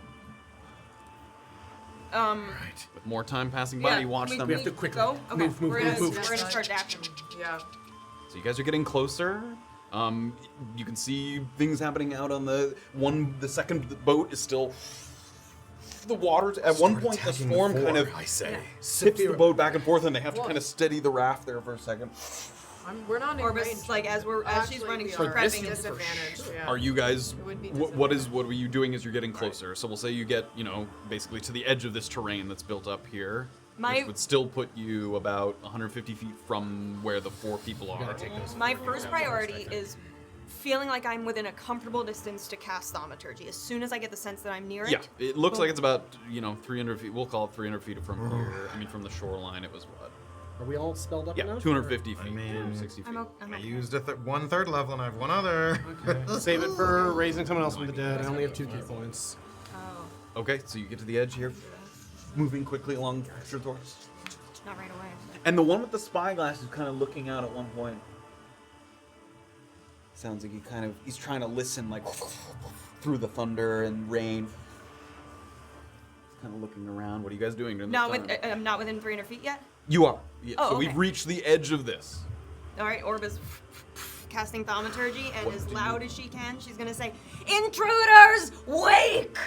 With more time passing by, you watch them. We have to quickly go. Okay, move, we're gonna, move. We're gonna start dashing. Yeah. So you guys are getting closer. You can see things happening out on the second boat is still the water. At one point, the attacking the storm fore, kind of I say. tips the boat back and forth, and they have to kind of steady the raft there for a second. We're not in Orbis, range. like as she's Actually, running, we she's are prepping. disadvantaged. Yeah. Are you guys? It would be What are you doing as you're getting closer? So we'll say you get basically to the edge of this terrain that's built up here. Which would still put you about 150 feet from where the 4 people are. My first priority is feeling like I'm within a comfortable distance to cast thaumaturgy. As soon as I get the sense that I'm near Yeah, it. it looks like it's about 300 feet. We'll call it 300 feet from here. I mean, from the shoreline, it was what? Are we all spelled up Yeah, enough? 250 feet. I mean, 60 feet. I'm I okay. used a 1/3 level, and I have 1 other. Save it for raising someone else from the dead. I only have 2 key points. Oh, Okay, so you get to the edge here, moving quickly along your doors. not right away. And the one with the spyglass is kind of looking out at one point. Sounds like he's trying to listen like through the thunder and rain. He's kind of looking around. What are you guys doing during this time? I'm not within 300 feet yet. You are. Yeah, Oh, so okay. we've reached the edge of this. All right, Orba's casting thaumaturgy, and What as do loud as she can, she's gonna say, "Intruders, wake!"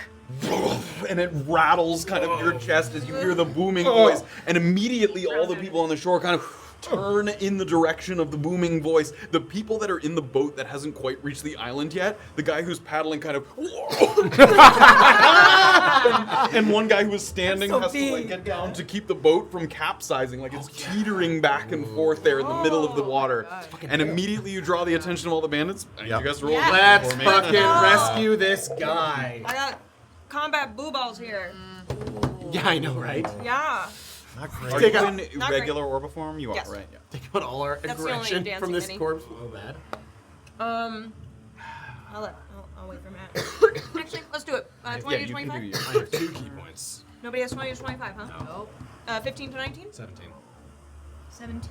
And it rattles kind of your chest as you hear the booming voice, and immediately all the people on the shore kind of turn in the direction of the booming voice. The people that are in the boat that hasn't quite reached the island yet, the guy who's paddling kind of and one guy who is standing has to like get down to keep the boat from capsizing, like it's teetering back and forth there in the middle of the water. And immediately you draw the attention of all the bandits. I need you guys to roll. Let's for me. fucking rescue this guy. I got combat boo balls here. Yeah, I know, right? Yeah. Not Are great. you in Not regular Orba form? You are, Yes. right? Yeah. Take out all our That's the only aggression dancing from this mini. corpse. Oh, bad. I'll wait for Matt. Actually, let's do it. 20 Yeah, to you can 25? do your. I have 2 key points. Nobody has 20 to 25, huh? Nope. 15 to 19? 17. 17.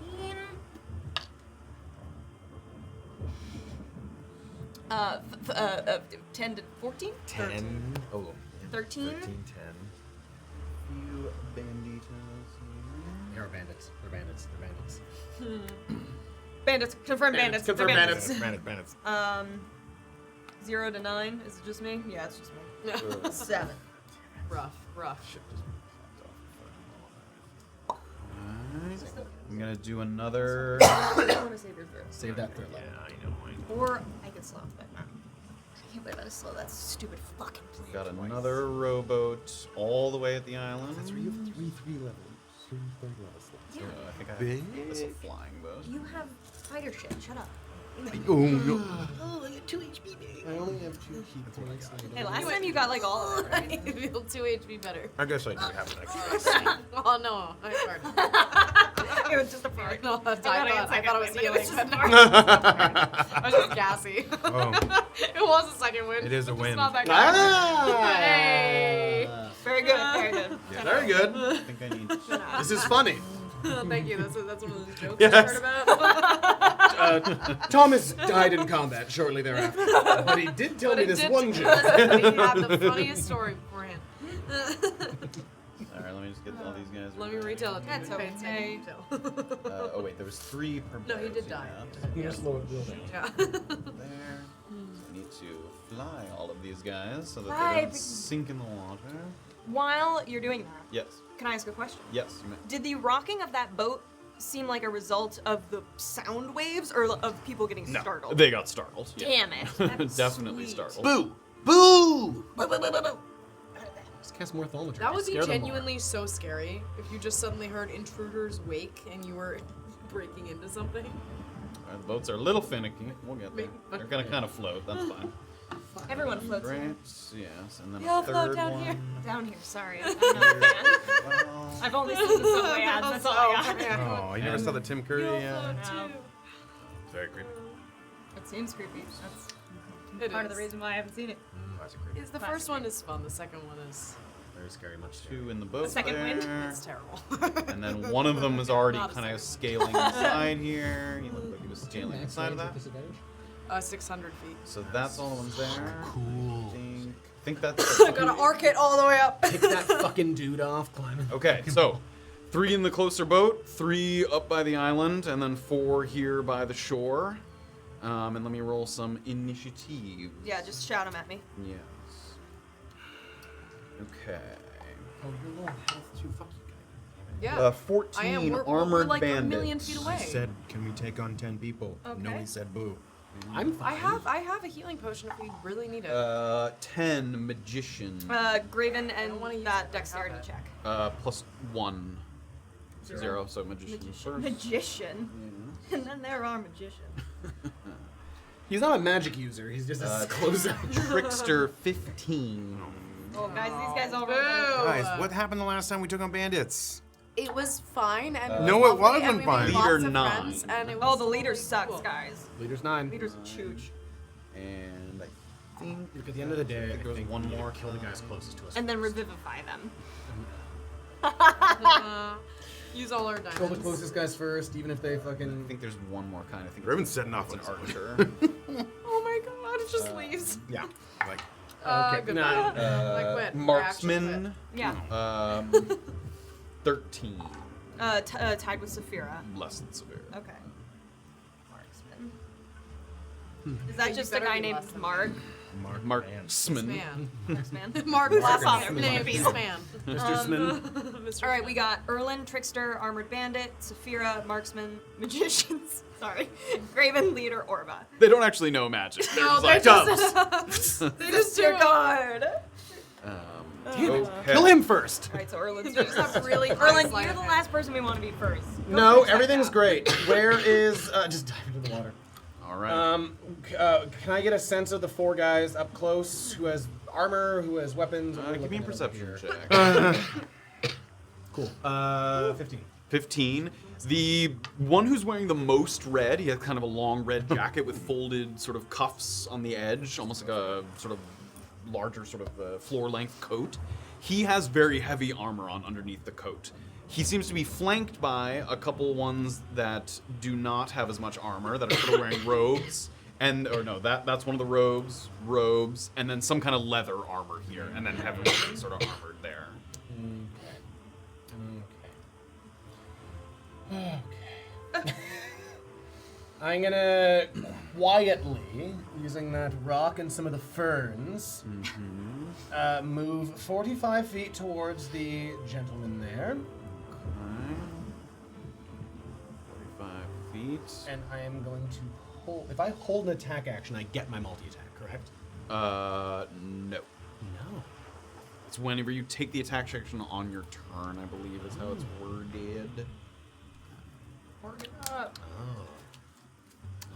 10 to 14? 10. Oh, 13? 13, 10. Few banditos. They are bandits. They're bandits. They're bandits. Bandits. Confirm bandits. Confirm They're bandits. 0 to 9. Is it just me? Yeah, it's just me. 7. Rough. I'm gonna do another. I want to save your throw. Save that for later. Or I can slow, but I can't believe I just slow that stupid fucking plane. Got another rowboat all the way at the island. That's where you have 3 levels. 3 third levels. Yeah. I think I have this a flying boat. You have fighter shit. Shut up. Oh, no. Oh, I got 2 HP, baby. I only have 2 key points. Hey, last time you got like all of it, right? I feel 2 HP better. I guess I do have an extra. Oh no, I heard. It was just a fart. No, I got it in thought it was second healing. wind, But but no, I was just gassy. Oh, It was a second wind. it is a It's wind. not that good. Ah! Hey. Very good, very good. Very good. I think I need. This is funny. Thank you. That's one of those jokes Yes. I heard about. Thomas died in combat shortly thereafter, but he did tell me this one joke. Listen, he had the funniest story beforehand. All right, let me just get all these guys. Let me retell it. That's Pain, okay. Oh wait, there was 3 per. No, he did die. You just slow it real down. Yeah. There. So I need to fly all of these guys so that Hi, they don't big- sink in the water. While you're doing that, Yes. can I ask a question? Yes. You may. Did the rocking of that boat seem like a result of the sound waves or of people getting startled? They got startled. Yeah. Damn it. That's Definitely sweet. startled. boo! Boo! Just cast more thaumaturgy. That would be Scare them more. genuinely so scary if you just suddenly heard intruders wake and you were breaking into something. The boats are a little finicky. We'll get there. Maybe- They're gonna kind of float. That's fine. Everyone floats Great. here. Yes, and then We all a float third down one. here. Down here, sorry. I'm not a fan. Well, I've only seen the subway ads, that's all I got. Oh, you never saw the Tim Curry? No. Very creepy. It seems creepy. That's It part of the is. reason why I haven't seen it. Classic creepy. The first one is fun. The second one is Very scary, much. 2 in the boat. The second wind? there. it's terrible. And then one of them was already Not a kind of second. scaling inside here. He looked like he was scaling inside of that. 600 feet. So that's all the ones there. Cool. I think that's I gotta arc it all the way up. Pick that fucking dude off, climbing. okay. So 3 in the closer boat, 3 up by the island, and then 4 here by the shore. And let me roll some initiative. Yeah, just shout them at me. Yes. Okay. Oh, you're low on health too. Fuck you, guy. Yeah. 14 I am. We're armored like bandits. a million feet away. He said, can we take on 10 people? No, Okay. he said boo. I'm fine. I have a healing potion if we really need it. 10 magician. Graven don't and wanna use that it. dexterity Okay. check. Plus 1. 0, so magician first. Magician. And then there are magicians. He's not a magic user. He's just a closer. Trickster 15. Oh, guys, these guys all Boo. Guys, what happened the last time we took on bandits? It was fine and No, it lovely, wasn't and we fine. made Leader lots of 9. friends, and it Oh, was the leader really sucks, cool. guys. Leader's 9. Leader's a chooch. And I think Look, at the end of the day, I there was think one we need to more. kill the guys closest to us. And then first. revivify them. Use all our diamonds. Kill the closest guys first, even if they I fucking. think there's one more kind. I think Raven's setting off it's with an his archer. Oh my god, it just leaves. Yeah. Like, Goodbye. Nah. I quit. Marksman. Yeah. 13. Tied with Safira. Less than severe. Okay. Marksman. Is that You just a better guy be named less than Mark? Marksman. Man. Marksman. Mark Last last name. name is Man. Mr. Smin. Mr. All right, we got Erland, Trickster, Armored Bandit, Safira, Marksman, Magicians. Sorry. Graven, Leader, Orba. They don't actually know magic. They're No, just they're like just they just do Your it. guard. okay. Kill him first. Alright, so Erland's You just have really Erland, high you're the sleight of last person we want to be first. No, first, everything's check great. Where is. Just dive into the water. All right. Can I get a sense of the 4 guys up close? Who has armor? Who has weapons? What are we Give me a looking at up perception here? check. Cool. 15. 15. The one who's wearing the most red, he has kind of a long red jacket with folded sort of cuffs on the edge, almost like a sort of larger sort of floor-length coat. He has very heavy armor on underneath the coat. He seems to be flanked by a couple ones that do not have as much armor, that are sort of wearing robes, or no, that's one of the robes, and then some kind of leather armor here, and then heavily sort of armored there. Okay. I'm gonna quietly, using that rock and some of the ferns, move 45 feet towards the gentleman there. Okay. 45 feet. And I am going to hold. If I hold an attack action, I get my multi-attack, correct? No. No. It's whenever you take the attack action on your turn, I believe is how it's worded. Oh.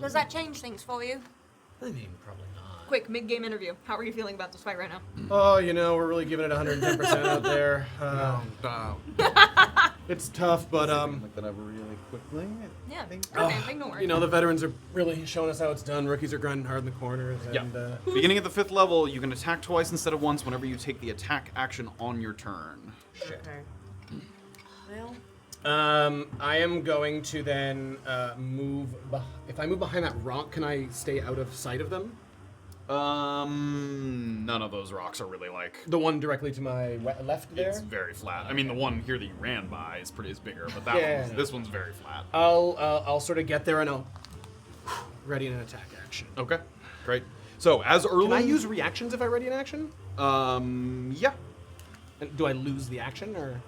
Does that change things for you? I mean, probably not. Quick, mid-game interview. How are you feeling about this fight right now? Oh, we're really giving it 110% out there. It's tough, but Look that up really quickly. Yeah, perfect. Don't worry. the veterans are really showing us how it's done. Rookies are grinding hard in the corners. Yeah. And, Beginning at the 5th level, you can attack twice instead of once whenever you take the attack action on your turn. shit. Okay. Well, I am going to then move. If I move behind that rock, can I stay out of sight of them? None of those rocks are really like. The one directly to my left there. It's very flat. I mean, the one here that you ran by is bigger, but this one's very flat. I'll sort of get there and I'll ready an attack action. Okay, great. So as Erland, Can I use reactions if I ready an action? Yeah. And do I lose the action or?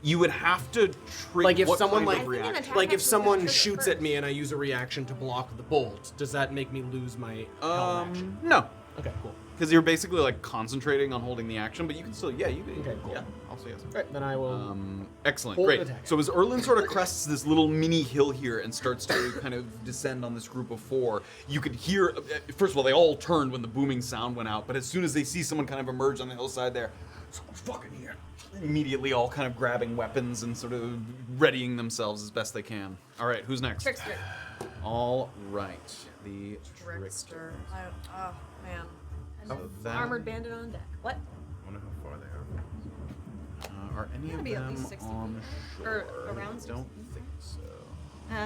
You would have to treat. Like if someone I think an attack like if action someone trigger shoots first. at me and I use a reaction to block the bolt, does that make me lose my held action? No, Okay, cool. because you're basically like concentrating on holding the action, but you can still, you can. Okay, cool. Yeah, I'll say yes. All right, then I will. Excellent, Hold great. attack. So as Erland sort of crests this little mini hill here and starts to kind of descend on this group of 4, you could hear. First of all, they all turned when the booming sound went out, but as soon as they see someone kind of emerge on the hillside there, someone's fucking here. Immediately, all kind of grabbing weapons and sort of readying themselves as best they can. All right, who's next? Trickster. All right, the Trickster. Oh, man. So that, Armored bandit on deck. What? I wonder how far they are. Are any Gotta of be at them least 60 on feet. shore? Or around I 60 don't feet. think so.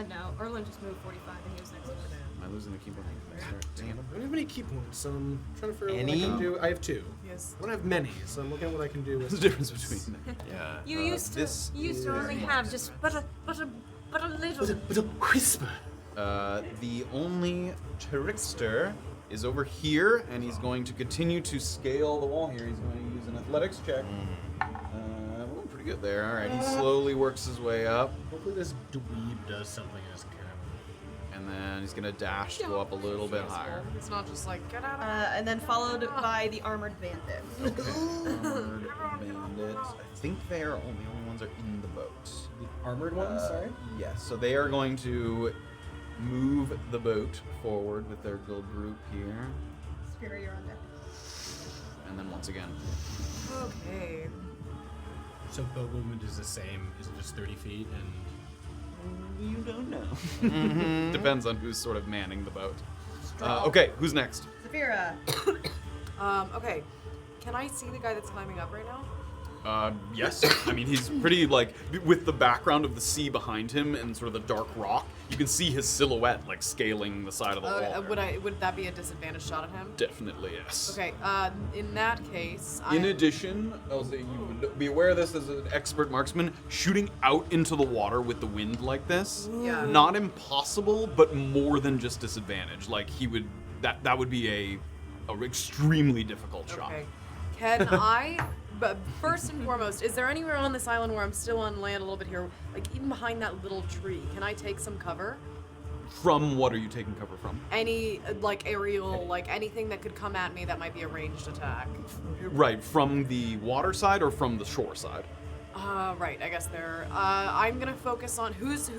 No. Erland just moved 45 and he was next to it. Am I losing the keyboard? Damn. I don't have any key points, so I'm trying to figure out Any? what I can do. I have 2. Yes. I don't have many, so I'm looking at what I can do What's the with. difference between them? Yeah. You used to this only have just but a little. But a whisper. The only trickster is over here, and he's going to continue to scale the wall here. He's going to use an athletics check. Well, pretty good there. All right, he slowly works his way up, Hopefully this dweeb does something in his cavern. and then he's going to dash to go up a little bit higher. It's not just like, get out of And then followed by the armored bandit. Armored bandits. I think they are the only ones that are in the boat. The armored ones, sorry? Yes, so they are going to move the boat forward with their little group here. Superior on deck. And then once again. Okay. So boat movement is the same. Is it just 30 feet? And You don't know. Depends on who's sort of manning the boat. Okay, who's next? Safira. Okay. Can I see the guy that's climbing up right now? Yes. I mean, he's pretty, like, with the background of the sea behind him and sort of the dark rock, you can see his silhouette, like, scaling the side of the wall. there. Would that be a disadvantage shot at him? Definitely, yes. Okay. In that case, In addition, I'll say you would be aware of this as an expert marksman. Shooting out into the water with the wind like this, Yeah. not impossible, but more than just disadvantage. Like he would, that would be a extremely difficult shot. Okay. Can I? But first and foremost, is there anywhere on this island where I'm still on land a little bit here, like even behind that little tree? Can I take some cover? From what are you taking cover from? Any like aerial, like anything that could come at me that might be a ranged attack? Right, from the water side or from the shore side? Right. I guess they're. I'm gonna focus on who's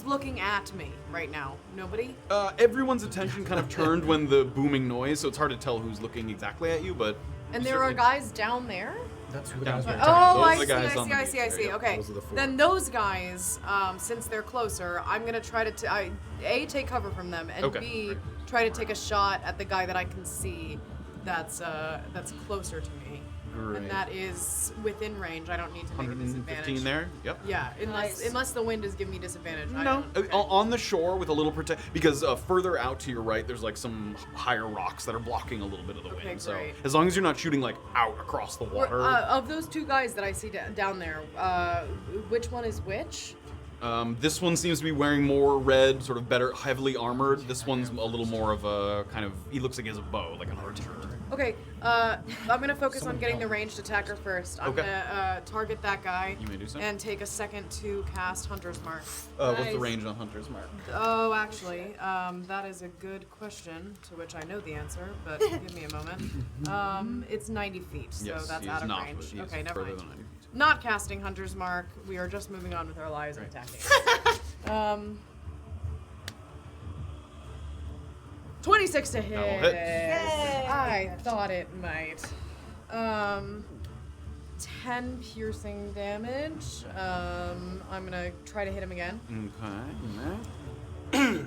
looking at me right now. Nobody. Everyone's attention kind of turned when the booming noise, so it's hard to tell who's looking exactly at you, but. And there are guys down there. that's who the Down guys there. were Oh, Those I are the see, guys I on see, the I beach. see, I There you see. go. Okay. Those are the 4. Then those guys, since they're closer, I'm gonna try to A, take cover from them, and Okay. B, try to take a shot at the guy that I can see that's closer to me. Great. And that is within range. I don't need to make a 115 disadvantage. there. Yep. Yeah, Nice. unless the wind is giving me disadvantage. I No, don't- okay. on the shore with a little protect, because further out to your right, there's like some higher rocks that are blocking a little bit of the Okay, wind. So great. as long as you're not shooting like out across the water. Of those two guys that I see down there, which one is which? This one seems to be wearing more red, sort of better, heavily armored. This one's a little more of a kind of. He looks like he has a bow, like an archer. Okay, I'm gonna focus on getting the ranged attacker first. I'm Okay. gonna target that guy. You may do so. And take a second to cast Hunter's Mark. What's the Nice. range on Hunter's Mark? Oh, actually, that is a good question to which I know the answer, but give me a moment. It's 90 feet, so Yes, that's he out is of not, range. he is Okay, never further mind. than 90 feet. Not casting Hunter's Mark. We are just moving on with our lives and attacking. 26 to hit. That'll hit. I thought it might. 10 piercing damage. I'm gonna try to hit him again. Okay.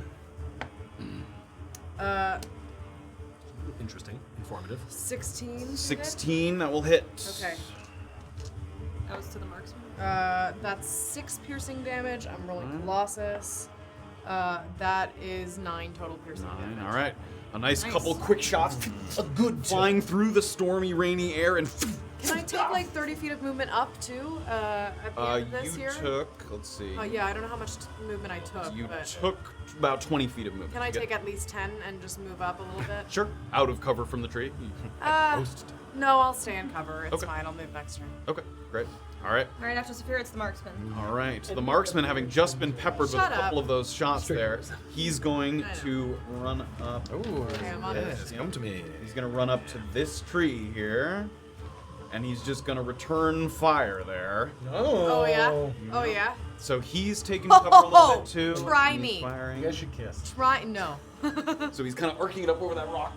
Interesting. Informative. 16. to hit. 16, that will hit. Okay. Goes to the marksman. That's 6 piercing damage. I'm rolling Colossus. That is 9 total piercing damage. All right. A nice Nice. couple quick shots. A good flying through the stormy, rainy air and. Can I take like 30 feet of movement up too at the end of this you here? took. Let's see. Yeah, I don't know how much movement I took, You but took about 20 feet of movement. can I You get- take at least 10 and just move up a little bit? Sure. Out of cover from the tree. No, I'll stay in cover. It's Okay. fine. I'll move next turn. Okay. Great. All right. Right after Safira, it's the marksman. All right. The marksman, having just been peppered with a Shut couple up. of those shots there, he's going I know. to run up. Okay, I'm on Yes, come to me. He's going to run up to this tree here, and he's just going to return fire there. Oh yeah. Oh yeah. So he's taking cover a little bit too. Try He's me. Firing. You guys should kiss. Try no. So he's kind of arcing it up over that rock.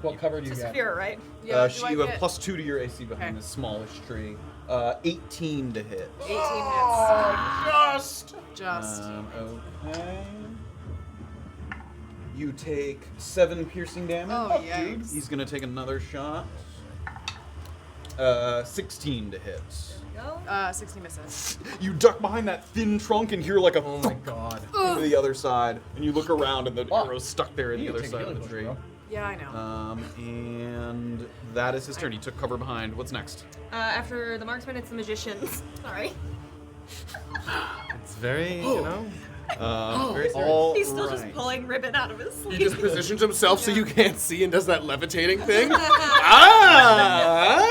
What cover do you To got? Safira, right? Yeah. do I You have get +2 to your AC behind Okay. this smallish tree. 18 to hit. 18 hits. Just. Okay. You take 7 piercing damage. Oh, yikes. He's gonna take another shot. 16 to hit. Go. 60 misses. You duck behind that thin trunk and hear like a Oh my god. to the other side, and you look around and the arrow's stuck there in the You other take side a of the healing tree. potion, Yeah, I know. And that is his turn. He took cover behind. What's next? After the marksman, it's the magician. Sorry. It's very, you know. Very all He's still just right. pulling ribbon out of his sleeve. He just positions himself so you can't see and does that levitating thing. Ah!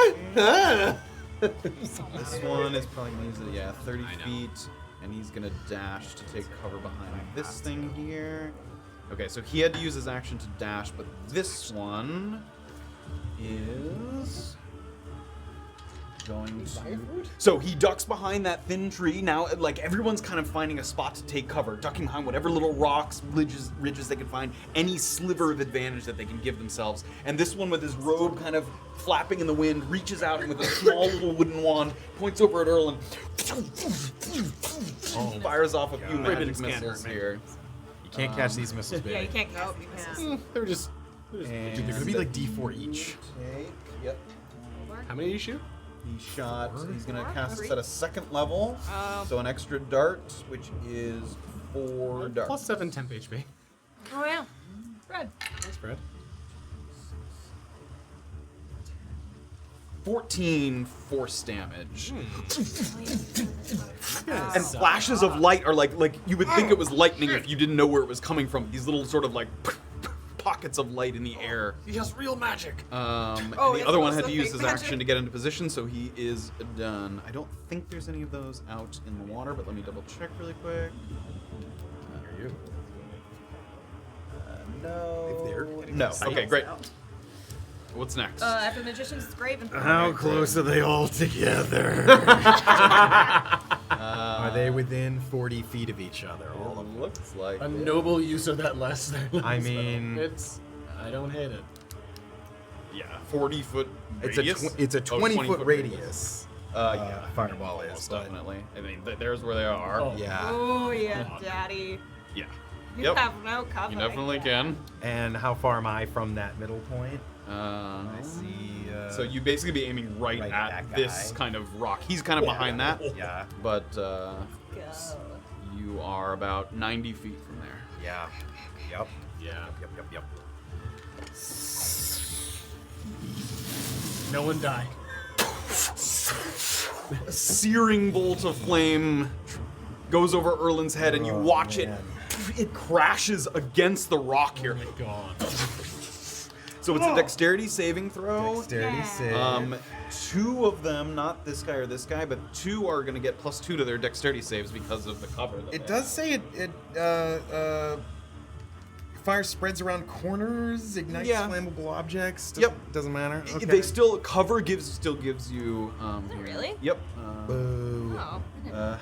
This one is probably gonna use it, 30 feet, and he's gonna dash to take cover behind this thing here. Okay, so he had to use his action to dash, but this one is going to. So he ducks behind that thin tree. Now, like everyone's kind of finding a spot to take cover, ducking behind whatever little rocks, ridges they can find, any sliver of advantage that they can give themselves. And this one, with his robe kind of flapping in the wind, reaches out and with a small little wooden wand points over at Erland, fires off a few magic Ribbons can't missiles hurt me. here. You can't catch these missiles, baby. Yeah, you can't cast these missiles. They're just. Dude, they're gonna be like D4 each. Take, yep. How many do you shoot? He shot. He's gonna cast this at a second level, so an extra dart, which is 4 darts. Plus 7 temp HP. Oh yeah. Red. Thanks, Fred. 14 force damage. And flashes of light are like you would think it was lightning if you didn't know where it was coming from. These little sort of like pockets of light in the air. He has real magic. And the it's other one had also to use fake his magic. action to get into position, so he is done. I don't think there's any of those out in the water, but let me double check really quick. No. No. Okay, great. What's next? After the magicians, it's Graven. How close are they all together? Are they within 40 feet of each other? All of them. Looks like A it. noble use of that last thing. I mean, I don't hate it. Yeah, 40-foot it's radius. a 20-foot 20-foot radius. Yeah, Fireball is, almost but definitely. I mean, there's where they are. Oh. yeah. Oh yeah, daddy. Yeah. You Yep. have no cover. You definitely can. And how far am I from that middle point? I see. So you'd basically be aiming right right at at that this guy. kind of rock. He's kind of behind that, Yeah. but you are about 90 feet from there. Yeah. Yep. Yeah. Yep. No one die. A searing bolt of flame goes over Erland's head, and you watch it. It crashes against the rock here. Oh my god. So it's a dexterity saving throw. Dexterity save. 2 of them, not this guy or this guy, but 2 are going to get +2 to their dexterity saves because of the cover. That It they does say fire spreads around corners, ignites Yeah. flammable objects. Yep. Doesn't matter. Okay. They still still gives you. Here. really? Yep. Boo. Oh.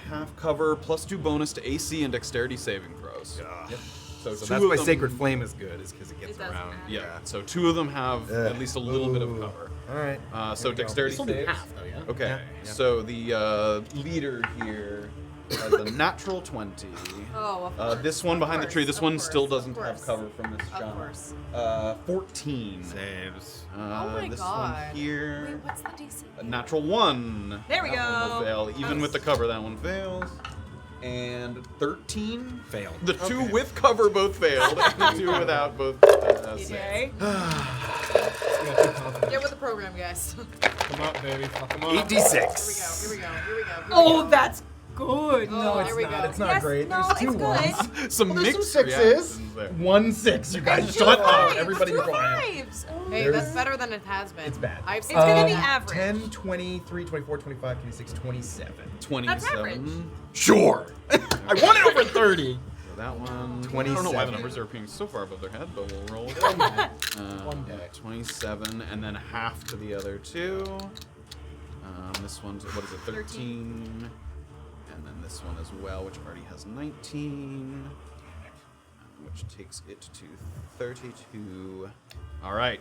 Half cover +2 bonus to AC and dexterity saving throws. Yeah. Yep. So Two that's of my them- sacred flame is good, is because it gets It doesn't around. matter. Yeah. So 2 of them have at least a little bit of Ooh. cover. All right. So Here we go. dexterity This will do saves. half, though, yeah? Okay. Yeah. So the leader here has a natural 20. Oh, of course. This one behind the tree. This Of one course, still of doesn't have course. cover from this Of jump. course. 14. Saves. Oh my this God. one here. Wait, what's the DC? A natural 1. There we That one will go. fail. Even with the cover, that one fails. And 13. Failed. The 2 with cover both failed. And the 2 without both. Okay. Get with the program, guys. Come up, baby. Fuck 'em up. 8d6. Here we go. Oh, that's good. Oh, there we go. It's not Yes, great. no, There's 2 it's ones. good. Some Well, there's mixed some 6s. reactions there. 1 6. You guys Two shut up. fives. Everybody be Two quiet. fives. Hey, There's- that's better than it has been. It's bad. I've It's seen gonna be that. average. 10, 23, 24, 25, 26, 27. 27. average. Sure. I want it over 30. So that one. I don't know why 27. the numbers are appearing so far above their head, but we'll roll it. One day. 27, and then half to the other 2. This one's, what is it, 13. And then this one as well, which already has 19. Which takes it to 32. All right.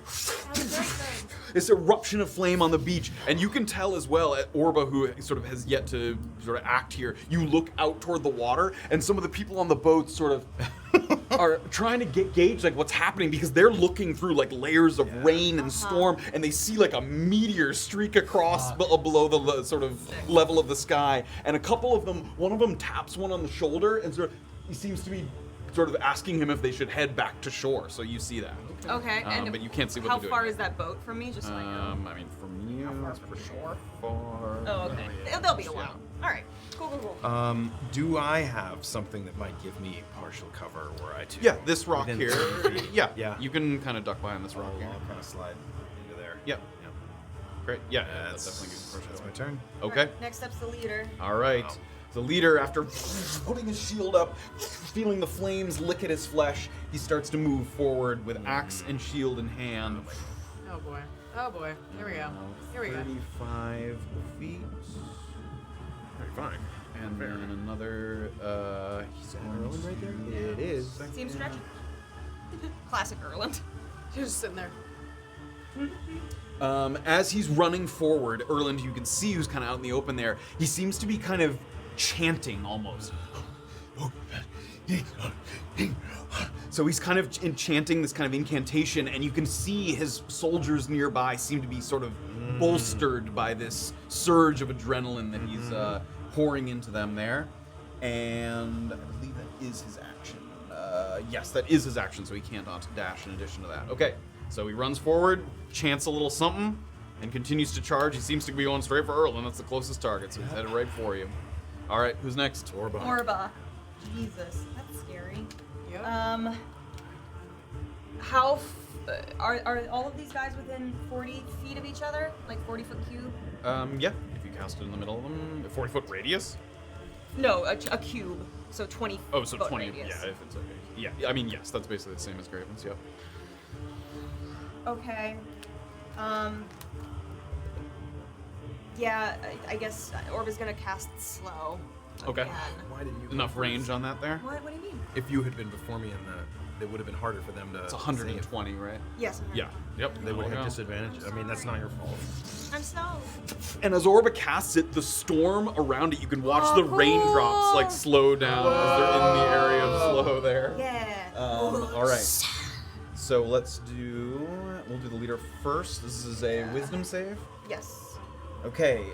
This eruption of flame on the beach, and you can tell as well at Orba, who sort of has yet to sort of act here. You look out toward the water, and some of the people on the boat sort of are trying to gauge like what's happening because they're looking through like layers of rain and storm, and they see like a meteor streak across below the sort of level of the sky. And a couple of them, one of them taps one on the shoulder, and sort of he seems to be sort of asking him if they should head back to shore. So you see that. Okay. And But you can't see what how they're doing. far is that boat from me? Just so I know. I mean, from you, it's pretty far. Oh, okay. They'll be a while. All right. Cool. Do I have something that might give me partial cover where I too? Yeah, this rock within here. 30 feet? Yeah, Yeah. You can kind of duck behind this rock I'll here. kind of slide into there. Yep. Great. Yeah, that That's definitely gives you That's partial my cover. turn. Okay. Next up's the leader. All right. The leader, after putting his shield up, feeling the flames lick at his flesh, he starts to move forward with axe and shield in hand. Oh boy. Oh boy. Here we go. Here we go. 35 feet. 35. And then another, he's Erland right there? It is. Seems stretchy. Classic Erland. You're just sitting there. As he's running forward, Erland, you can see who's kind of out in the open there. He seems to be kind of chanting almost. So he's kind of chanting this kind of incantation, and you can see his soldiers nearby seem to be sort of bolstered by this surge of adrenaline that he's pouring into them there. And I believe that is his action. Yes, that is his action, so he can't dash in addition to that. Okay, so he runs forward, chants a little something, and continues to charge. He seems to be going straight for Erland. That's the closest target, so he's headed right for you. All right, who's next? Orba. Orba. Jesus, that's scary. Yep. How are all of these guys within 40 feet of each other? Like 40-foot cube? Yeah, if you cast it in the middle of them, 40-foot radius. No, a cube. So 20. Oh, so foot 20. Radius. Yeah, if it's okay. Yeah, I mean, yes, that's basically the same as Graven's. Yep. Okay. Yeah, I guess Orba's gonna cast slow. Okay. Again. Why didn't you? go Enough first? range on that there. What do you mean? If you had been before me it would have been harder for them to. It's 120, right? Yes. Yeah. Yep. They would There we have go. disadvantage. I mean, that's not your fault. I'm slow. And as Orba casts it, the storm around it, you can watch the raindrops like slow down as they're in the area of slow there. Yeah. All right. So let's do we'll do the leader first. This is a wisdom save. Yes. Okay.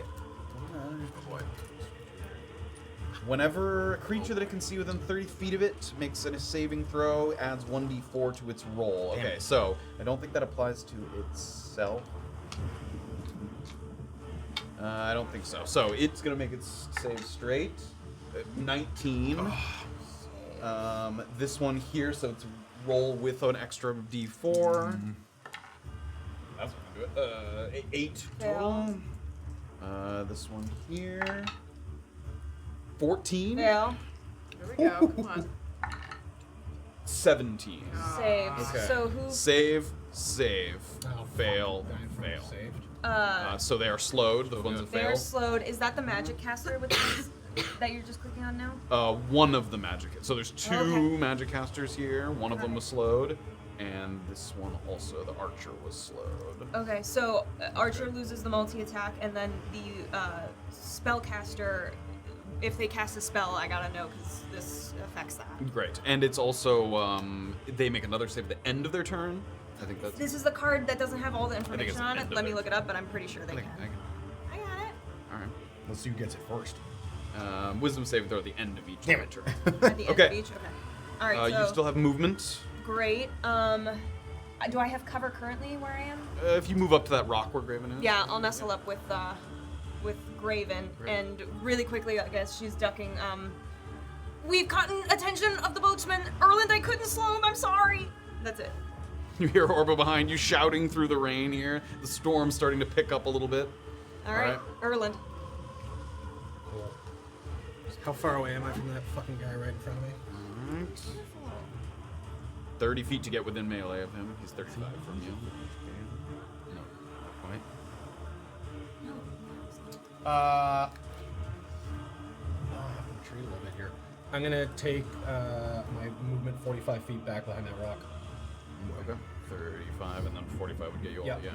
Whenever a creature that it can see within 30 feet of it makes a saving throw, adds 1d4 to its roll. Okay, so I don't think that applies to itself. I don't think so. So it's gonna make its save straight. 19. This one here, so it's roll with an extra d4. That's gonna do it. 8 total. This one here. 14. Fail. Here we go. Come on. 17. Save. Okay. So who? Save. Oh, Fail. Fail. Saved. So they are slowed, the ones that They're fail. slowed. Is that the magic caster with these that you're just clicking on now? One of the magic. So there's two Okay. magic casters here. One of them was slowed, and this one also, the archer, was slowed. Okay, so Archer loses the multi-attack, and then the spellcaster, if they cast a spell, I gotta know because this affects that. Great. And it's also, they make another save at the end of their turn. I think that's... This is the card that doesn't have all the it's information the on end it. of Let me it. look it up, but I'm pretty sure they can. I got it. All right. Let's see who gets it first. Wisdom save throw at the end of each Damn it. turn. At the end Okay. of each. Okay. All right. So You still have movement. great. Do I have cover currently where I am? If you move up to that rock where Graven is. Yeah, I'll nestle up with Graven, and really quickly, I guess she's ducking. We've gotten attention of the boatsman. Erland, I couldn't slow him. I'm sorry. That's it. You hear Orba behind you shouting through the rain here. The storm's starting to pick up a little bit. All right, Erland. How far away am I from that fucking guy right in front of me? Alright. 30 feet to get within melee of him. He's 35 from you. No, not quite. I'll have to retreat a little bit here. I'm gonna take my movement 45 feet back behind that rock. Okay. 35 and then 45 would get you all, Yep. yeah.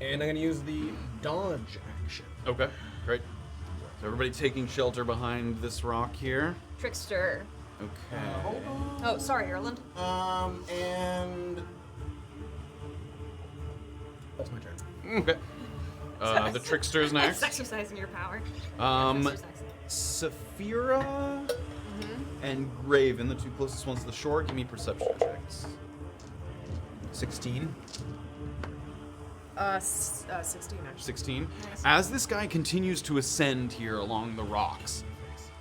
And I'm gonna use the dodge action. Okay, great. So everybody taking shelter behind this rock here. Trickster. Okay. Oh, sorry, Erland. And that's my turn. Okay. The trickster's next. That's exercising your power. Safira and Graven, the two closest ones to the shore, give me perception checks. 16. 16 actually. 16. As this guy continues to ascend here along the rocks,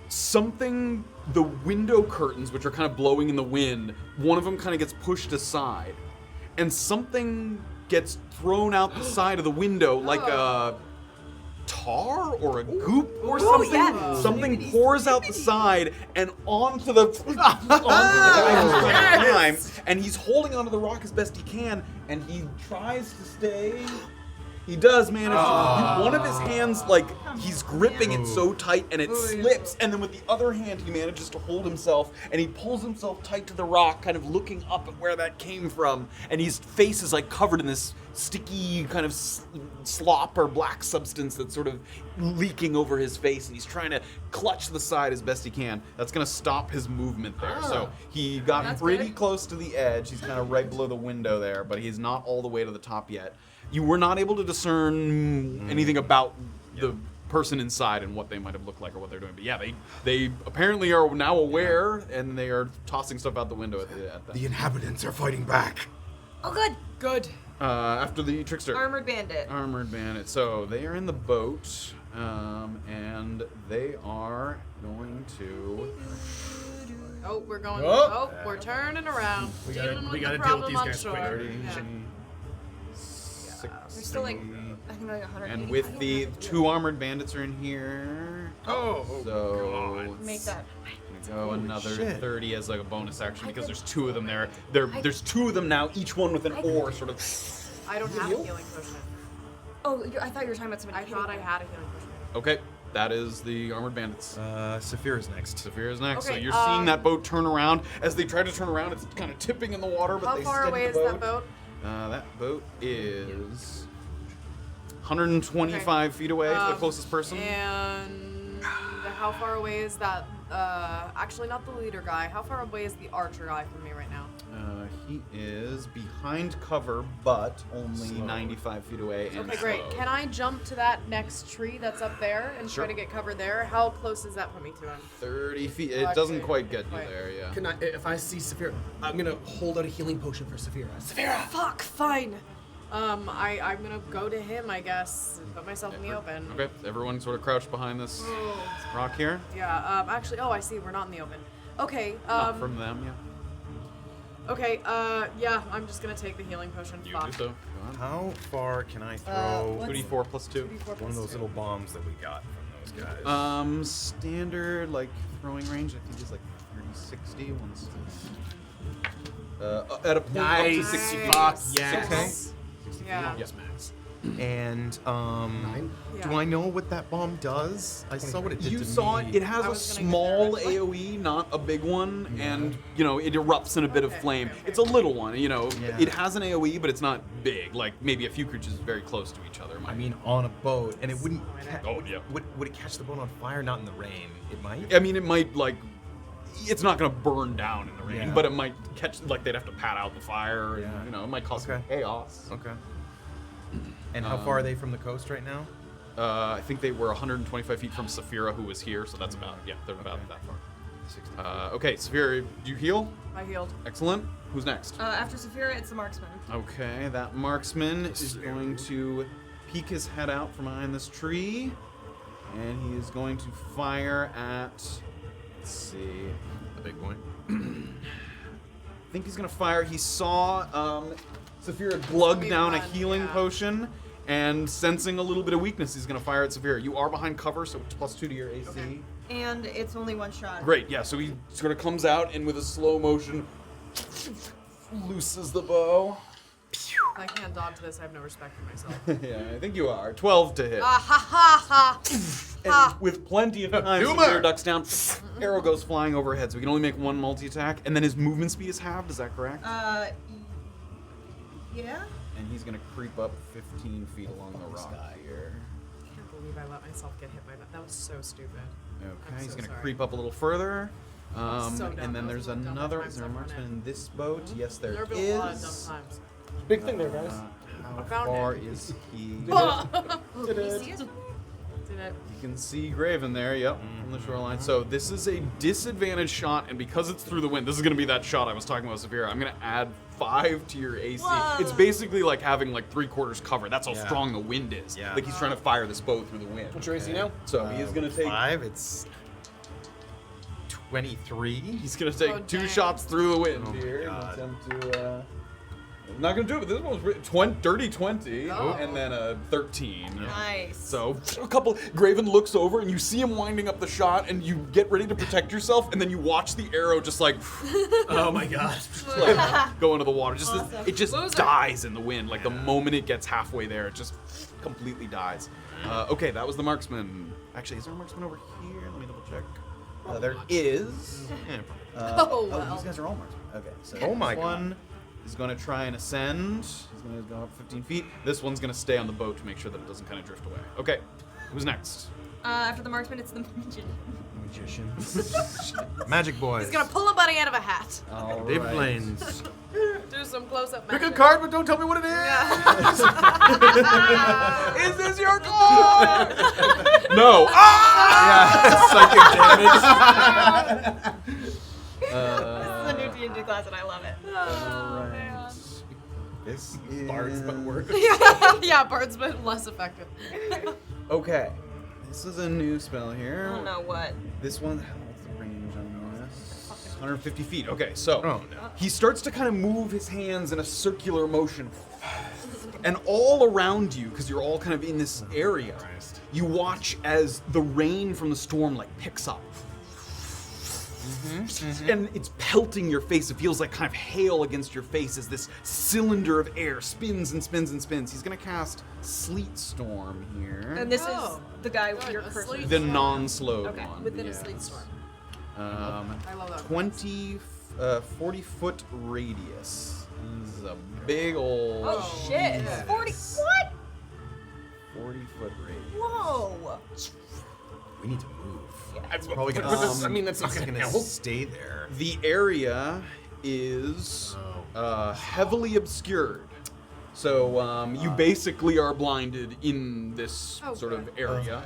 something, the window curtains, which are kind of blowing in the wind, one of them kind of gets pushed aside, and something gets thrown out the side of the window like a tar or a goop or something. yeah. Something pours out the side and onto the time, and he's holding onto the rock as best he can, and he tries to stay. He does manage to. One of his hands, like, he's gripping it so tight and it slips, and then with the other hand, he manages to hold himself, and he pulls himself tight to the rock, kind of looking up at where that came from, and his face is, like, covered in this sticky kind of slop or black substance that's sort of leaking over his face, and he's trying to clutch the side as best he can. That's going to stop his movement there. So he got That's pretty good. close to the edge. He's kind of right below the window there, but he's not all the way to the top yet. You were not able to discern anything about the person inside and what they might have looked like or what they're doing. But yeah, they apparently are now aware, and they are tossing stuff out the window at that. The inhabitants are fighting back. Oh, good. Good. After the trickster. Armored bandit. Armored bandit. So they are in the boat, and they are going to. Oh, we're going. Oh. Oh, we're turning around. We Dealing gotta with the deal with problem these on guys quick. shore. 30, Yeah. 60. There's still like, I think like 100. And with the two armored bandits are in here. Oh, So Make that. go another shit. 30 as like a bonus action because there's two of them there. There's two of them now, each one with an oar, sort of. I don't have a healing potion. Oh, I thought you were talking about somebody. I thought I had a healing potion. Okay, that is the armored bandits. Safira's next. Safira's next. So Okay, you're seeing that boat turn around. As they try to turn around, it's kind of tipping in the water, but How they far steady away the is that boat? That boat is 125 feet away to the closest person. And how far away is that Actually, not the leader guy. How far away is the archer guy from me right now? He is behind cover, but only 95 feet away. And Okay, great. slow. Can I jump to that next tree that's up there and Sure. try to get cover there? How close is that from me to him? 30 feet. Oh, It doesn't actually, quite get you wait. there, yeah. Can I, if I see Safira, I'm gonna hold out a healing potion for Safira. Safira! Fuck, fine. I'm gonna go to him, I guess. Put myself in the open. Okay, everyone sort of crouched behind this rock here. Yeah, actually, I see, we're not in the open. Okay, Not from them, yeah. okay, yeah, I'm just gonna take the healing potion. You Fuck. do so. Go on. How far can I throw 2d4 plus 2. 2d4 one of plus those 2. little bombs that we got from those guys? Standard, like, throwing range, I think is like 30-60. One's at a point up to Nice. 60 feet. Fuck, Nice. yes. Okay. Yeah. Yes, Max. And Yeah. do I know what that bomb does? I saw what it did You to saw me. it. It has I a was gonna get small there. AoE, not a big one, and you know it erupts in a bit of Okay, flame. okay, okay. It's a little one, you know. Yeah. It has an AoE, but it's not big. Like maybe a few creatures very close to each other. I mean, on a boat, and it wouldn't. Oh, yeah. Would it catch the boat on fire? Not in the rain. It might. I mean, it might like. It's not gonna burn down in the rain, Yeah. but it might catch. Like they'd have to pat out the fire, and Yeah. you know, it might cause Okay. some chaos. Okay. And how far are they from the coast right now? I think they were 125 feet from Safira, who was here, so that's about they're about that far. Okay, Safira, do you heal? I healed. Excellent. Who's next? After Safira, it's the marksman. Okay, that marksman is going to peek his head out from behind this tree, and he is going to fire at. Let's see. The big boy. I think he's gonna fire. He saw Safira glug me down a run, healing yeah. potion, and sensing a little bit of weakness, he's gonna fire at Safira. You are behind cover, so it's +2 to your AC. Okay. And it's only one shot. Great, yeah. So he sort of comes out and with a slow motion looses the bow. I can't dodge this. I have no respect for myself. Yeah, I think you are. 12 to hit. Ah ha ha ha! And with plenty of time, Safira ducks down. Arrow goes flying overhead, so he can only make one multi-attack, and then his movement speed is halved. Is that correct? Yeah? And he's gonna creep up 15 feet along the rock here. I can't believe I let myself get hit by that. That was so stupid. Okay, I'm he's so gonna sorry. creep up a little further. so dumb. And then That was there's a little dumb. another. Time Is there a suck on marksman it. in this boat? Yes, there There have been is. a lot of dumb times. Big thing there, guys. How found far it. is he? Can you see us? Did it? You can see Graven there, yep, from the shoreline. So this is a disadvantaged shot, and because it's through the wind, this is gonna be that shot I was talking about, Safira. I'm gonna add 5 to your AC. Whoa. It's basically like having like 3/4 cover. That's how Yeah. strong the wind is. Yeah. Like he's trying to fire this bow through the wind. What's your AC now? So he is gonna take 5. It's 23. he's gonna take Oh, 2 dang. shots through the wind Oh my here. God. Attempt to not gonna do it, but this one was dirty 20 Oh. and then a 13. Nice. So a couple. Graven looks over and you see him winding up the shot, and you get ready to protect yourself, and then you watch the arrow just like, Oh my god. like go into the water. Just Awesome. it just Loser. dies in the wind. Like the moment it gets halfway there, it just completely dies. Okay, that was the marksman. Actually, is there a marksman over here? Let me double check. There is. Oh, well. These guys are all marksmen. Okay, so Oh my this one is going to try and ascend. He's going to go up 15 feet. This one's going to stay on the boat to make sure that it doesn't kind of drift away. Okay, who's next? After the marksman, it's the magician. Magicians. Magic boys. He's gonna pull a bunny out of a hat. All Dave right. Blaines. Do some close-up Pick a magic. card, but don't tell me what it is. Is this your card? No. Ah! Yeah, psychic damage. This is a new D&D class, and I love it. Oh, man. This is Bards, but worse. Yeah, Bard's been less effective. Okay. This is a new spell here. I don't know what. This one, what's the range on this? 150 feet. Okay, so Oh, no. he starts to kind of move his hands in a circular motion. And all around you, because you're all kind of in this area, you watch as the rain from the storm like picks up. And it's pelting your face. It feels like kind of hail against your face as this cylinder of air spins and spins and spins. He's gonna cast Sleet Storm here. And this Oh. is the guy with Good, your a curse. sleep The storm. non-slowed Okay, one. Within a yes. sleet storm. I love that. 40-foot radius. This is a big old. Oh shit! Yeah. 40. What? 40-foot radius. Whoa! We need to move. It's Probably gonna. I mean, that's not it's gonna gonna help. stay there. The area is heavily obscured. So you basically are blinded in this sort of area.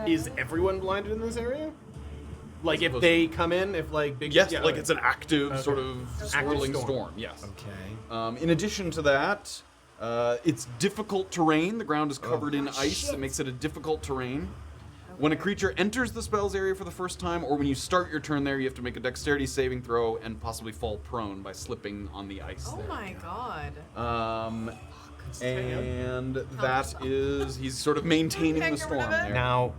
Is everyone blinded in this area? Like if Supposed they come in, if like big Yes, yeah, like okay. it's an active Okay. sort of swirling storm. storm. Yes. Okay. In addition to that, it's difficult terrain. The ground is covered in ice. It makes it a difficult terrain. When a creature enters the spell's area for the first time, or when you start your turn there, you have to make a dexterity saving throw and possibly fall prone by slipping on the ice. Oh there. my god. And that is he's sort of maintaining Okay, the get storm rid of it. there. Now,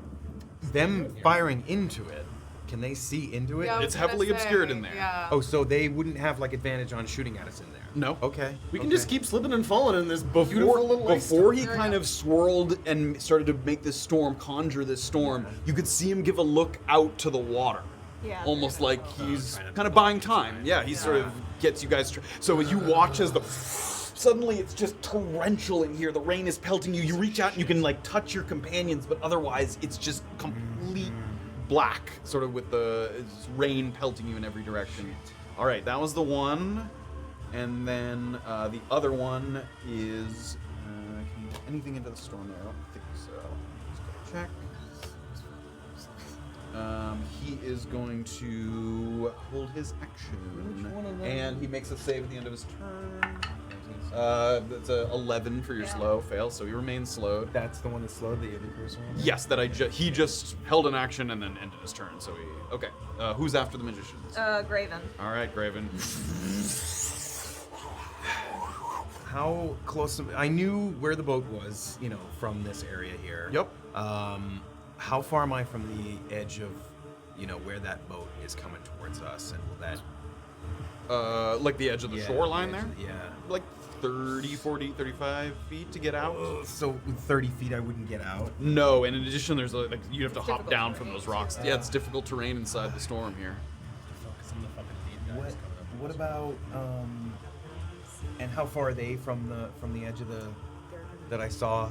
them firing into it. Can they see into it? Yeah, I was It's gonna heavily say, obscured in there. Yeah. Oh, so they wouldn't have like advantage on shooting at us in there. No. Okay. We can just keep slipping and falling in this beautiful Before, little ice before he There we kind go. of swirled and started to make this storm, conjure this storm, you could see him give a look out to the water. Yeah. Almost like he's kind of buying time. Yeah, he sort of gets you guys. So as you watch as the suddenly it's just torrential in here. The rain is pelting you. You reach out and you can like touch your companions, but otherwise it's just complete black, sort of with the rain pelting you in every direction. All right, that was the one, and then the other one is can you get anything into the storm there? I don't think so. Just gotta check. He is going to hold his action, and he makes a save at the end of his turn. That's a 11 for your slow fail, so he remains slowed. That's the one that slowed the other person. Yes, that he just held an action and then ended his turn. So he okay. Who's after the magicians? Graven. All right, Graven. How close? I knew where the boat was, you know, from this area here. Yep. How far am I from the edge of, you know, where that boat is coming towards us, and will that? Like the edge of the shoreline the edge there? of the- Like 30, 40, 35 feet to get out? So with 30 feet, I wouldn't get out. No, and in addition, there's like you have to hop difficult down terrain, from those rocks. too. Yeah, it's difficult terrain inside the storm here. Focus on the fucking lead guys What coming up. about and how far are they from the edge of the that I saw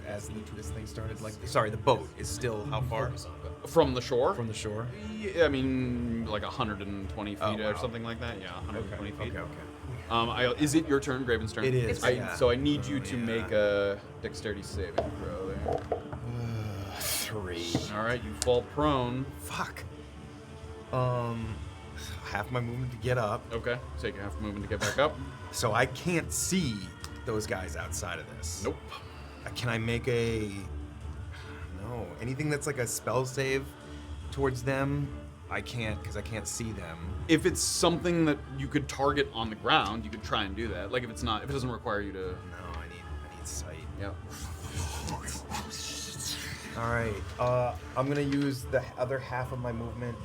as this thing started? Like, sorry, the boat is still how far Focus on it. From the shore? from the shore? Yeah, I mean, like 120 feet Oh, or wow. something like that. Yeah, 120 feet. Okay. Is it your turn, Graven's turn? It is, So I need you Oh, to yeah. make a dexterity saving throw there. 3. All right, you fall prone. Fuck. Half my movement to get up, Okay, take a half movement to get back up. so I can't see those guys outside of this. Nope. Can I make anything that's like a spell save towards them? I can't, because I can't see them. If it's something that you could target on the ground, you could try and do that. Like if it doesn't require you to. No, I need sight. Yeah. All right. I'm gonna use the other half of my movement,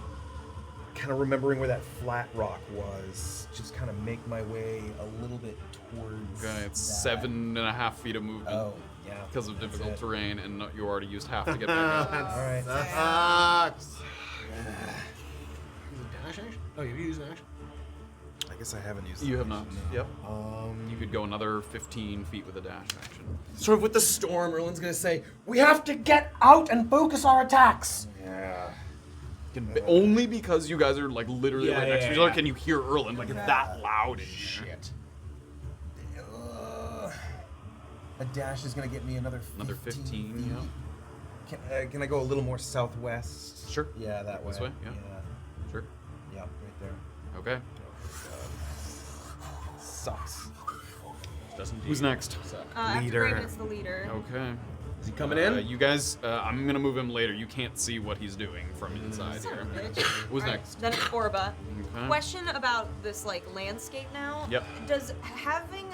kind of remembering where that flat rock was. Just kind of make my way a little bit towards. Okay, it's that. 7.5 feet of movement. Oh, yeah. Because of that's difficult it. terrain, and you already used half to get back up. All right. Sucks. Dash action? Oh, you used an action? I guess I haven't used. You it. have not. Yep. Um. You could go another 15 feet with a dash action. Sort of with the storm, Erland's gonna say, "We have to get out and focus our attacks." Yeah. Only because you guys are like literally Yeah, right next yeah, to each other yeah. can you hear Erland. Like it's that loud in here. Shit. A dash is gonna get me another 15. Another 15, yeah. Can I go a little more southwest? Sure. Yeah, that way. This way, yeah. Sure. Yeah, right there. Okay. Sucks. Doesn't Who's next? After Leader. Graven's the leader. Okay. Is he coming in? You guys, I'm gonna move him later. You can't see what he's doing from inside Son here. of a bitch. Who's Alright, next? Then it's Orba. Okay. Question about this like landscape now. Yep. Does having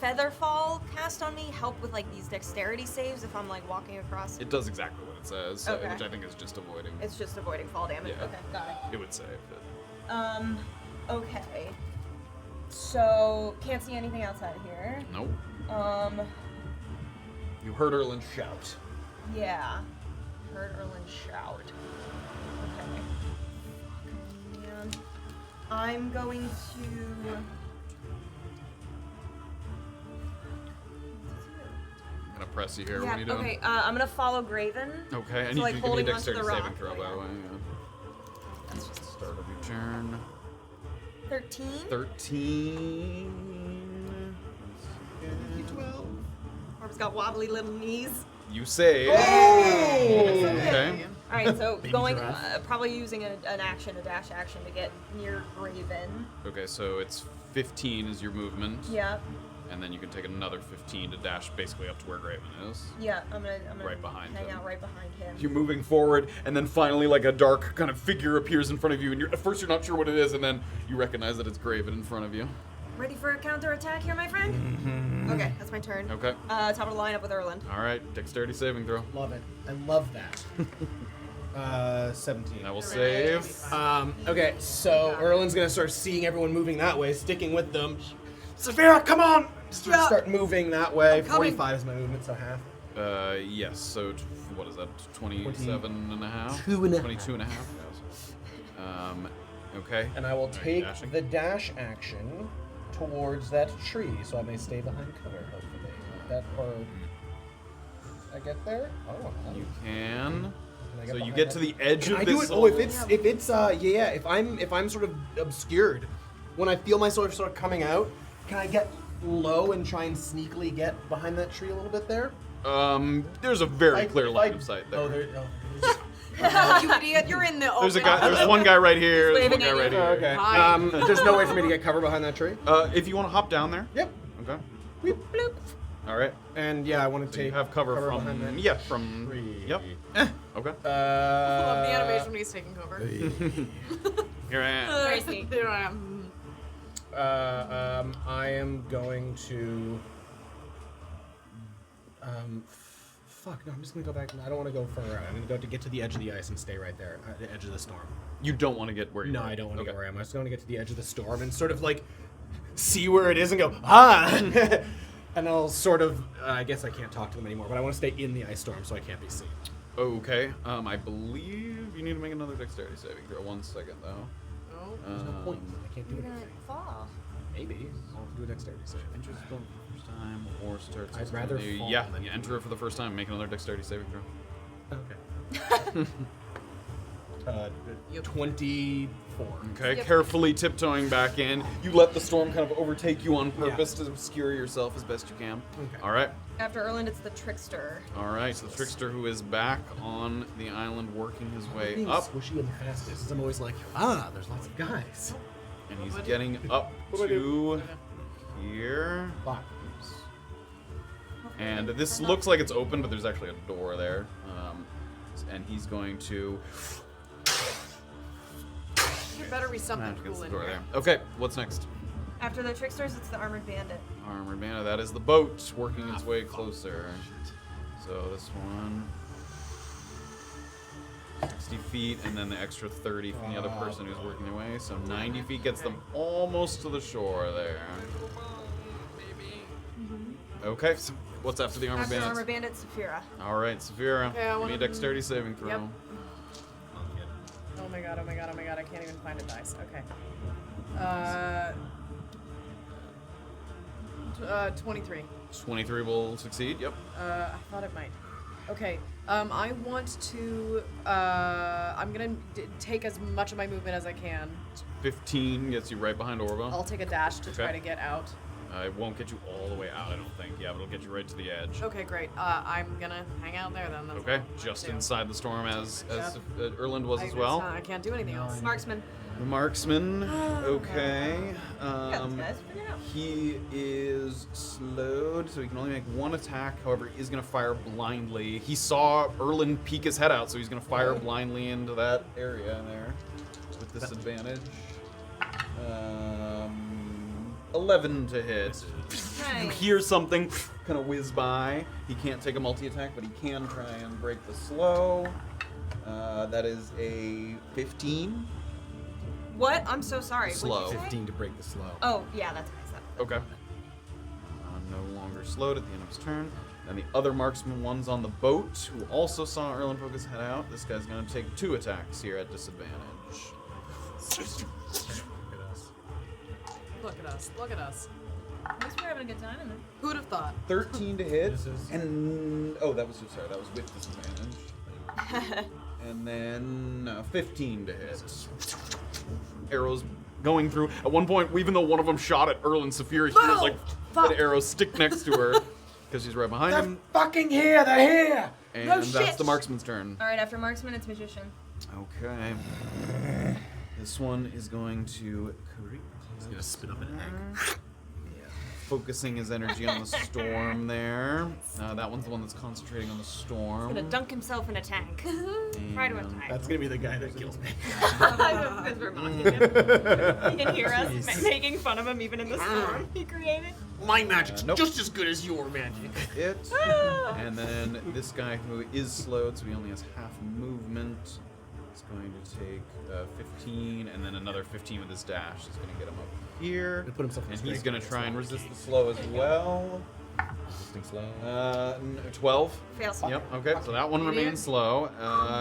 Featherfall cast on me help with like these dexterity saves if I'm like walking across? It does exactly what it says, Okay. which I think is just avoiding. It's just avoiding fall damage. Yeah. Okay, got it. It would save it. Okay. So can't see anything outside of here. Nope. You heard Erland shout. Yeah. Heard Erland shout. Okay. Fuck, man. I'm going to. gonna press you here. Yeah, What are you doing? okay, I'm gonna follow Graven. Okay, and So, you like, can give me a holding onto dexterity the saving rock. throw, Oh, by yeah. the way. That's just Start of your turn. 13. 13. 12. Orb's got wobbly little knees. You save. Oh! Okay. Alright, so going, probably using a dash action to get near Graven. Okay, so it's 15 is your movement. Yeah, And then you can take another 15 to dash basically up to where Graven is. yeah, I'm gonna Right behind hang him. out right behind him. You're moving forward, and then finally, like a dark kind of figure appears in front of you, and at first you're not sure what it is, and then you recognize that it's Graven in front of you. Ready for a counterattack here, my friend? Okay, that's my turn. Okay. Top of the lineup with Erland. All right. Dexterity saving throw. Love it. I love that. 17. That will save. Okay, so Erland's gonna start seeing everyone moving that way, sticking with them. Safira, come on! Start moving that way. 45 is my movement, so half. Yes. So what is that? 27 and a half. 22 and a half. Yes. Okay. And I will take Dashing. the dash action towards that tree, so I may stay behind cover, hopefully. That part. I get there? Oh, You can. I So you behind get that? to the edge Can of I this. do it? Oh, if it's if I'm sort of obscured, when I feel myself sort of coming out, can I get low and try and sneakily get behind that tree a little bit there? There's a very Like, clear if line I- of sight there. Oh, there. You idiot, you're in the open. There's a guy. There's one guy right here. There's one waving guy at right you. here. Okay. Hi. There's no way for me to get cover behind that tree. If you want to hop down there. Yep. Okay. Bloop, bloop. All right. And yeah, I want to So you take have cover behind from. that. Yeah, from. tree. Yep. Okay. I love the animation when he's taking cover. Here I am. Very sneaky. There I am. I am going to. Fuck, no, I'm just gonna go back. I don't want to go further out. I'm gonna go to get to the edge of the ice and stay right there, at the edge of the storm. You don't want to get where you No, are. I don't want to Okay. go where I am. I just want to get to the edge of the storm and sort of like see where it is and go, and I'll sort of. I guess I can't talk to them anymore, but I want to stay in the ice storm so I can't be seen. Okay. I believe you need to make another dexterity saving throw. 1 second though. Oh. There's no point. I can't do You're gonna anything. fall. Maybe I'll have to do a dexterity save. Enter for the first time or start. I'd rather fall Yeah, than you enter it for the first time. Make another dexterity saving throw. Okay. 24. Okay, carefully tiptoeing back in. You let the storm kind of overtake you on purpose to obscure yourself as best you can. Okay. All right. After Erland, it's the trickster. All right. So the trickster who is back on the island, working his way Being up, squishy and fastest. I'm always like, there's lots of guys. and he's getting up to here. Fuck. And this looks like it's open, but there's actually a door there. And he's going to There better be something smash against cool the in door here. there. Okay, what's next? After the tricksters, it's the armored bandit. Armored Bandit, that is the boat working its way closer. So this one, 60 feet, and then the extra 30 from the other person who's working their way. So 90 feet gets them almost to the shore there. Okay, so what's after the Armored After Bandit? armored bandit, Safira. All right, Safira, Okay, I give me wanna- a dexterity saving throw. Yep. Oh my god, oh my god, oh my god, I can't even find a dice. Okay. 23. 23 will succeed, yep. I thought it might. Okay, I want to, I'm gonna take as much of my movement as I can. 15 gets you right behind Orba. I'll take a dash to try Okay. to get out. It won't get you all the way out, I don't think. Yeah, but it'll get you right to the edge. Okay, great. I'm gonna hang out there then. That's Okay, what I'm just gonna do. inside the storm as Yep. Erland was I- as it's well. not- I can't do anything else. Marksman. The marksman, okay. Got this, guys. Figure it out. He is slowed, so he can only make one attack. However, he is going to fire blindly. He saw Erland peek his head out, so he's going to fire blindly into that area there with disadvantage. 11 to hit. You Nice. hear something kind of whiz by. He can't take a multi-attack, but he can try and break the slow. That is a 15. What? I'm so sorry. What'd you Slow. say? 15 to break the slow. Oh, yeah, that's nice. Okay. No longer slowed at the end of his turn. And the other marksman one's on the boat, who also saw Erland poke his head out. This guy's going to take 2 attacks here at disadvantage. Look at us. Look at us. Who's You're having a good time in there. Who'd have thought? 13 to hit, Misses. and that was with disadvantage. And then 15 to hit. Arrows going through. At one point, even though one of them shot at Erland, Safira hears like the arrows stick next to her because she's right behind him. Fucking here, they're here. And No that's shit. the marksman's turn. All right, after marksman, it's magician. Okay. This one is going to creep. He's gonna spit up an egg. Focusing his energy on the storm there. That one's the one that's concentrating on the storm. He's gonna dunk himself in a tank. Try to attack. That's gonna be the guy that kills me. Because we're mocking him. He can hear us making fun of him even in the storm he created. My magic's Nope. just as good as your magic. It. And then this guy who is slowed, so he only has half movement, is going to take 15, and then another 15 with his dash is going to get him up here. He'll put himself in and strength he's going to against try and that. resist the slow as well. Resisting slow. 12. Fails. Yep, okay, so that one remains slow.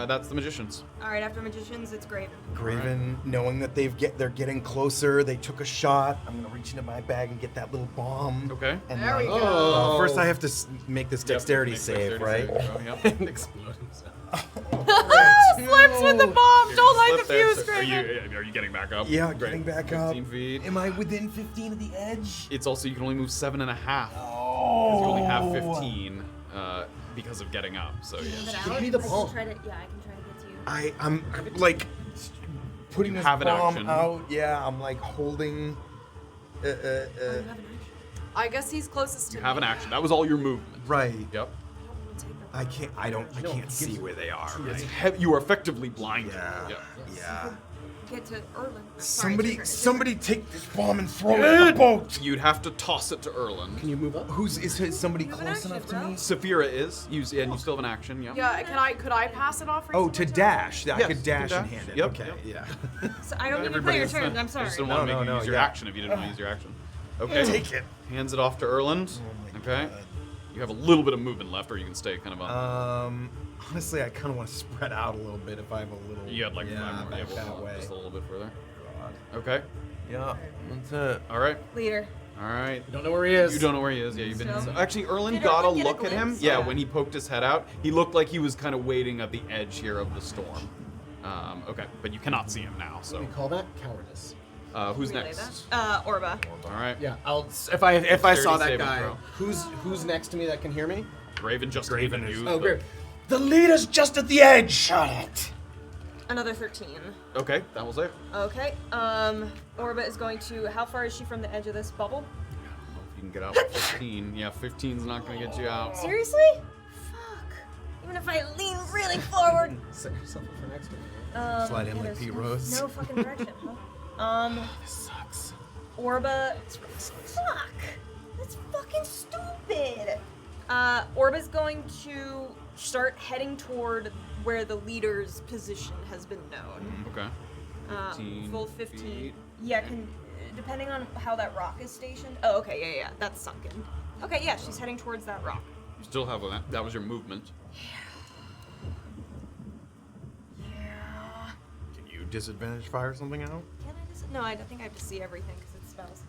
That's the magicians. All right, after magicians, it's Graven. Graven, knowing that they're getting closer, they took a shot. I'm gonna reach into my bag and get that little bomb. Okay. And There we like, go. first I have to make this dexterity Yep, save, dexterity right? save, yep. Explode himself. Slips with the bomb. Don't light the Slip there, fuse, so Graven. are you getting back up? Yeah, Great. getting back up. 15 feet. Am I within 15 of the edge? It's also, you can only move 7.5. Oh. Because you only have 15 because of getting up, so yeah. Give me the I can bomb. try to, yeah, I can try to get to you. I'm like putting You this have an bomb action. out. Yeah, I'm like holding. You have an action. I guess he's closest to You have me. an action. That was all your movement. Right. Yep. I can't see where they are. Right? You are effectively blinded. Yeah. Yep. Yeah. Get to Erland. Sorry, it's your turn. Somebody take this bomb and throw it in the boat. You'd have to toss it to Erland. Can you move up? Is somebody You have an close action, enough to bro. me? Safira is. You still have an action. Yeah. Yeah, could I pass it off? Oh, to reasonably? dash. I Yes, could to dash and dash. hand it. Yep, Okay. yep. Yeah. So I don't even play Everybody your is turn. fine. I'm I sorry. just didn't want to make you use your yeah. action if you didn't want to use your action. Okay. Take it. Hands it off to Erland. Oh my Okay. God. You have a little bit of movement left, or you can stay kind of on. Honestly, I kind of want to spread out a little bit if I have a little. You had like 5 more. back Yeah, that we'll way. just a little bit further. God. Okay. Yeah, that's it. All right. Leader. All right. You don't know where he is. You don't know where he is. Yeah, you've been. So- Actually, Erland Did got a Erland get a look at him. glimpse? Yeah, Yeah. when he poked his head out, he looked like he was kind of waiting at the edge here of the storm. Okay, but you cannot see him now. So, We call that cowardice. who's Relay next? that. Orba. All right. Yeah, if I saw that saving guy. throw. Who's next to me that can hear me? Graven just Graven hit is- you. Oh, but- great. The leader's just at the edge. Shut it. Another 13. Okay, that will save. Okay. Orba is going to. How far is she from the edge of this bubble? You can get out with 15. Yeah, 15's not going to get you out. Seriously? Fuck. Even if I lean really forward. Set yourself up for next one. Slide in like there's Pete no- Rose. No fucking direction, huh? This sucks. Orba. Fuck. That's fucking stupid. Orba's going to start heading toward where the leader's position has been known. Okay. 15 Full 15. feet. Yeah, depending on how that rock is stationed. Oh, okay, yeah, that's sunken. Okay, yeah, she's heading towards that rock. You still have that. That was your movement. Can you disadvantage fire something out? Can I just? No, I think I have to see everything because it's spells.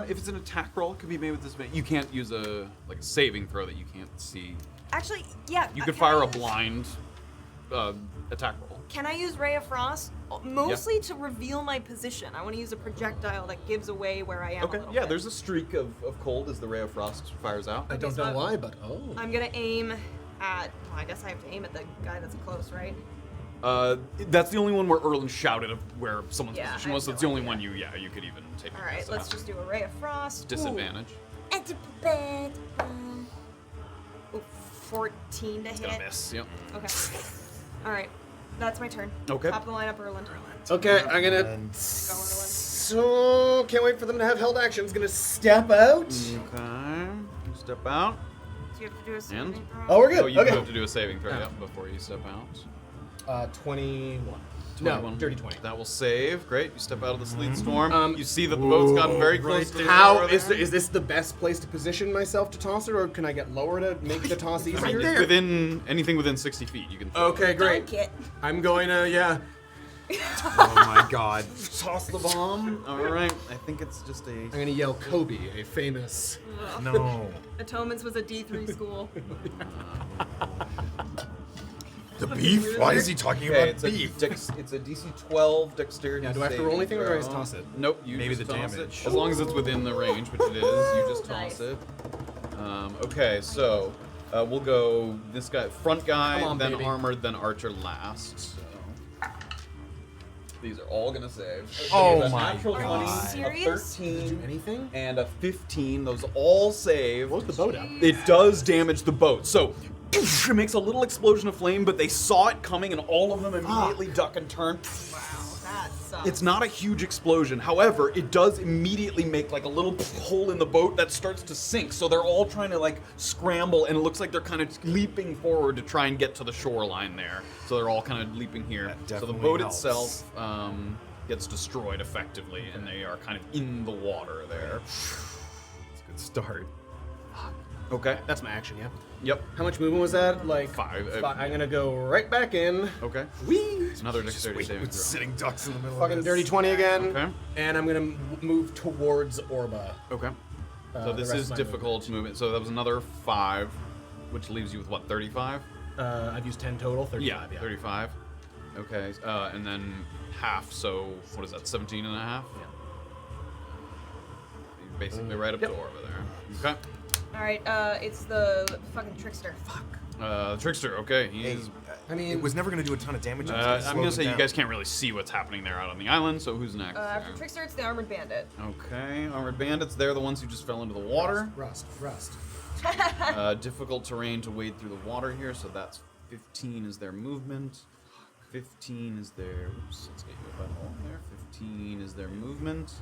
If it's an attack roll, it could be made with this. You can't use a saving throw that you can't see. Actually, yeah. You could can fire I a use- blind attack roll. Can I use Ray of Frost? Mostly to reveal my position. I want to use a projectile that gives away where I am. Okay. A little Yeah, bit. there's a streak of cold as the ray of frost fires out. I don't so know why, but I'm gonna aim at. Well, I guess I have to aim at the guy that's close, right? That's the only one where Erland shouted of where someone's Yeah, position I was. have That's no the only idea. one you could even take. All right, let's just do a Ray of Frost. disadvantage. Ooh, 14 to It's hit. gonna miss. Yep. Okay. All right, that's my turn. Okay. Top of the lineup, Erland. Okay, I'm gonna. And So can't wait for them to have held actions. Gonna step out. Okay. You step out. Do you have to do a And? saving throw? Oh, we're good. Oh, you okay. have to do a saving throw yep, before you step out. 21. 21. No, dirty 20. That will save. Great. You step out of the sleet storm. Um, you see that the boat's gotten very close to the How shore is there. this the best place to position myself to toss it, or can I get lower to make the toss easier? Within anything within 60 feet, you can. throw Okay, great. Dunk it. I'm going to Oh my god. Toss the bomb. All right. I think it's just a. I'm gonna yell Kobe, a famous. No. Atonements was a D3 school. The beef? Why is he talking Okay, about beef? it's a DC 12 dexterity. Yeah, do I have to roll anything or do I just throw. toss it? Nope, you Maybe just the toss damage. it. As long as it's within the range, which it is, you just toss Nice. it. Okay, so we'll go this guy, front guy, Come on, then baby. armored, then archer last. So. These are all gonna save. Oh Okay, a my natural God. 20, Serious? a 13, Anything? and a 15. Those all save. Blows the boat up. It does damage the boat. So it makes a little explosion of flame, but they saw it coming and all of them immediately duck and turn. That sucks. It's not a huge explosion. However, it does immediately make like a little hole in the boat that starts to sink. So they're all trying to like scramble, and it looks like they're kind of leaping forward to try and get to the shoreline there. So they're all kind of leaping here. That So the definitely boat helps. itself gets destroyed effectively, and they are kind of in the water there. It's a good start. Okay. That's my action, yeah. Yep. How much movement was that? Like 5. I'm gonna go right back in. Okay. Whee! Another Just dexterity wait saving with throw. sitting ducks in the middle Fucking of dirty this. 20 again. Okay. And I'm gonna move towards Orba. Okay. So the this rest is of my difficult movement. So that was another 5, which leaves you with what, 35? I've used 10 total, 35, yeah. 35. Okay, and then half, so what is that, 17 and a half? Yeah. You're basically right up Yep. to Orba there. Okay. Alright, it's the fucking trickster. Fuck. Trickster, okay, Hey, he's... I mean, it was never going to do a ton of damage. I'm gonna say you guys can't really see what's happening there out on the island, so who's next? After trickster, it's the armored bandit. Okay, armored bandits, they're the ones who just fell into the water. Rust. Difficult terrain to wade through the water here, so that's 15 is their movement. 15 is their, oops, let's get you a butthole there. 15 is their movement.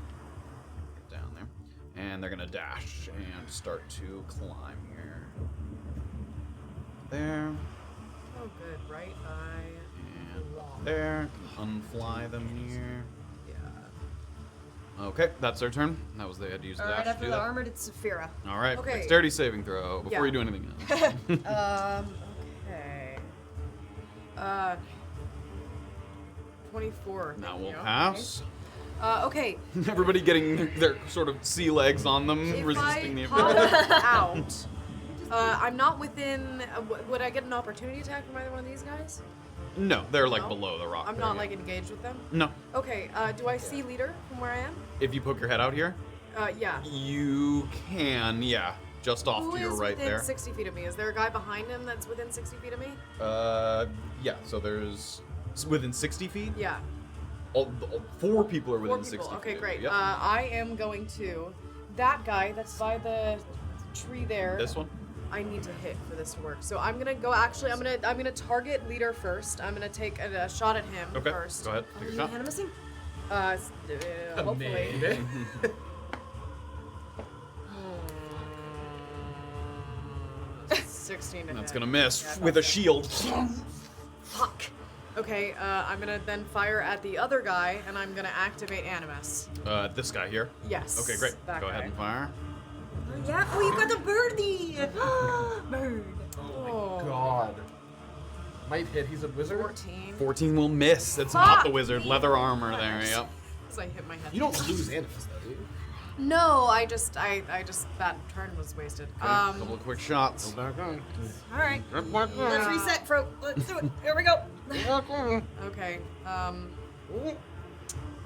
Get down there. And they're gonna dash and start to climb here. There, Oh, good. Right eye. and there. Can unfly them here. Yeah. Okay, that's their turn. That was, they had to use the Alright, dash to after do the that. armored, it's Safira. Alright, Okay. dexterity saving throw before Yeah. you do anything else. Okay. 24. That thank will you. pass. Okay. Everybody getting their sort of sea legs on them, If resisting the I pop ability. out, I'm not within. Would I get an opportunity attack from either one of these guys? No, they're like No? below the rock. I'm there, not yeah. like engaged with them. No. Okay. Do I see leader from where I am? If you poke your head out here, Yeah. you can, yeah. Just off Who to your is right within there. 60 feet of me? Is there a guy behind him that's within 60 feet of me? Yeah, so there's within 60 feet? Yeah. All 4 people are within 4 people. 60 Okay, feet. great. Yep. I am going to that guy that's by the tree there. This one? I need to hit for this to work. So I'm gonna go. Actually, I'm gonna target leader first. I'm gonna take a shot at him Okay, first. go ahead. Take a shot. Hannah missing? Hopefully. Maybe. 16 to That's hit. gonna miss Yeah, with a that's it. shield. Fuck. Okay, I'm gonna then fire at the other guy, and I'm gonna activate Animus. This guy here. Yes. Okay, great. that Go guy. ahead and fire. Yeah. Oh, you got the birdie! Bird. Oh, God. Might hit, he's a wizard. 14. 14 will miss. That's not the Fuck wizard. me. Leather armor there, yep. As I hit my head. You don't lose animus though, do you? No, I just that turn was wasted. Okay, couple of quick shots. Back on. Alright. Let's reset, Fro. Let's do it. Here we go. Okay.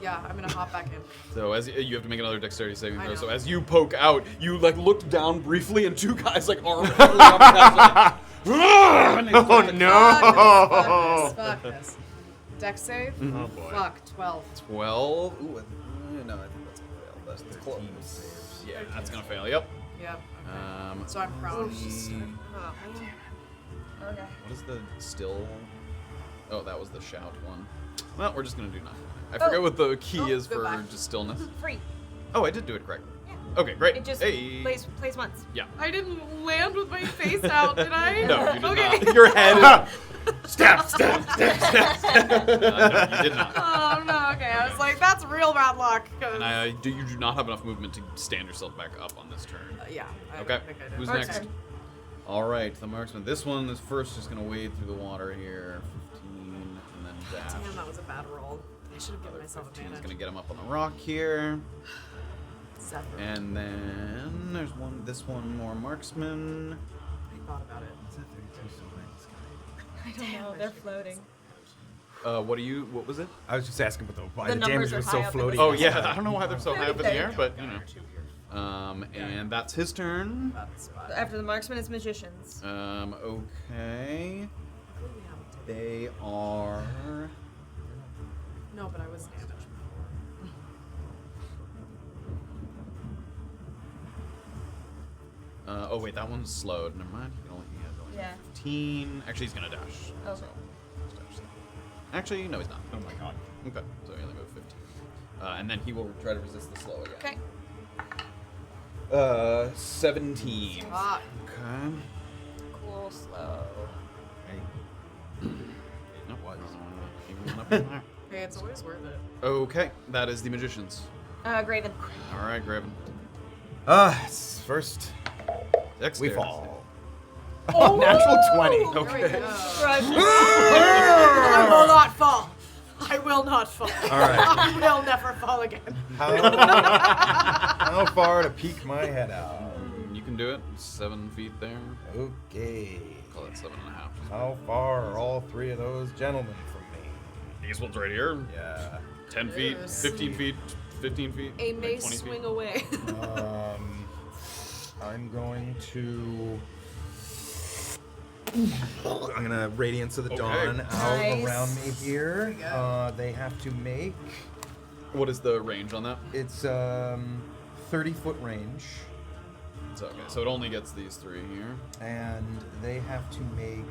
Yeah, I'm gonna hop back in. So as you have to make another dexterity saving I throw. know. So as you poke out, you like look down briefly, and 2 guys like arm pulling up. And that's like, Oh no! Fuck this. Dex save? Mm-hmm. Oh boy. Fuck, 12. 12. Ooh, no, I think that's gonna fail. That's close. Yeah, that's gonna fail. Yep. Yep. Okay. So I'm prone. Oh, man. Okay. What is the still? Oh, that was the shout one. Well, we're just gonna do nothing. I forget what the key is for goodbye. just stillness. Free. Oh, I did do it correctly. Okay, great. It just hey. plays once. Yeah. I didn't land with my face out, did I? No, you did Okay. not. Your head. Stab, stab, stab, stab. No, you did not. Oh no, okay. I was like, that's real bad luck. 'Cause- And you do not have enough movement to stand yourself back up on this turn. yeah. I Okay. think I did. Who's Mark's next? turn. All right, the marksman. This one is first just gonna wade through the water here. 15, and then dash. Damn, that was a bad roll. I should have given myself a He's advantage. gonna get him up on the rock here. 7. And then there's this one more marksman. I thought about it. I don't know. They're floating. What was it? I was just asking why The the damage numbers are was high so up in the floating. Oh yeah, I don't know why they're so high up in the air, There. but you know. And that's his turn. That's fine. After the marksman, it's magicians. Okay. They are. No, but I was damaged. Oh wait, that one's slowed. Never mind. He only Yeah. 15. Actually, he's gonna dash. Okay. Actually, no, he's not. Oh my god. Okay, so he only moved 15. And then he will try to resist the slow again. Okay. 17. Ah, Okay. Cool, slow. Nope. He went up in there. hey, it's always worth it. Okay, that is the magicians. Graven. All right, Graven. First we Dexterity. fall. Oh, natural 20. There we Okay. go. Right. I will not fall. I will not fall. All right. I will never fall again. How far to peek my head out? You can do it. 7 feet there. Okay. Call that 7.5. How far are all three of those gentlemen from me? These ones right here. Yeah. 10 feet, Yes. 15 feet, 15 feet. A like mace 20 swing feet. away. I'm going to. I'm gonna Radiance of the Okay. Dawn out Nice. around me here. They have to make. What is the range on that? It's 30-foot range, It's okay. So it only gets these 3 here. and they have to make.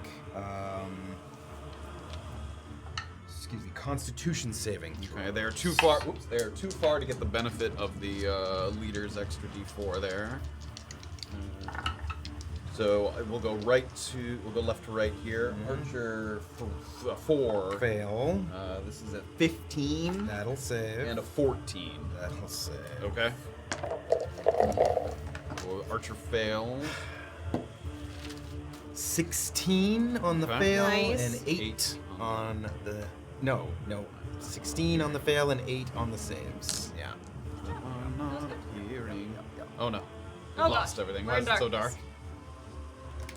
Excuse me, Constitution saving throw. Okay, they are too far. Whoops, they are too far to get the benefit of the leader's extra D4 there. So we'll go We'll go left to right here. Archer 4. Fail. This is at 15 That'll save. and a 14. That'll save. Okay. Well, Archer fail. 16 on the Okay. fail Nice. and 8 on the. No. 16 on the fail and 8 on the saves. Yeah. I'm not hearing. Oh no. We Oh, lost God. everything. We're Why in is it so dark? darkness.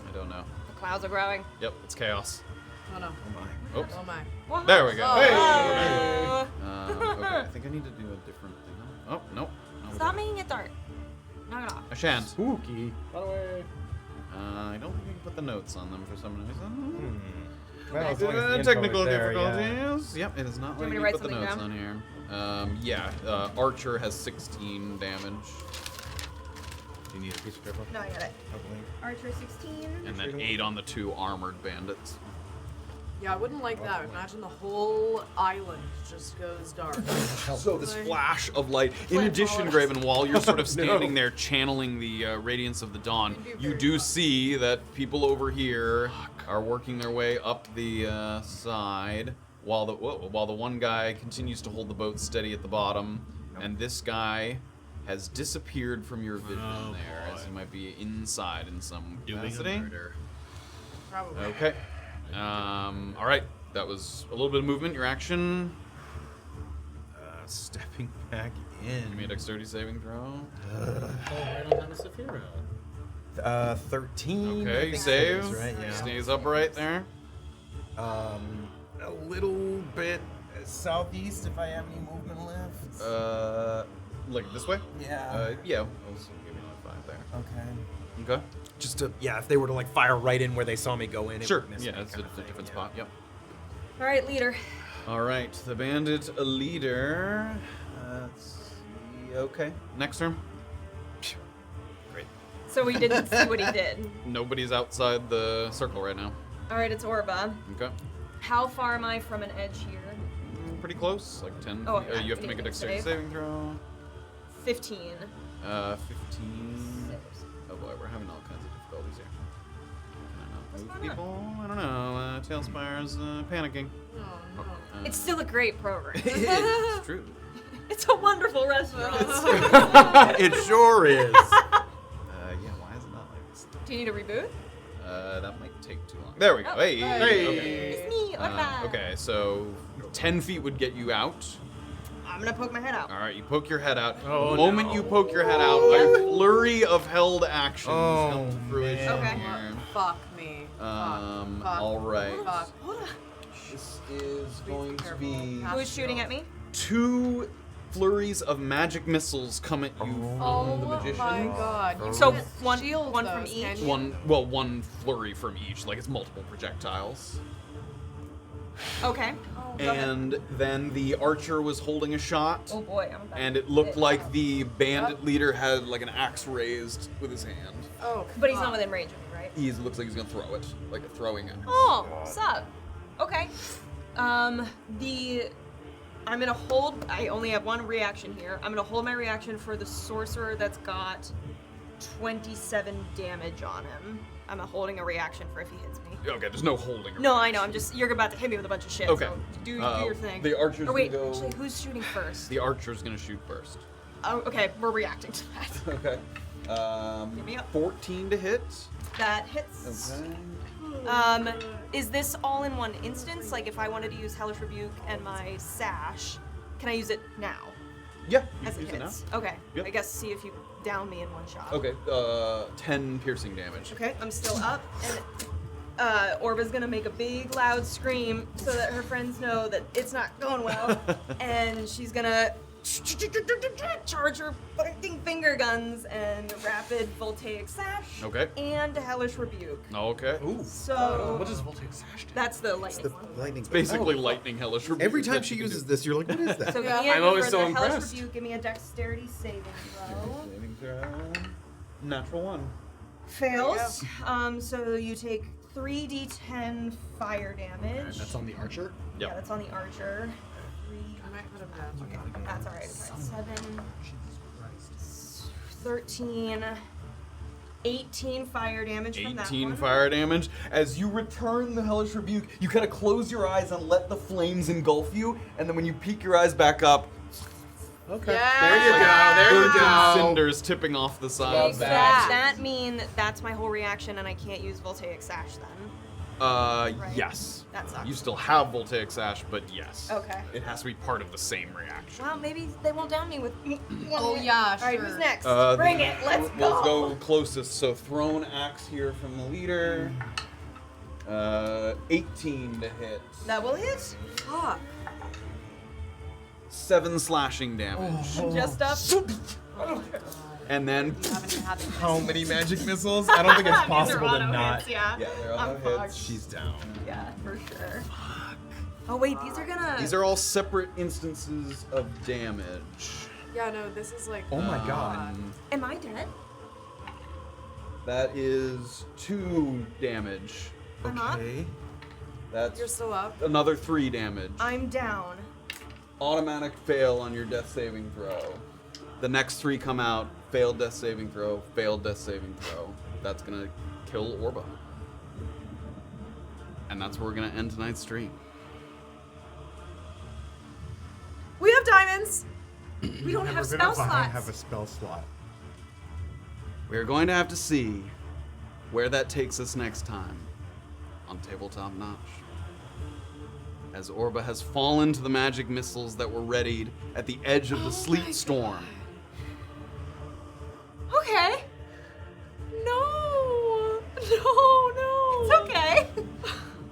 I don't know. The clouds are growing. Yep, it's chaos. Oh no. Oops. Oh my. Whoa. There we go. Oh. Hey! Oh. Okay, I think I need to do a different thing. Oh, nope. No, Stop making it dark. Knock it off. I shan't. Spooky. Run away. I don't think I can put the notes on them for some reason. Well, as long as the info Technical is there, yeah. difficulties. Yep, it is not Do you letting want me me to put the write notes on here. Archer has 16 damage. Do you need a piece of paper? No, I got it. Hopefully. Archer 16. And then 8 on the 2 armored bandits. Yeah, I wouldn't like that. Imagine the whole island just goes dark. So this flash of light. In Flame addition, falls. Graven, while you're sort of standing there channeling the radiance of the dawn, You'd be you very do rough. see that people over here are working their way up the side, while the one guy continues to hold the boat steady at the bottom, and this guy has disappeared from your vision there, as he might be inside in some capacity. Probably. Okay. All right. That was a little bit of movement. Your action. Stepping back Give me a in. dexterity saving throw. Right on top of Safira. 13. I Okay, think save. that is right, yeah. Stays upright there. A little bit southeast if I have any movement left. Like this way? Yeah. Yeah. I'll give you a 5 there. Okay. Okay. Just to, if they were to like fire right in where they saw me go in. It Sure. would miss Yeah, me it's a kind of thing, different yeah. spot. Yep. All right, leader. All right. The bandit leader. Let's see. Okay. Next turn. Great. So we didn't see what he did. Nobody's outside the circle right now. All right, it's Orba. Okay. How far am I from an edge here? Pretty close. Like 10. Oh, You have to make a dexterity save. saving throw. 15. 15. Oh boy, we're having all kinds of difficulties here. Can I not What's move going on? people? I don't know. Tailspire's panicking. Oh, no. It's still a great program. It's true. It's a wonderful restaurant. It sure is. Yeah, why is it not like this? Do you need a reboot? That might take too long. There we go. Hey. Okay. It's me, Orba. Okay, so 10 feet would get you out. I'm gonna poke my head out. All right, you poke your head out. Oh, the moment you poke your head out, a flurry of held actions come to fruition Okay. here. Fuck me. Fuck. All right. Fuck. This is going to be Who's shooting at me? 2 flurries of magic missiles come at you from the magician. my god. You So can't one shield from those, each? can you? One flurry from each, like it's multiple projectiles. Okay. Go ahead. And then the archer was holding a shot. Oh boy, I'm about And it looked like the bandit leader had like an axe raised with his hand. Oh, But he's not within range of me, right? He looks like he's gonna throw it, like a throwing axe. Oh, sup. Okay. I'm gonna hold. I only have one reaction here. I'm gonna hold my reaction for the sorcerer that's got 27 damage on him. I'm holding a reaction for if he hits me. Okay, there's no holding. No, I know. I'm just. You're about to hit me with a bunch of shit. Okay. So do your thing. The archer's Or wait, gonna go. actually, who's shooting first? The archer's gonna shoot first. Oh, okay. We're reacting to that. Okay. Give me up. 14 to hit. That hits. Okay. Is this all in one instance? Like, if I wanted to use Hellish Rebuke and my sash, can I use it now? Yeah. You As can it use it hits. now. Okay. Yep. I guess see if you down me in one shot. Okay. 10 piercing damage. Okay, I'm still up, and Orba's gonna make a big, loud scream so that her friends know that it's not going well, and she's gonna charge her fucking finger guns and rapid voltaic sash. Okay. And hellish rebuke. Okay. Ooh. So What does Voltaic Sash do? that's the lightning The one. lightning. Basically, lightning hellish. rebuke Every is time what she you can uses do. this, you're like, what is that? So Yeah. Ian, I'm always for so the impressed. hellish rebuke, give me a dexterity saving throw. Saving throw. Natural 1. Fails. So you take 3d10 fire damage. And that's on the archer? Yep. Yeah, that's on the archer. I might put him down. That's alright. 7, 13, 18 fire damage from that 18 one. fire damage. As you return the hellish rebuke, you kind of close your eyes and let the flames engulf you, and then when you peek your eyes back up, Okay. Yeah. There you go. There you birds and go. cinders tipping off the side. Does that. that mean that's my whole reaction and I can't use Voltaic Sash then? Yes. That sucks. You still have Voltaic Sash, but yes. Okay. It has to be part of the same reaction. Well, maybe they won't down me with one Oh, hit. yeah, Alright, sure. who's next? Uh, Bring the- it. Let's We'll go. go closest. So thrown axe here from the leader. 18 to hit. That will hit. Fuck. 7 slashing damage. I'm just up. And then You haven't had them. How many magic missiles? I don't think it's These are possible to auto not. hits, yeah. yeah, they're I'm all fucked. hits. She's down. Yeah, for sure. Oh wait, these are gonna. These are all separate instances of damage. Yeah, no, this is like. Oh my god. Am I dead? That is 2 damage. I'm up. Okay. That's You're still up. another 3 damage. I'm down. Automatic fail on your death saving throw. The next 3 come out. Failed death saving throw. Failed death saving throw. That's gonna kill Orba. And that's where we're gonna end tonight's stream. We have diamonds. We don't have We're spell gonna slots. have a spell slot. We're going to have to see where that takes us next time on Tabletop Notch. As Orba has fallen to the magic missiles that were readied at the edge of the sleet storm. Okay. No. No. It's okay.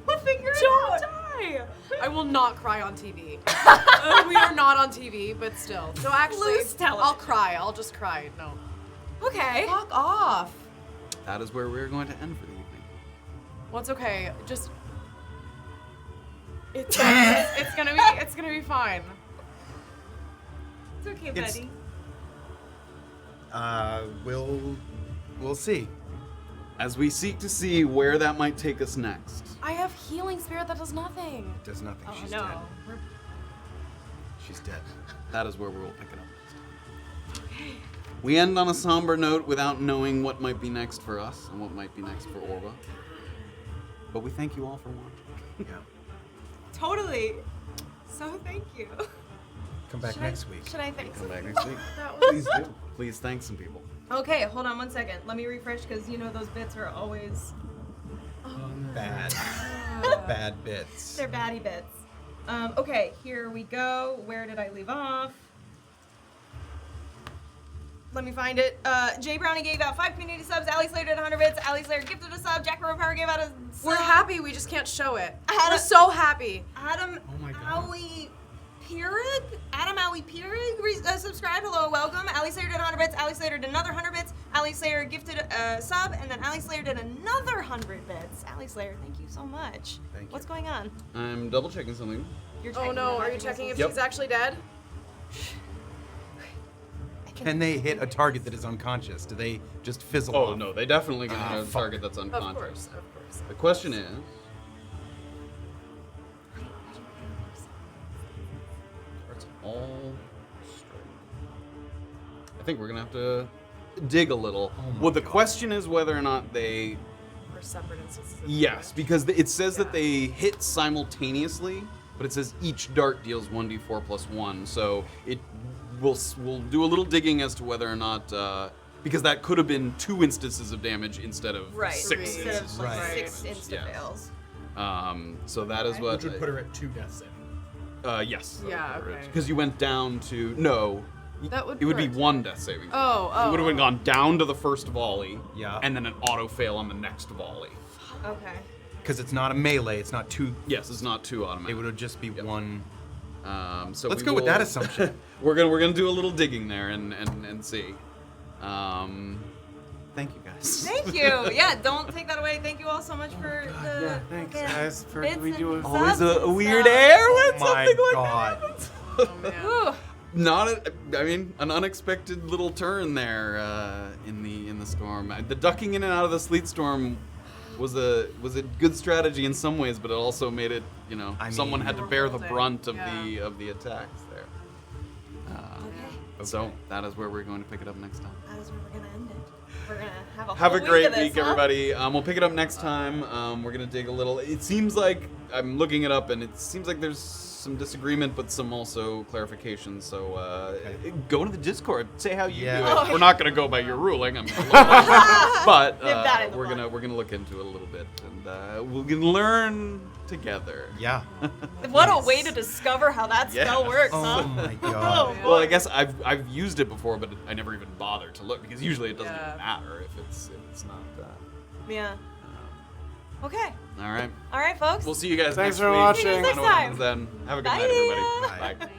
We'll figure it Don't out. die. I will not cry on TV. We are not on TV, but still. So actually, Loose television. I'll cry. I'll just cry. No. Okay. Fuck off. That is where we're going to end for the evening. Well, it's okay. Just. It's gonna be fine. It's okay, It's- buddy. We'll see. As we seek to see where that might take us next. I have healing spirit that does nothing. It does nothing. Oh She's no. dead. She's dead. That is where we will pick it up next time. We end on a somber note without knowing what might be next for us and what might be next for Orba. But we thank you all for watching. Yeah. Totally. So thank you. Come back next week. Should I thank Come some back people? next week. That was Please do. Please thank some people. Okay, hold on one second. Let me refresh because you know those bits are always bad. Bad bits. They're baddie bits. Okay, here we go. Where did I leave off? Let me find it. Jay Brownie gave out 5 community subs. Ali Slayer did 100 bits. Ali Slayer gifted a sub. Jack Power gave out a sub. We're happy, we just can't show it. Adam- We're so happy. Adam Oh my God. Owie Pierig? Adam Owie Pierig subscribed. Hello, welcome. Ali Slayer did 100 bits. Ali Slayer did another 100 bits. Ali Slayer gifted a sub, and then Ali Slayer did another 100 bits. Ali Slayer, thank you so much. Thank you. What's going on? I'm double checking something. You're Oh checking no, the are you mechanisms. checking if Yep. she's actually dead? Can they hit a target that is unconscious? Do they just fizzle Oh off? no, they definitely can hit a fuck. target that's Of unconscious. course, of course. The question is, it's all straight. I think we're gonna have to dig a little. Well, the question is whether or not they. Or separate instances. of Yes, damage. because it says that they hit simultaneously, but it says each dart deals 1d4 plus 1. So we'll do a little digging as to whether or not because that could have been 2 instances of damage instead of Right. 6 Instead of instances. like Right. 6 insta-fails. So that is what. Which would put her at 2 death saving. Yes. Yeah, okay. Because you went down to no. That would It would be hurt. 1 death saving. Oh. You would have gone down to the first volley. Yeah. And then an auto fail on the next volley. Okay. Because it's not a melee. It's not two. Yes, it's not 2 It automatic. would just be one. So Let's we go with will- that assumption. we're gonna do a little digging there and see. Thank you guys. Thank you. Yeah, don't take that away. Thank you all so much for the Yeah, thanks, fucking guys. For bits we do and a- Always subs a and weird stuff. air when My something like God. that happens. Oh, man. Ooh. An unexpected little turn there in the storm. The ducking in and out of the sleet storm was a good strategy in some ways, but it also made it, someone mean- had to bear the Holding, brunt of yeah. the attacks there. Okay. So that is where we're going to pick it up next time. That is where we're gonna end it. We're gonna have a Have whole a great of this, week, huh? everybody. We'll pick it up next time. We're gonna dig a little. It seems like I'm looking it up, and it seems like there's some disagreement, but some also clarification. So go to the Discord, say how you Yeah. do it. Oh. We're not gonna go by your ruling, but Nip that in the we're bud. gonna look into it a little bit, and we're gonna learn together. Yeah. What a way to discover how that spell Yeah. works, Oh huh? my Oh, God. boy. Well, I guess I've used it before, but I never even bothered to look because usually it doesn't Yeah. even matter if it's not. Yeah. Okay. All right. All right, folks. We'll see you guys Thanks next for week. watching. See you next I know what happens time. then. Have a good Bye. night, everybody. Bye. Bye.